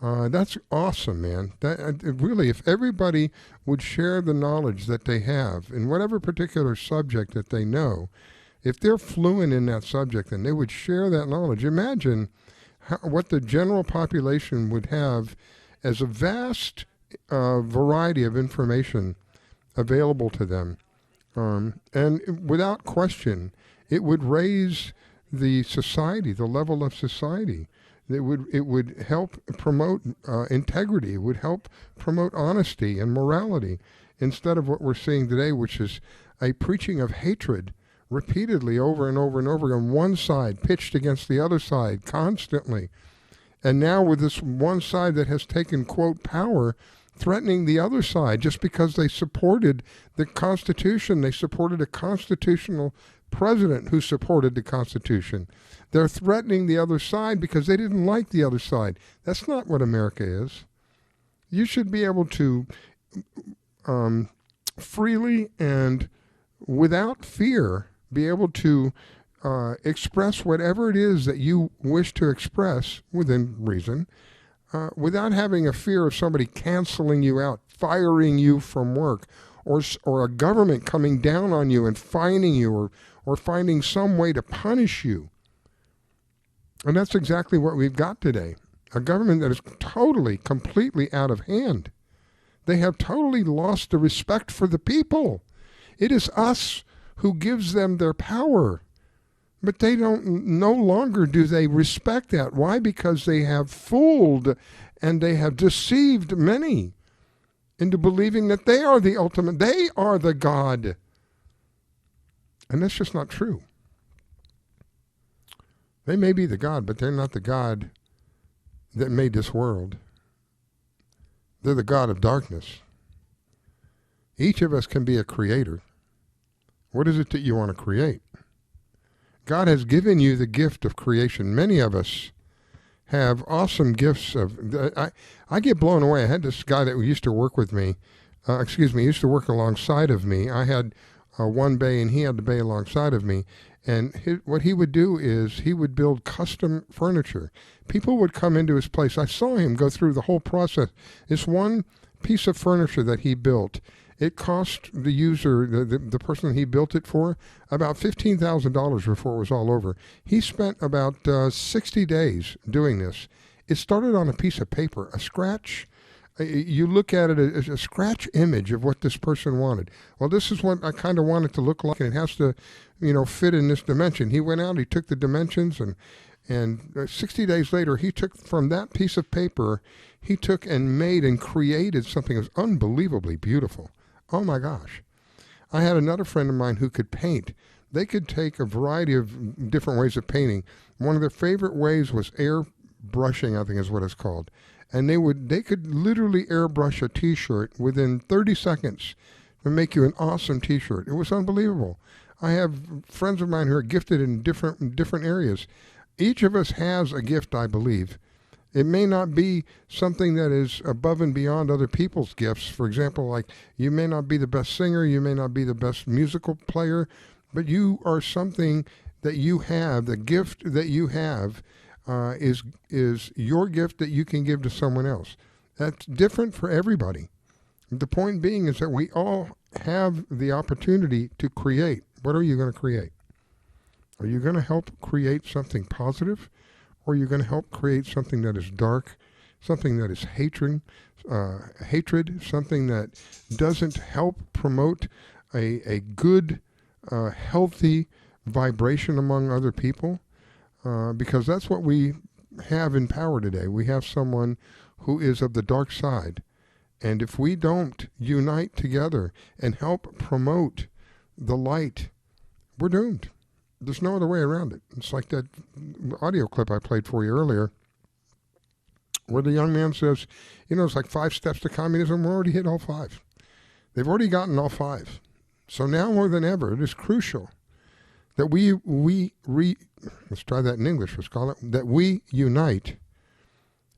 That's awesome, man. That really, if everybody would share the knowledge that they have in whatever particular subject that they know, if they're fluent in that subject and they would share that knowledge, imagine what the general population would have as a vast variety of information available to them. And without question, it would raise the society, the level of society. It would help promote integrity. It would help promote honesty and morality instead of what we're seeing today, which is a preaching of hatred repeatedly over and over and over again, one side pitched against the other side constantly. And now with this one side that has taken, quote, power, threatening the other side just because they supported the Constitution. They supported a constitutional president who supported the Constitution. They're threatening the other side because they didn't like the other side. That's not what America is. You should be able to freely and without fear be able to express whatever it is that you wish to express within reason, without having a fear of somebody canceling you out, firing you from work, or a government coming down on you and fining you or finding some way to punish you. And that's exactly what we've got today. A government that is totally, completely out of hand. They have totally lost the respect for the people. It is us who gives them their power. But they no longer do they respect that. Why? Because they have fooled and they have deceived many into believing that they are the ultimate, they are the God. And that's just not true. They may be the God, but they're not the God that made this world. They're the God of darkness. Each of us can be a creator. What is it that you want to create? God has given you the gift of creation. Many of us have awesome gifts of. I get blown away. I had this guy that used to work with me. Used to work alongside of me. I had one bay, and he had the bay alongside of me. And what he would do is he would build custom furniture. People would come into his place. I saw him go through the whole process. This one piece of furniture that he built, it cost the user, the person he built it for, about $15,000 before it was all over. He spent about 60 days doing this. It started on a piece of paper, a scratch. You look at it as a scratch image of what this person wanted. Well, this is what I kind of want it to look like, and it has to, fit in this dimension. He went out, he took the dimensions, and 60 days later, he took from that piece of paper, he took and made and created something that was unbelievably beautiful. Oh my gosh. I had another friend of mine who could paint. They could take a variety of different ways of painting. One of their favorite ways was airbrushing, I think is what it's called. And they could literally airbrush a t-shirt within 30 seconds and make you an awesome t-shirt. It was unbelievable. I have friends of mine who are gifted in different areas. Each of us has a gift, I believe. It may not be something that is above and beyond other people's gifts. For example, like you may not be the best singer, you may not be the best musical player, but you are something that you have. The gift that you have is your gift that you can give to someone else. That's different for everybody. The point being is that we all have the opportunity to create. What are you going to create? Are you going to help create something positive? Or are you going to help create something that is dark, something that is hatred, something that doesn't help promote a good, healthy vibration among other people? Because that's what we have in power today. We have someone who is of the dark side. And if we don't unite together and help promote the light, we're doomed. There's no other way around it. It's like that audio clip I played for you earlier where the young man says, it's like 5 steps to communism. We're already hit all 5. They've already gotten all 5. So now more than ever, it is crucial that let's try that in English, let's call it, that we unite.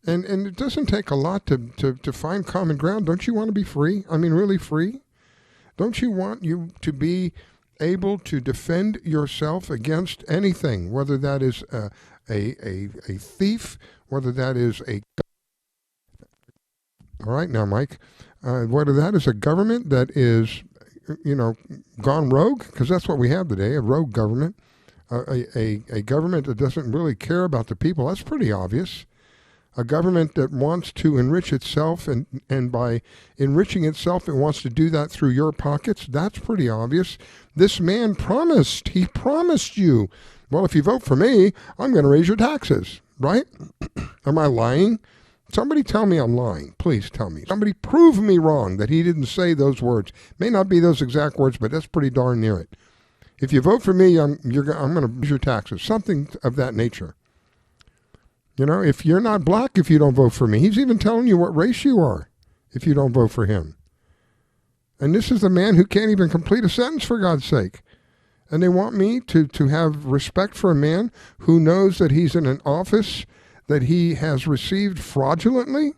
And it doesn't take a lot to find common ground. Don't you want to be free? I mean, really free? Don't you want you to be able to defend yourself against anything, whether that is a thief, whether that is all right now, Mike, whether that is a government that is, gone rogue, because that's what we have today, a rogue government, a government that doesn't really care about the people. That's pretty obvious. A government that wants to enrich itself, and by enriching itself, it wants to do that through your pockets. That's pretty obvious. This man promised. He promised you, well, if you vote for me, I'm going to raise your taxes, right? Am I lying? Somebody tell me I'm lying. Please tell me. Somebody prove me wrong that he didn't say those words. May not be those exact words, but that's pretty darn near it. If you vote for me, I'm going to raise your taxes. Something of that nature. If you're not black, if you don't vote for me, he's even telling you what race you are if you don't vote for him. And this is the man who can't even complete a sentence, for God's sake. And they want me to have respect for a man who knows that he's in an office that he has received fraudulently?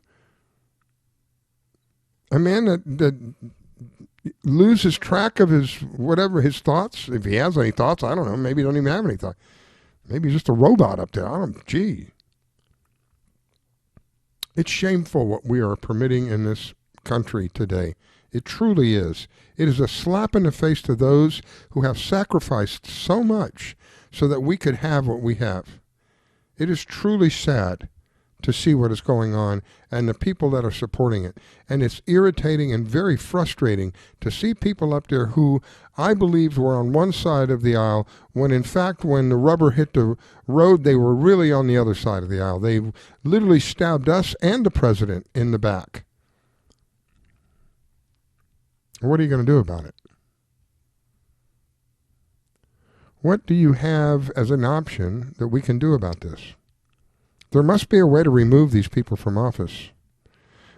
A man that loses track of his thoughts, if he has any thoughts, I don't know, maybe he don't even have any thoughts. Maybe he's just a robot up there. It's shameful what we are permitting in this country today. It truly is. It is a slap in the face to those who have sacrificed so much so that we could have what we have. It is truly sad to see what is going on and the people that are supporting it. And it's irritating and very frustrating to see people up there who I believed were on one side of the aisle when in fact when the rubber hit the road, they were really on the other side of the aisle. They literally stabbed us and the president in the back. What are you going to do about it? What do you have as an option that we can do about this? There must be a way to remove these people from office.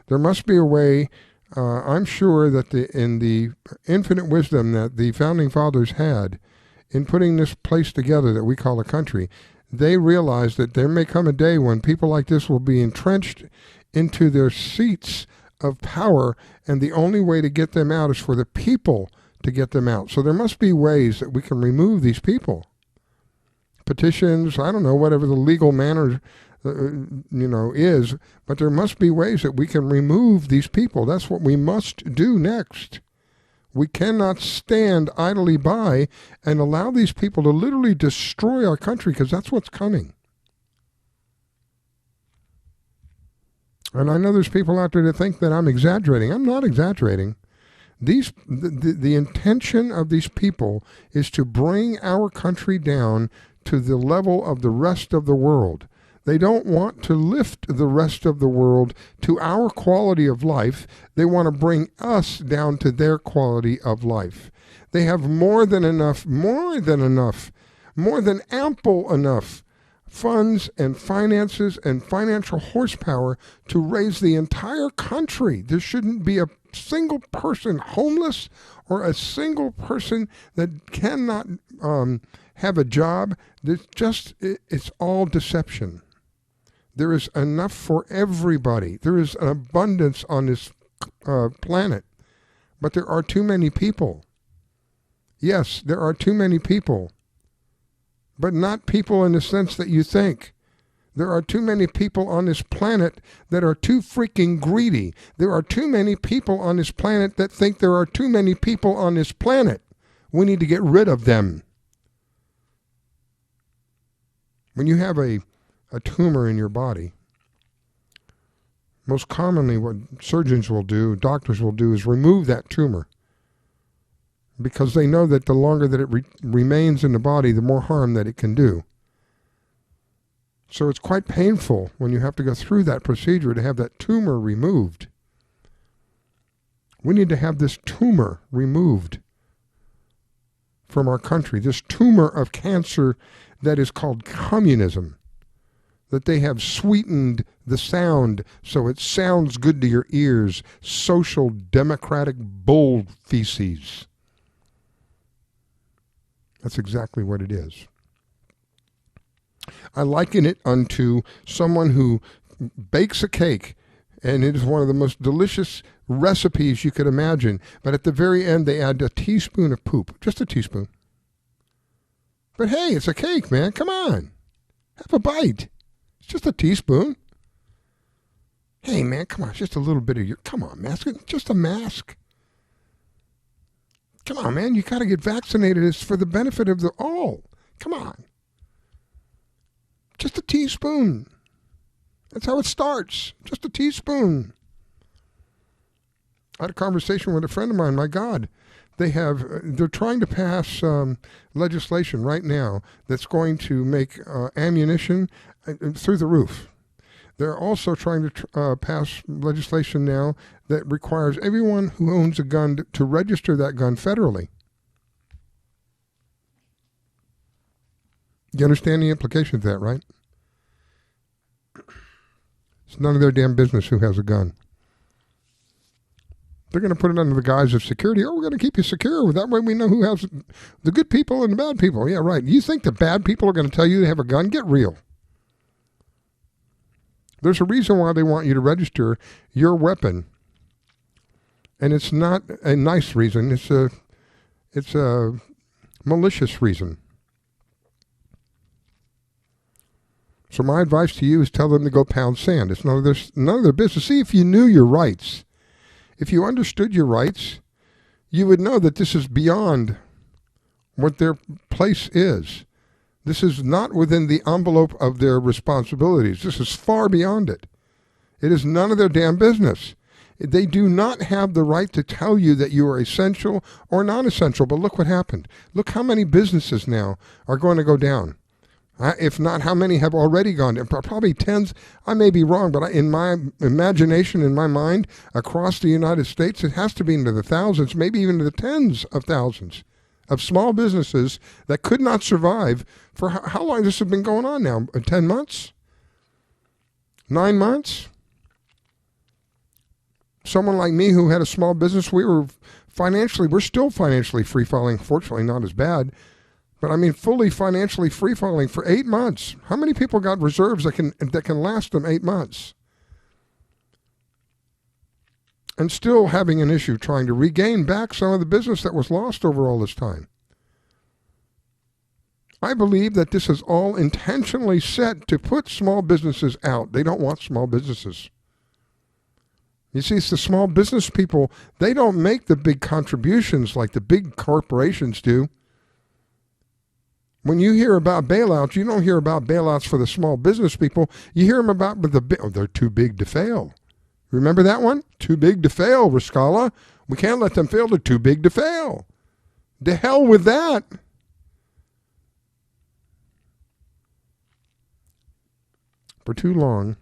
There must be a way, I'm sure that in the infinite wisdom that the Founding Fathers had in putting this place together that we call a country, they realized that there may come a day when people like this will be entrenched into their seats of power, and the only way to get them out is for the people to get them out. So there must be ways that we can remove these people. Petitions, I don't know, whatever the legal manner is, but there must be ways that we can remove these people. That's what we must do next. We cannot stand idly by and allow these people to literally destroy our country, because that's what's coming. And I know there's people out there that think that I'm exaggerating. I'm not exaggerating. The intention of these people is to bring our country down to the level of the rest of the world. They don't want to lift the rest of the world to our quality of life. They want to bring us down to their quality of life. They have more than ample enough funds and finances and financial horsepower to raise the entire country. There shouldn't be a single person homeless or a single person that cannot have a job. It's all deception. There is enough for everybody. There is an abundance on this planet, but there are too many people. Yes, there are too many people, but not people in the sense that you think. There are too many people on this planet that are too freaking greedy. There are too many people on this planet that think there are too many people on this planet. We need to get rid of them. When you have a tumor in your body, most commonly what surgeons will do, doctors will do, is remove that tumor, because they know that the longer that it remains in the body, the more harm that it can do. So it's quite painful when you have to go through that procedure to have that tumor removed. We need to have this tumor removed from our country, this tumor of cancer that is called communism, that they have sweetened the sound so it sounds good to your ears, social democratic bull feces. That's exactly what it is. I liken it unto someone who bakes a cake, and it is one of the most delicious recipes you could imagine, but at the very end they add a teaspoon of poop, just a teaspoon. But hey, it's a cake, man, come on, have a bite. It's just a teaspoon. Hey, man, come on, it's just a little bit of come on, mask it, just a mask. Come on, man, you got to get vaccinated. It's for the benefit of all. Come on. Just a teaspoon. That's how it starts. Just a teaspoon. I had a conversation with a friend of mine. My God, they're trying to pass legislation right now that's going to make ammunition through the roof. They're also trying to pass legislation now that requires everyone who owns a gun to register that gun federally. You understand the implications of that, right? It's none of their damn business who has a gun. They're going to put it under the guise of security. Oh, we're going to keep you secure. That way we know who has the good people and the bad people. Yeah, right. You think the bad people are going to tell you to have a gun? Get real. There's a reason why they want you to register your weapon. And it's not a nice reason. It's a malicious reason. So my advice to you is tell them to go pound sand. It's none of their business. See, if you knew your rights, if you understood your rights, you would know that this is beyond what their place is. This is not within the envelope of their responsibilities. This is far beyond it. It is none of their damn business. They do not have the right to tell you that you are essential or non-essential. But look what happened. Look how many businesses now are going to go down. If not, how many have already gone down? Probably tens. I may be wrong, but in my imagination, in my mind, across the United States, it has to be into the thousands, maybe even into the tens of thousands of small businesses that could not survive for how long this has been going on now? 10 months? 9 months? Someone like me who had a small business, we're still financially free-falling, fortunately not as bad, but I mean fully financially free-falling for 8 months. How many people got reserves that can last them 8 months? And still having an issue trying to regain back some of the business that was lost over all this time. I believe that this is all intentionally set to put small businesses out. They don't want small businesses. You see, it's the small business people, they don't make the big contributions like the big corporations do. When you hear about bailouts, you don't hear about bailouts for the small business people. You hear them about they're too big to fail. Remember that one? Too big to fail, Rascala. We can't let them fail. They're too big to fail. The hell with that. For too long,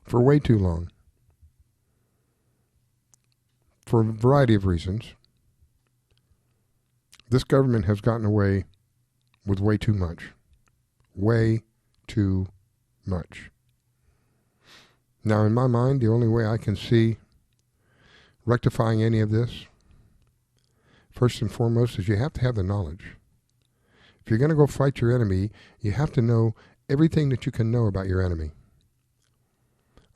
for way too long, for a variety of reasons, this government has gotten away with way too much. Way too much. Now, in my mind, the only way I can see rectifying any of this, first and foremost, is you have to have the knowledge. If you're going to go fight your enemy, you have to know everything that you can know about your enemy.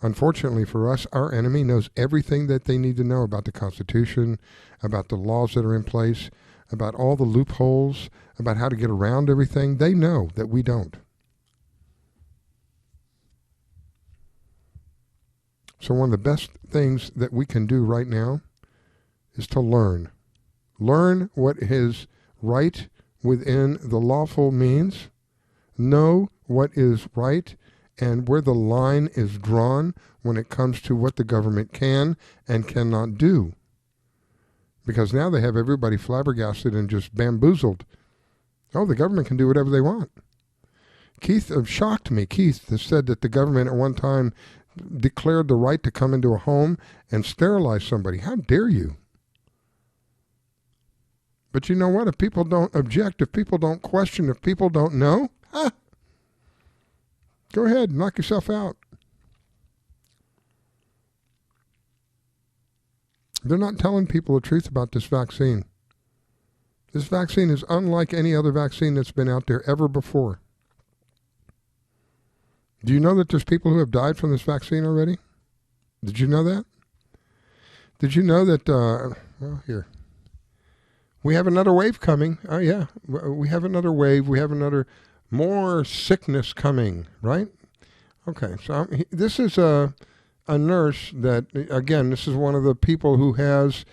Unfortunately for us, our enemy knows everything that they need to know about the Constitution, about the laws that are in place, about all the loopholes, about how to get around everything. They know that we don't. So one of the best things that we can do right now is to learn. Learn what is right within the lawful means. Know what is right and where the line is drawn when it comes to what the government can and cannot do. Because now they have everybody flabbergasted and just bamboozled. Oh, the government can do whatever they want. Keith shocked me. Keith has said that the government at one time declared the right to come into a home and sterilize somebody. How dare you? But you know what? If people don't object, if people don't question, if people don't know, go ahead, knock yourself out. They're not telling people the truth about this vaccine. This vaccine is unlike any other vaccine that's been out there ever before. Do you know that there's people who have died from this vaccine already? Did you know that? Did you know that, here. We have another wave coming. Oh, yeah. We have another wave. We have another more sickness coming, right? Okay. So this is a nurse that, again, this is one of the people who has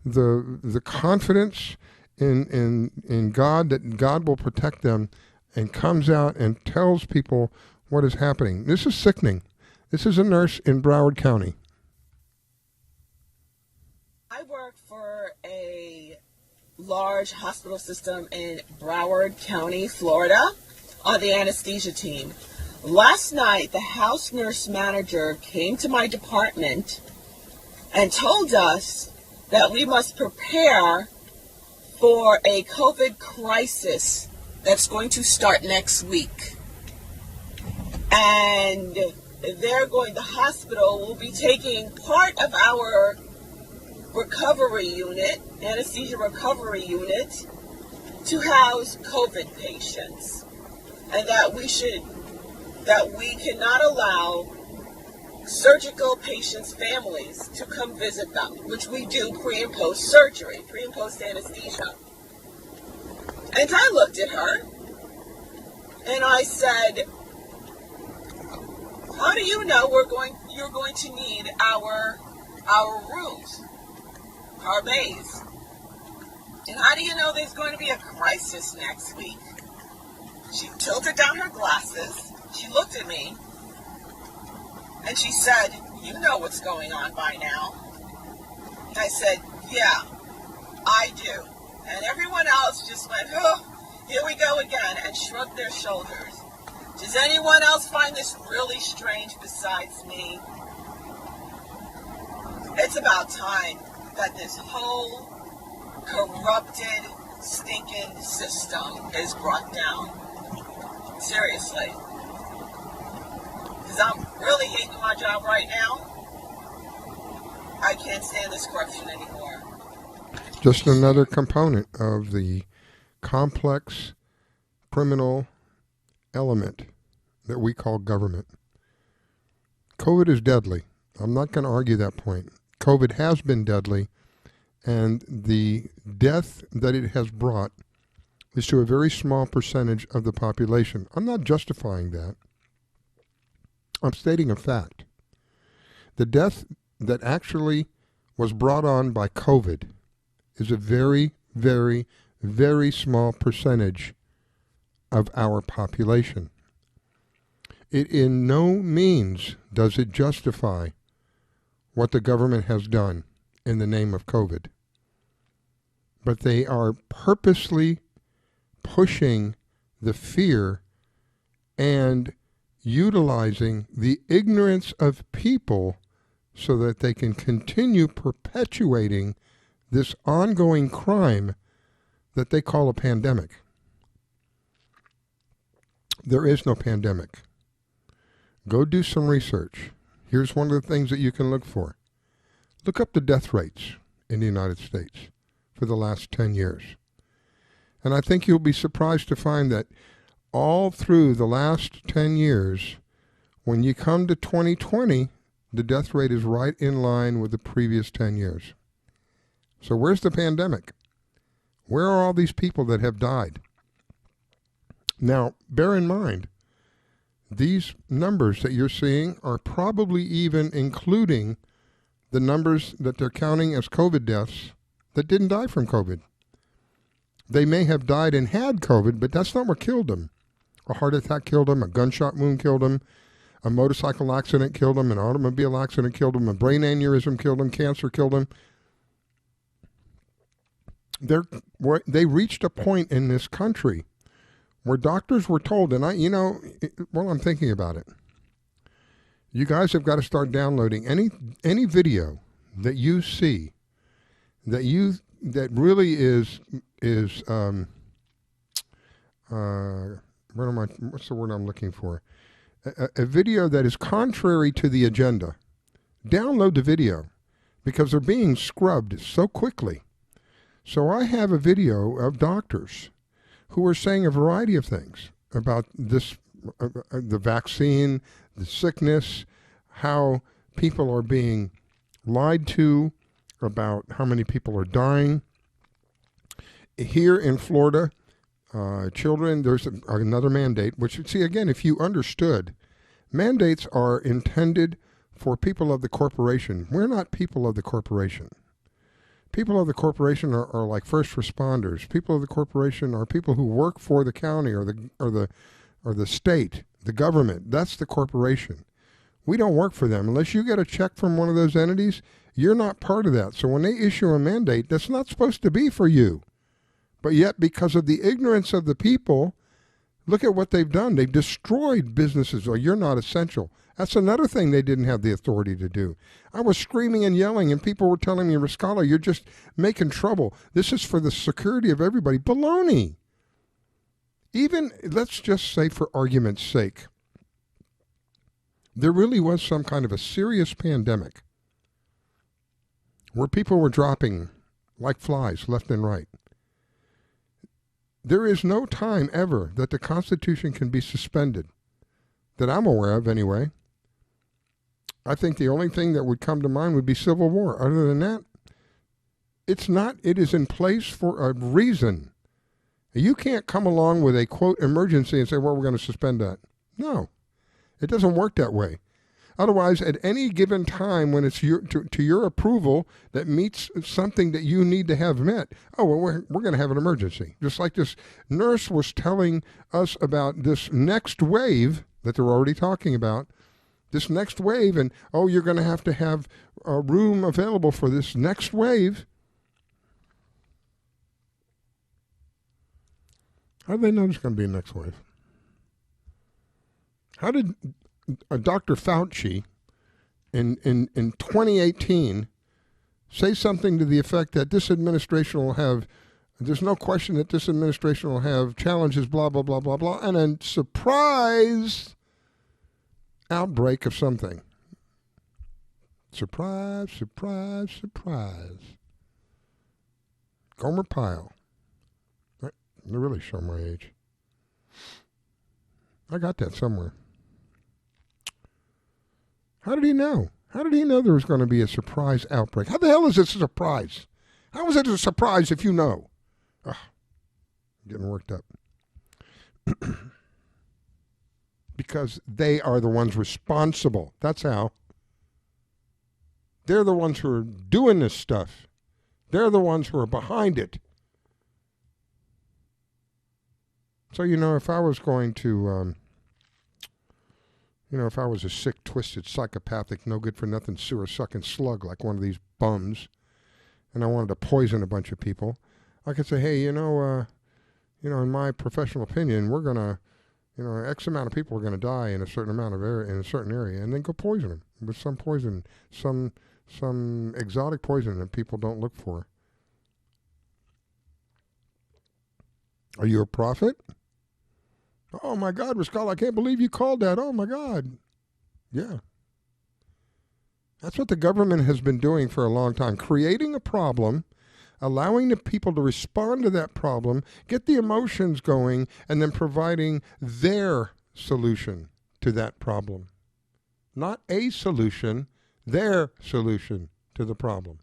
the confidence in God, that God will protect them, and comes out and tells people what is happening. This is sickening. This is a nurse in Broward County. I work for a large hospital system in Broward County, Florida, on the anesthesia team. Last night, the house nurse manager came to my department and told us that we must prepare for a COVID crisis that's going to start next week. And the hospital will be taking part of our recovery unit, anesthesia recovery unit, to house COVID patients. And that we cannot allow surgical patients' families to come visit them, which we do pre and post surgery, pre and post anesthesia. And I looked at her and I said, how do you know you're going to need our rooms, our bays? And how do you know there's going to be a crisis next week? She tilted down her glasses. She looked at me. And she said, "You know what's going on by now." I said, "Yeah, I do." And everyone else just went, "Oh, here we go again," and shrugged their shoulders. Does anyone else find this really strange besides me? It's about time that this whole corrupted, stinking system is brought down. Seriously. Because I'm really hating my job right now. I can't stand this corruption anymore. Just another component of the complex criminal element that we call government. COVID is deadly. I'm not going to argue that point. COVID has been deadly, and the death that it has brought is to a very small percentage of the population. I'm not justifying that. I'm stating a fact. The death that actually was brought on by COVID is a very, very, very small percentage of our population. It in no means does it justify what the government has done in the name of COVID. But they are purposely pushing the fear and utilizing the ignorance of people so that they can continue perpetuating this ongoing crime that they call a pandemic. There is no pandemic. Go do some research. Here's one of the things that you can look for. Look up the death rates in the United States for the last 10 years. And I think you'll be surprised to find that all through the last 10 years, when you come to 2020, the death rate is right in line with the previous 10 years. So where's the pandemic? Where are all these people that have died? Now, bear in mind, these numbers that you're seeing are probably even including the numbers that they're counting as COVID deaths that didn't die from COVID. They may have died and had COVID, but that's not what killed them. A heart attack killed them, a gunshot wound killed them, a motorcycle accident killed them, an automobile accident killed them, a brain aneurysm killed them, cancer killed them. They reached a point in this country where doctors were told, and I'm thinking about it, you guys have got to start downloading any video that you see that really is what's the word I'm looking for? A video that is contrary to the agenda. Download the video because they're being scrubbed so quickly. So I have a video of doctors who are saying a variety of things about this, the vaccine, the sickness, how people are being lied to, about how many people are dying. Here in Florida, children, there's another mandate, which, see, again, if you understood, mandates are intended for people of the corporation. We're not people of the corporation. People of the corporation are like first responders. People of the corporation are people who work for the county or the state, the government. That's the corporation. We don't work for them. Unless you get a check from one of those entities, you're not part of that. So when they issue a mandate, that's not supposed to be for you. But yet, because of the ignorance of the people, look at what they've done. They've destroyed businesses. Oh, you're not essential. That's another thing they didn't have the authority to do. I was screaming and yelling, and people were telling me, Riscala, you're just making trouble. This is for the security of everybody. Baloney. Even, let's just say for argument's sake, there really was some kind of a serious pandemic where people were dropping like flies left and right. There is no time ever that the Constitution can be suspended, that I'm aware of anyway. I think the only thing that would come to mind would be civil war. Other than that, it's not. It is in place for a reason. You can't come along with a, quote, emergency and say, well, we're going to suspend that. No, it doesn't work that way. Otherwise, at any given time when it's to your approval that meets something that you need to have met, oh, well, we're going to have an emergency. Just like this nurse was telling us about this next wave that they're already talking about, this next wave, and, oh, you're going to have a room available for this next wave. How do they know there's going to be a next wave? How did Dr. Fauci in 2018 say something to the effect that this administration will have, there's no question that this administration will have challenges, blah, blah, blah, blah, blah, and a surprise outbreak of something. Surprise, surprise, surprise. Gomer Pyle. They really show my age. I got that somewhere. How did he know? How did he know there was going to be a surprise outbreak? How the hell is this a surprise? How is it a surprise if you know? Ugh, I'm getting worked up. Because they are the ones responsible. That's how. They're the ones who are doing this stuff. They're the ones who are behind it. So, if I was going to, if I was a sick, twisted, psychopathic, no-good-for-nothing, sewer-sucking slug like one of these bums, and I wanted to poison a bunch of people, I could say, hey, in my professional opinion, we're going to, X amount of people are going to die in a certain amount of area, in a certain area, and then go poison them with some poison, some exotic poison that people don't look for. Are you a prophet? Oh, my God, Rascal, I can't believe you called that. Oh, my God. Yeah. That's what the government has been doing for a long time, creating a problem, allowing the people to respond to that problem, get the emotions going, and then providing their solution to that problem. Not a solution, their solution to the problem.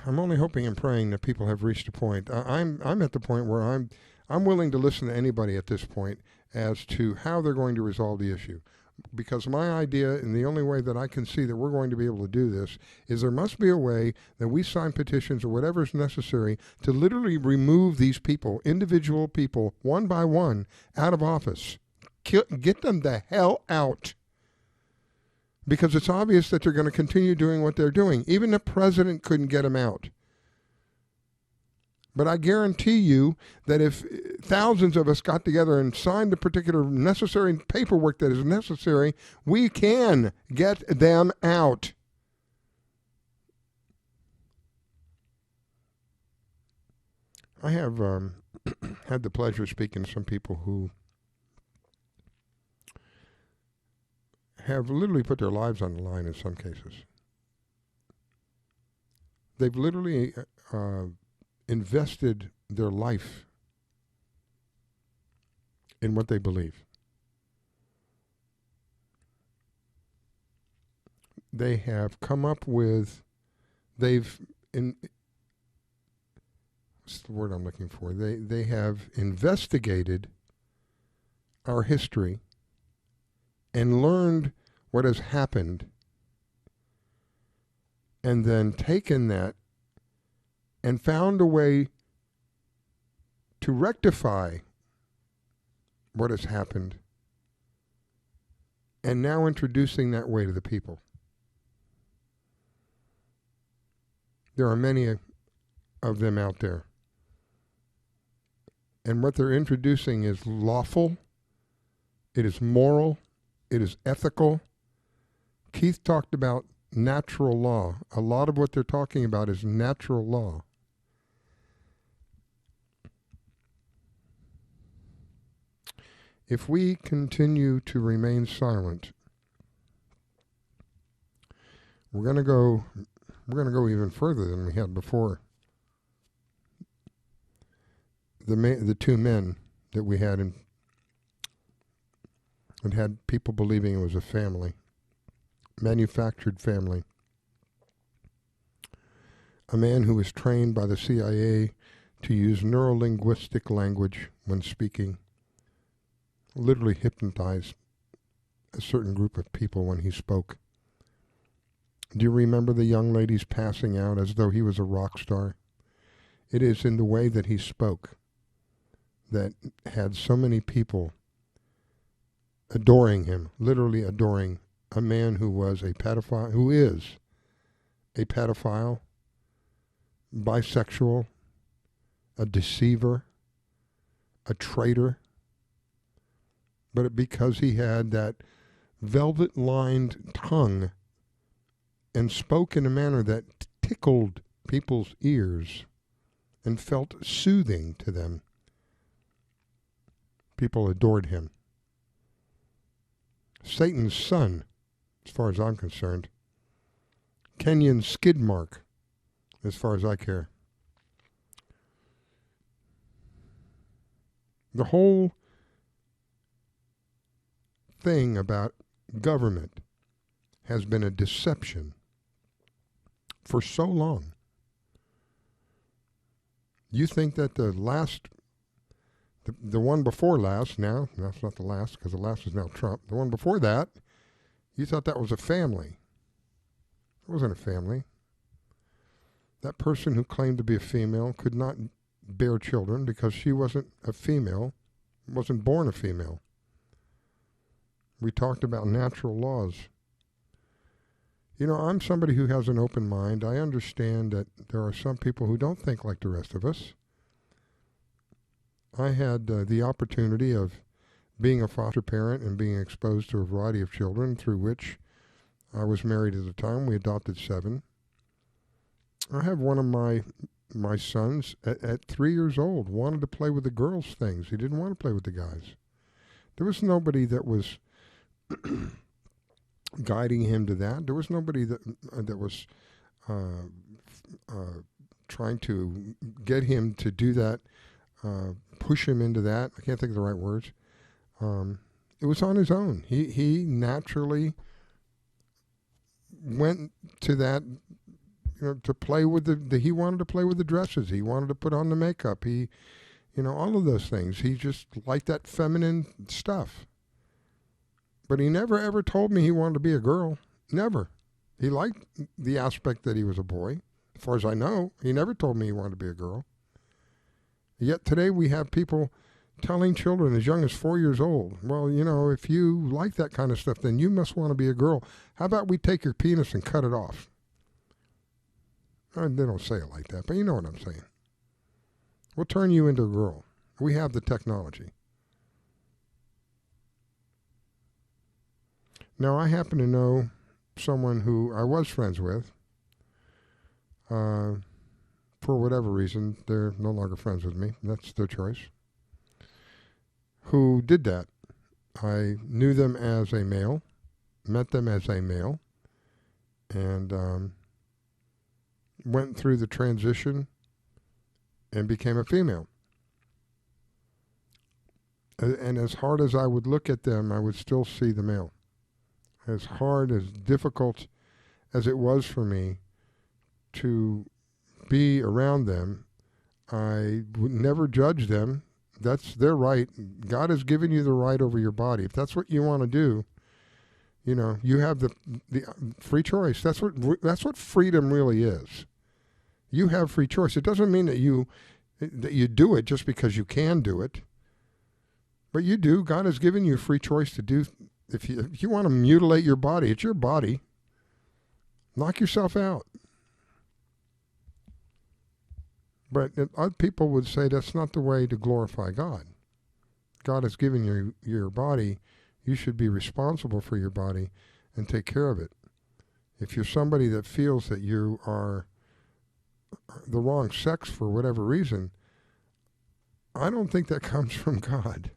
I'm only hoping and praying that people have reached a point. I'm at the point where I'm willing to listen to anybody at this point as to how they're going to resolve the issue. Because my idea, and the only way that I can see that we're going to be able to do this, is there must be a way that we sign petitions or whatever is necessary to literally remove these people, individual people, one by one, out of office. Get them the hell out. Because it's obvious that they're going to continue doing what they're doing. Even the president couldn't get them out. But I guarantee you that if thousands of us got together and signed the particular necessary paperwork that is necessary, we can get them out. I have had the pleasure of speaking to some people who have literally put their lives on the line in some cases. They've literally invested their life in what they believe. They have come up with, what's the word I'm looking for? They have investigated our history and learned what has happened, and then taken that and found a way to rectify what has happened, and now introducing that way to the people. There are many of them out there. And what they're introducing is lawful, it is moral, it is ethical. Keith talked about natural law. A lot of what they're talking about is natural law. If we continue to remain silent, we're going to go even further than we had before. The two men that we had and had people believing it was a family, manufactured family. A man who was trained by the CIA to use neurolinguistic language when speaking. literally hypnotized a certain group of people when he spoke. Do you remember the young ladies passing out as though he was a rock star? It is in the way that he spoke that had so many people adoring him, literally adoring a man who was a pedophile, who is a pedophile, bisexual, a deceiver, a traitor. But because he had that velvet-lined tongue and spoke in a manner that tickled people's ears and felt soothing to them, people adored him. Satan's son, as far as I'm concerned. Kenyan skid mark, as far as I care. The whole thing about government has been a deception for so long. You think that the one before last, now, that's not the last because the last is now Trump, the one before that, you thought that was a family. It wasn't a family. That person who claimed to be a female could not bear children because she wasn't a female, wasn't born a female. We talked about natural laws. You know, I'm somebody who has an open mind. I understand that there are some people who don't think like the rest of us. I had the opportunity of being a foster parent and being exposed to a variety of children, through which I was married at the time. We adopted 7. I have one of my sons at 3 years old wanted to play with the girls' things. He didn't want to play with the guys. There was nobody that was guiding him to that. There was nobody that was trying to get him to do that, push him into that. I can't think of the right words. It was on his own. He naturally went to that, to play with he wanted to play with the dresses. He wanted to put on the makeup. All of those things. He just liked that feminine stuff. But he never ever told me he wanted to be a girl. Never. He liked the aspect that he was a boy. As far as I know, he never told me he wanted to be a girl. Yet today we have people telling children as young as 4 years old, well, if you like that kind of stuff, then you must want to be a girl. How about we take your penis and cut it off? They don't say it like that, but you know what I'm saying. We'll turn you into a girl. We have the technology. Now, I happen to know someone who I was friends with. For whatever reason, they're no longer friends with me. That's their choice. Who did that. I knew them as a male, met them as a male, and went through the transition and became a female. And as hard as I would look at them, I would still see the male. As hard, as difficult as it was for me to be around them, I would never judge them. That's their right. God has given you the right over your body. If that's what you want to do, you have the free choice. That's what freedom really is. You have free choice. It doesn't mean that you do it just because you can do it, but you do. God has given you free choice to do. If you want to mutilate your body, it's your body. Knock yourself out. But other people would say that's not the way to glorify God. God has given you your body. You should be responsible for your body and take care of it. If you're somebody that feels that you are the wrong sex for whatever reason, I don't think that comes from God.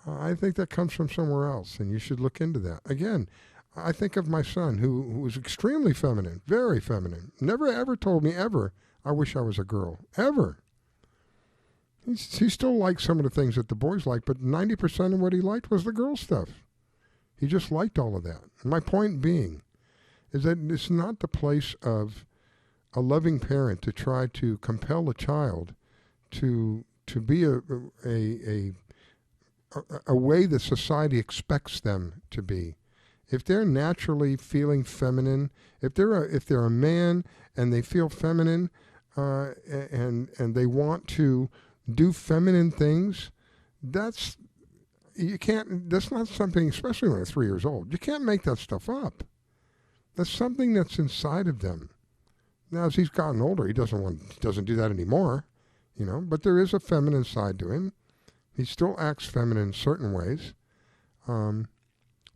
I think that comes from somewhere else, and you should look into that. Again, I think of my son who was extremely feminine, very feminine. Never ever told me ever, I wish I was a girl. Ever. He still liked some of the things that the boys liked, but 90% of what he liked was the girl stuff. He just liked all of that. And my point being is that it's not the place of a loving parent to try to compel a child to be a a way that society expects them to be. If they're naturally feeling feminine, if they're a man and they feel feminine, and they want to do feminine things, that's not something, especially when they're 3 years old. You can't make that stuff up. That's something that's inside of them. Now, as he's gotten older, he doesn't do that anymore, But there is a feminine side to him. He still acts feminine in certain ways,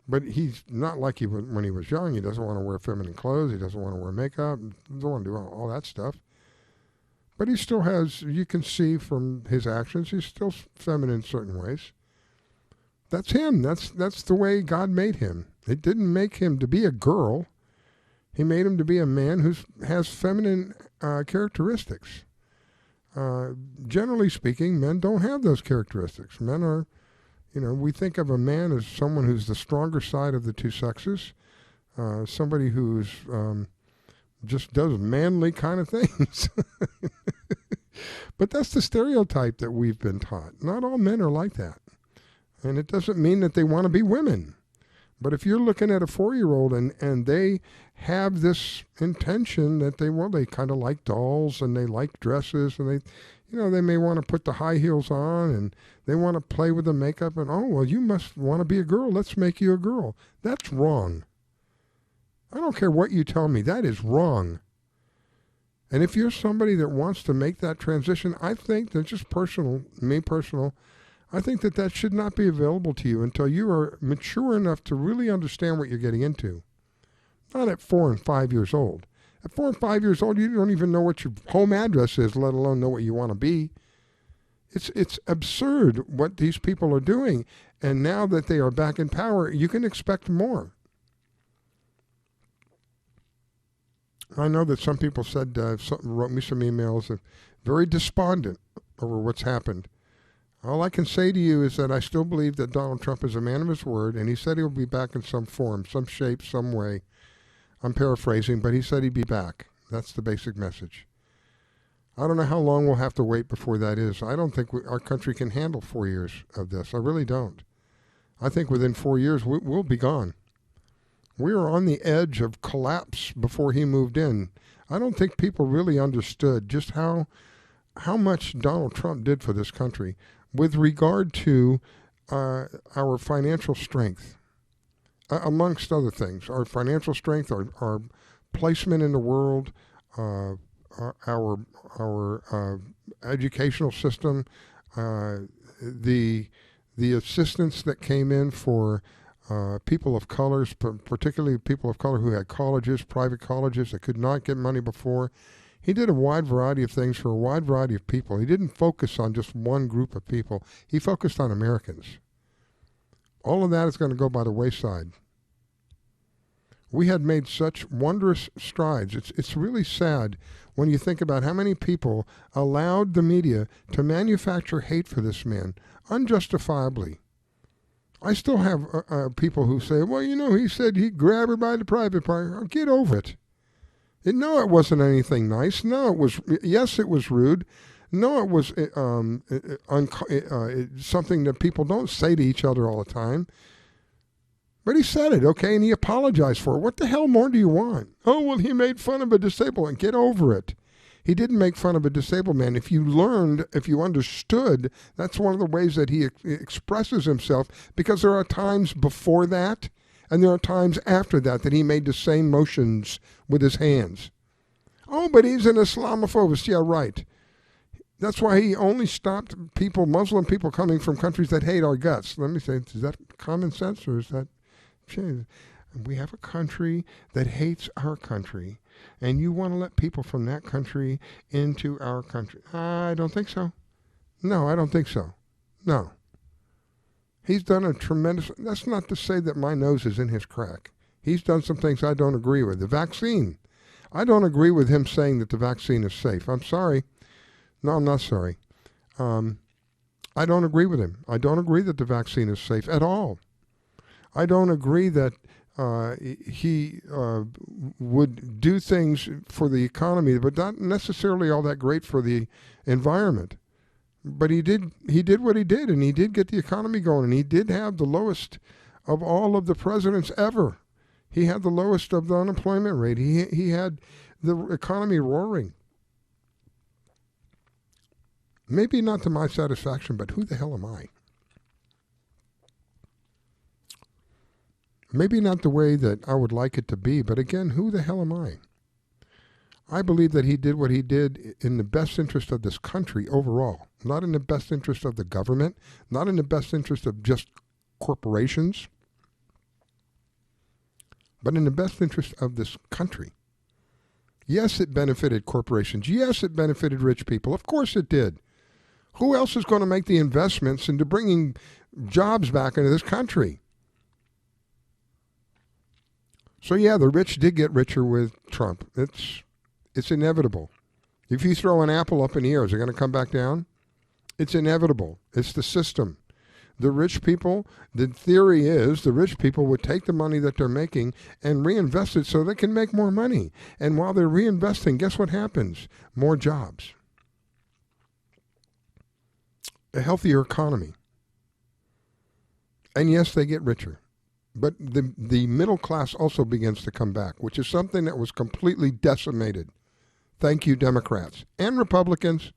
but he's not like when he was young. He doesn't want to wear feminine clothes. He doesn't want to wear makeup. He doesn't want to do all that stuff. But he still has. You can see from his actions, he's still feminine in certain ways. That's him. That's the way God made him. It didn't make him to be a girl. He made him to be a man who has feminine characteristics. Generally speaking, men don't have those characteristics. Men are, we think of a man as someone who's the stronger side of the two sexes, somebody who's just does manly kind of things. But that's the stereotype that we've been taught. Not all men are like that. And it doesn't mean that they want to be women. But if you're looking at a 4-year-old and they have this intention that they kind of like dolls and they like dresses and they may want to put the high heels on and they want to play with the makeup and, oh, well, you must want to be a girl. Let's make you a girl. That's wrong. I don't care what you tell me. That is wrong. And if you're somebody that wants to make that transition, I think that's just personal, I think that should not be available to you until you are mature enough to really understand what you're getting into. Not at 4 and 5 years old. At 4 and 5 years old, you don't even know what your home address is, let alone know what you want to be. It's absurd what these people are doing. And now that they are back in power, you can expect more. I know that some people said, wrote me some emails, very despondent over what's happened. All I can say to you is that I still believe that Donald Trump is a man of his word, and he said he'll be back in some form, some shape, some way. I'm paraphrasing, but he said he'd be back. That's the basic message. I don't know how long we'll have to wait before that is. I don't think our country can handle 4 years of this. I really don't. I think within 4 years we'll be gone. We were on the edge of collapse before he moved in. I don't think people really understood just how much Donald Trump did for this country with regard to our financial strength, amongst other things. Our financial strength, our placement in the world, our educational system, the assistance that came in for people of color, particularly people of color who had colleges, private colleges that could not get money before. He did a wide variety of things for a wide variety of people. He didn't focus on just one group of people. He focused on Americans. All of that is going to go by the wayside. We had made such wondrous strides. It's really sad when you think about how many people allowed the media to manufacture hate for this man unjustifiably. I still have people who say, well, he said he'd grab her by the private part. Oh, get over it. No, it wasn't anything nice. No, yes, it was rude. No, it was something that people don't say to each other all the time. But he said it, okay, and he apologized for it. What the hell more do you want? Oh, well, he made fun of a disabled man. Get over it. He didn't make fun of a disabled man. If you understood, that's one of the ways that he expresses himself, because there are times before that and there are times after that he made the same motions with his hands. Oh, but he's an Islamophobist. Yeah, right. That's why he only stopped Muslim people coming from countries that hate our guts. Let me say, is that common sense or is that change? We have a country that hates our country, and you want to let people from that country into our country. I don't think so. No, I don't think so. No. He's done a tremendous... That's not to say that my nose is in his crack. He's done some things I don't agree with. The vaccine. I don't agree with him saying that the vaccine is safe. I'm sorry. No, I'm not sorry. I don't agree with him. I don't agree that the vaccine is safe at all. I don't agree that he would do things for the economy, but not necessarily all that great for the environment. But he did what he did, and he did get the economy going, and he did have the lowest of all of the presidents ever. He had the lowest of the unemployment rate. He had the economy roaring. Maybe not to my satisfaction, but who the hell am I? Maybe not the way that I would like it to be, but again, who the hell am I? I believe that he did what he did in the best interest of this country overall, not in the best interest of the government, not in the best interest of just corporations, but in the best interest of this country. Yes, it benefited corporations. Yes, it benefited rich people. Of course it did. Who else is going to make the investments into bringing jobs back into this country? So yeah, the rich did get richer with Trump. It's inevitable. If you throw an apple up in the air, is it going to come back down? It's inevitable. It's the system. The rich people, the theory is the rich people would take the money that they're making and reinvest it so they can make more money. And while they're reinvesting, guess what happens? More jobs. A healthier economy. And yes, they get richer. But the middle class also begins to come back, which is something that was completely decimated. Thank you, Democrats and Republicans.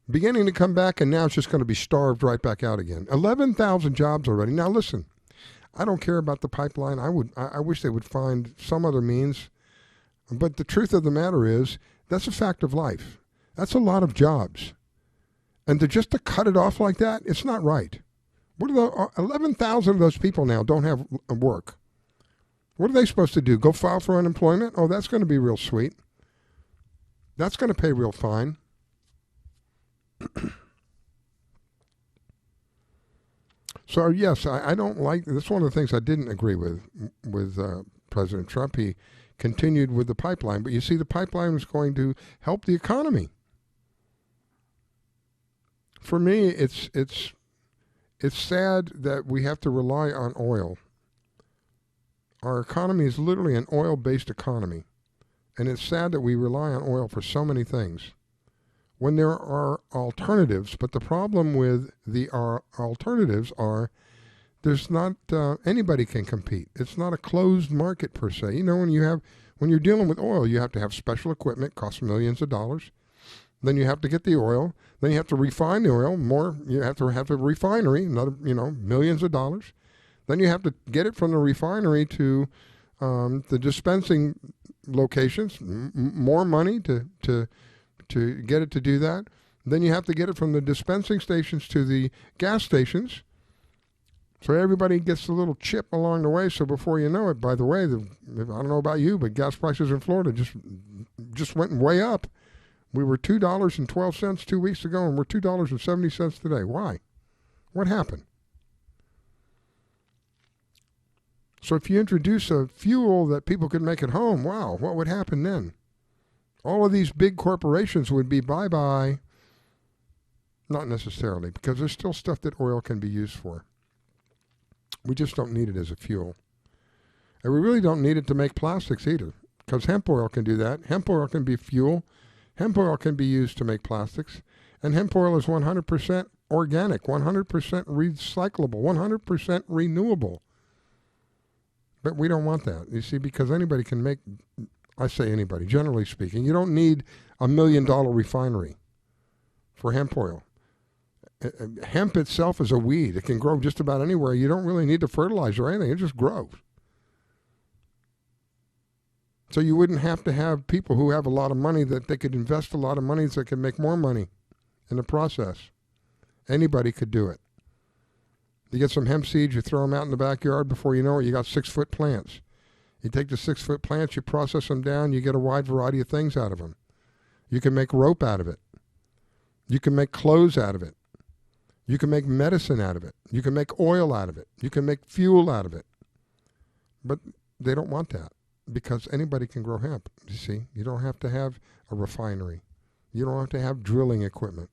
Beginning to come back, and now it's just going to be starved right back out again. 11,000 jobs already. Now listen, I don't care about the pipeline. I wish they would find some other means. But the truth of the matter is, that's a fact of life. That's a lot of jobs. And to cut it off like that, it's not right. 11,000 of those people now don't have work. What are they supposed to do? Go file for unemployment? Oh, that's going to be real sweet. That's going to pay real fine. So, yes, I don't like, that's one of the things I didn't agree with President Trump. He continued with the pipeline. But you see, the pipeline was going to help the economy. For me, it's sad that we have to rely on oil. Our economy is literally an oil-based economy. And it's sad that we rely on oil for so many things when there are alternatives. But the problem with the alternatives are there's not anybody can compete. It's not a closed market per se. You know, when you're dealing with oil, you have to have special equipment, costs millions of dollars. Then you have to get the oil. Then you have to refine the oil. You have to have a refinery, another, millions of dollars. Then you have to get it from the refinery to the dispensing locations, more money to get it to do that. Then you have to get it from the dispensing stations to the gas stations. So everybody gets a little chip along the way. So before you know it, by the way, I don't know about you, but gas prices in Florida just went way up. We were $2.12 2 weeks ago, and we're $2.70 today. Why? What happened? So if you introduce a fuel that people could make at home, wow, what would happen then? All of these big corporations would be bye-bye. Not necessarily, because there's still stuff that oil can be used for. We just don't need it as a fuel. And we really don't need it to make plastics either, because hemp oil can do that. Hemp oil can be fuel. Hemp oil can be used to make plastics. And hemp oil is 100% organic, 100% recyclable, 100% renewable. But we don't want that, you see, because anybody can make, I say anybody, generally speaking, you don't need $1 million refinery for hemp oil. Hemp itself is a weed. It can grow just about anywhere. You don't really need to fertilize or anything. It just grows. So you wouldn't have to have people who have a lot of money that they could invest a lot of money so they could make more money in the process. Anybody could do it. You get some hemp seeds, you throw them out in the backyard. Before you know it, you got 6-foot plants. You take the 6-foot plants, you process them down, you get a wide variety of things out of them. You can make rope out of it. You can make clothes out of it. You can make medicine out of it. You can make oil out of it. You can make fuel out of it. But they don't want that because anybody can grow hemp, you see. You don't have to have a refinery. You don't have to have drilling equipment.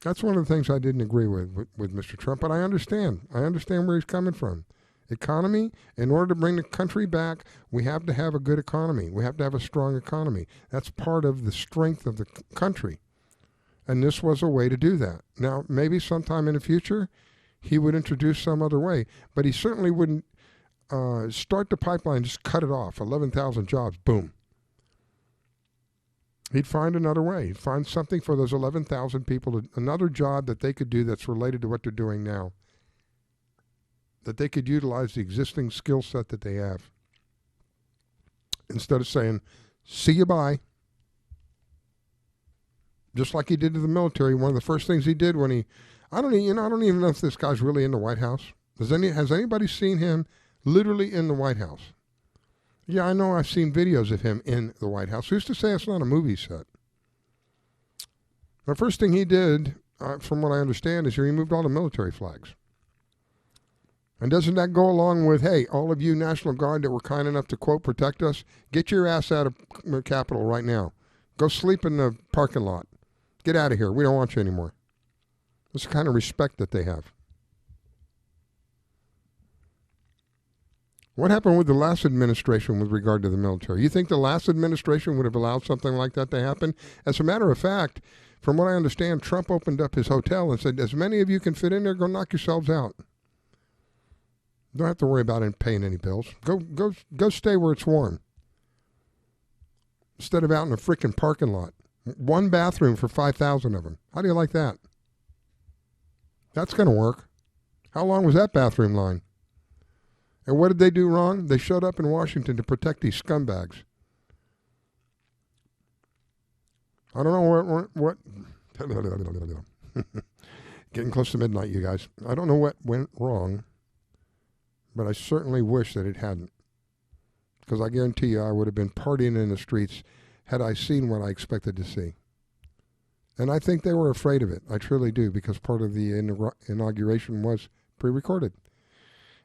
That's one of the things I didn't agree with Mr. Trump, but I understand. I understand where he's coming from. Economy, in order to bring the country back, we have to have a good economy. We have to have a strong economy. That's part of the strength of the country. And this was a way to do that. Now, maybe sometime in the future, he would introduce some other way, but he certainly wouldn't start the pipeline, just cut it off, 11,000 jobs, boom. He'd find another way. He'd find something for those 11,000 people, another job that they could do that's related to what they're doing now, that they could utilize the existing skill set that they have. Instead of saying, see you, bye. Just like he did to the military. One of the first things he did when he, I don't even know if this guy's really in the White House. Has anybody seen him literally in the White House? Yeah, I know I've seen videos of him in the White House. Who's to say it's not a movie set? The first thing he did, from what I understand, is he removed all the military flags. And doesn't that go along with, hey, all of you National Guard that were kind enough to, quote, protect us, get your ass out of the Capitol right now. Go sleep in the parking lot. Get out of here. We don't want you anymore. That's the kind of respect that they have. What happened with the last administration with regard to the military? You think the last administration would have allowed something like that to happen? As a matter of fact, from what I understand, Trump opened up his hotel and said, as many of you can fit in there, go knock yourselves out. Don't have to worry about paying any bills. Go stay where it's warm. Instead of out in a freaking parking lot. One bathroom for 5,000 of them. How do you like that? That's going to work. How long was that bathroom line? And what did they do wrong? They showed up in Washington to protect these scumbags. I don't know what getting close to midnight, you guys. I don't know what went wrong, but I certainly wish that it hadn't. Because I guarantee you I would have been partying in the streets had I seen what I expected to see. And I think they were afraid of it. I truly do, because part of the inauguration was pre-recorded.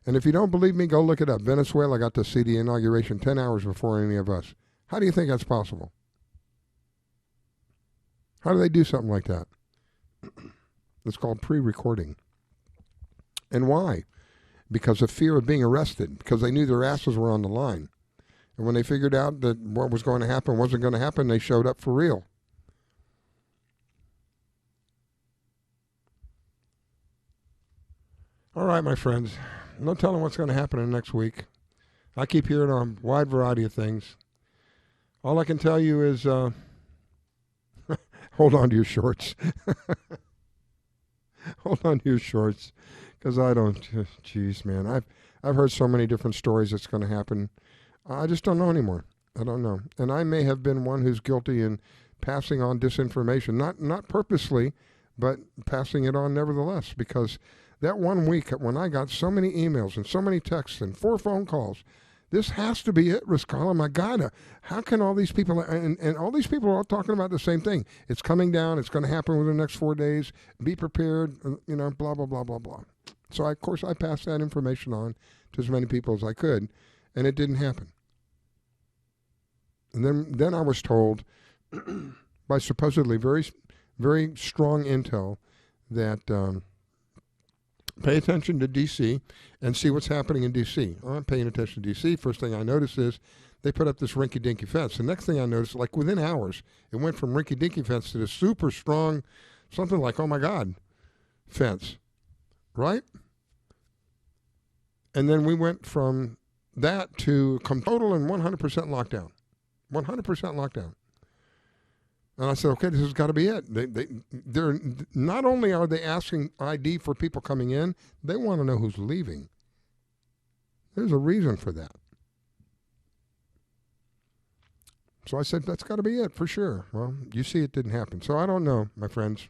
And if you don't believe me, go look it up. Venezuela got to see the inauguration 10 hours before any of us. How do you think that's possible? How do they do something like that? It's called pre-recording. And why? Because of fear of being arrested, because they knew their asses were on the line. And when they figured out that what was going to happen wasn't going to happen, they showed up for real. All right, my friends. No telling what's going to happen in the next week. I keep hearing a wide variety of things. All I can tell you is hold on to your shorts. Hold on to your shorts, because I don't. Jeez, man, I've heard so many different stories that's going to happen. I just don't know anymore. I don't know, and I may have been one who's guilty in passing on disinformation, not purposely, but passing it on nevertheless, because that 1 week when I got so many emails and so many texts and 4 phone calls, this has to be it, Riscala. My God, how can all these people, and all these people are all talking about the same thing. It's coming down. It's going to happen within the next 4 days. Be prepared, blah, blah, blah, blah, blah. So, of course, I passed that information on to as many people as I could, and it didn't happen. And then I was told by supposedly very, very strong intel that pay attention to D.C. and see what's happening in D.C. I'm paying attention to D.C. First thing I notice is they put up this rinky-dinky fence. The next thing I noticed, like within hours, it went from rinky-dinky fence to this super strong, something like, oh my God, fence, right? And then we went from that to total and 100% lockdown. 100% lockdown. And I said, okay, this has got to be it. They're not only are they asking ID for people coming in, they want to know who's leaving. There's a reason for that. So I said, that's got to be it for sure. Well, you see it didn't happen. So I don't know, my friends.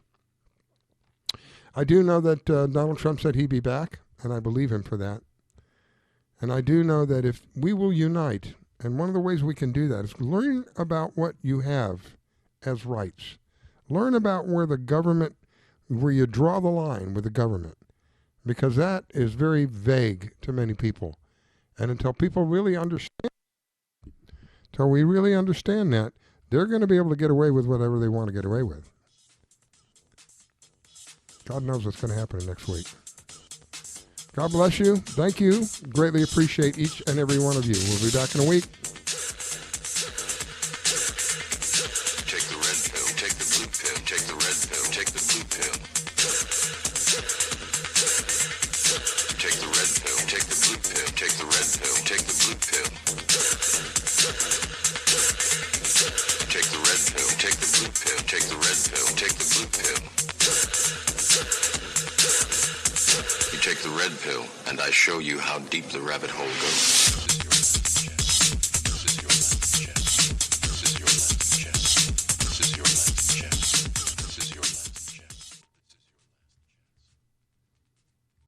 I do know that Donald Trump said he'd be back, and I believe him for that. And I do know that if we will unite, and one of the ways we can do that is learn about what you have as rights. Learn about where the government, where you draw the line with the government, because that is very vague to many people. And until people really understand, until we really understand that, they're going to be able to get away with whatever they want to get away with. God knows what's going to happen next week. God bless you. Thank you. Greatly appreciate each and every one of you. We'll be back in a week. Take the red pill. Take the blue pill. Take the red pill. Take the blue pill. Take the red pill. Take the blue pill. Take the red pill. Take the blue pill. Take the red pill. Take the blue pill. Take the red pill. Take the blue pill. You take the red pill, and I show you how deep the rabbit hole goes.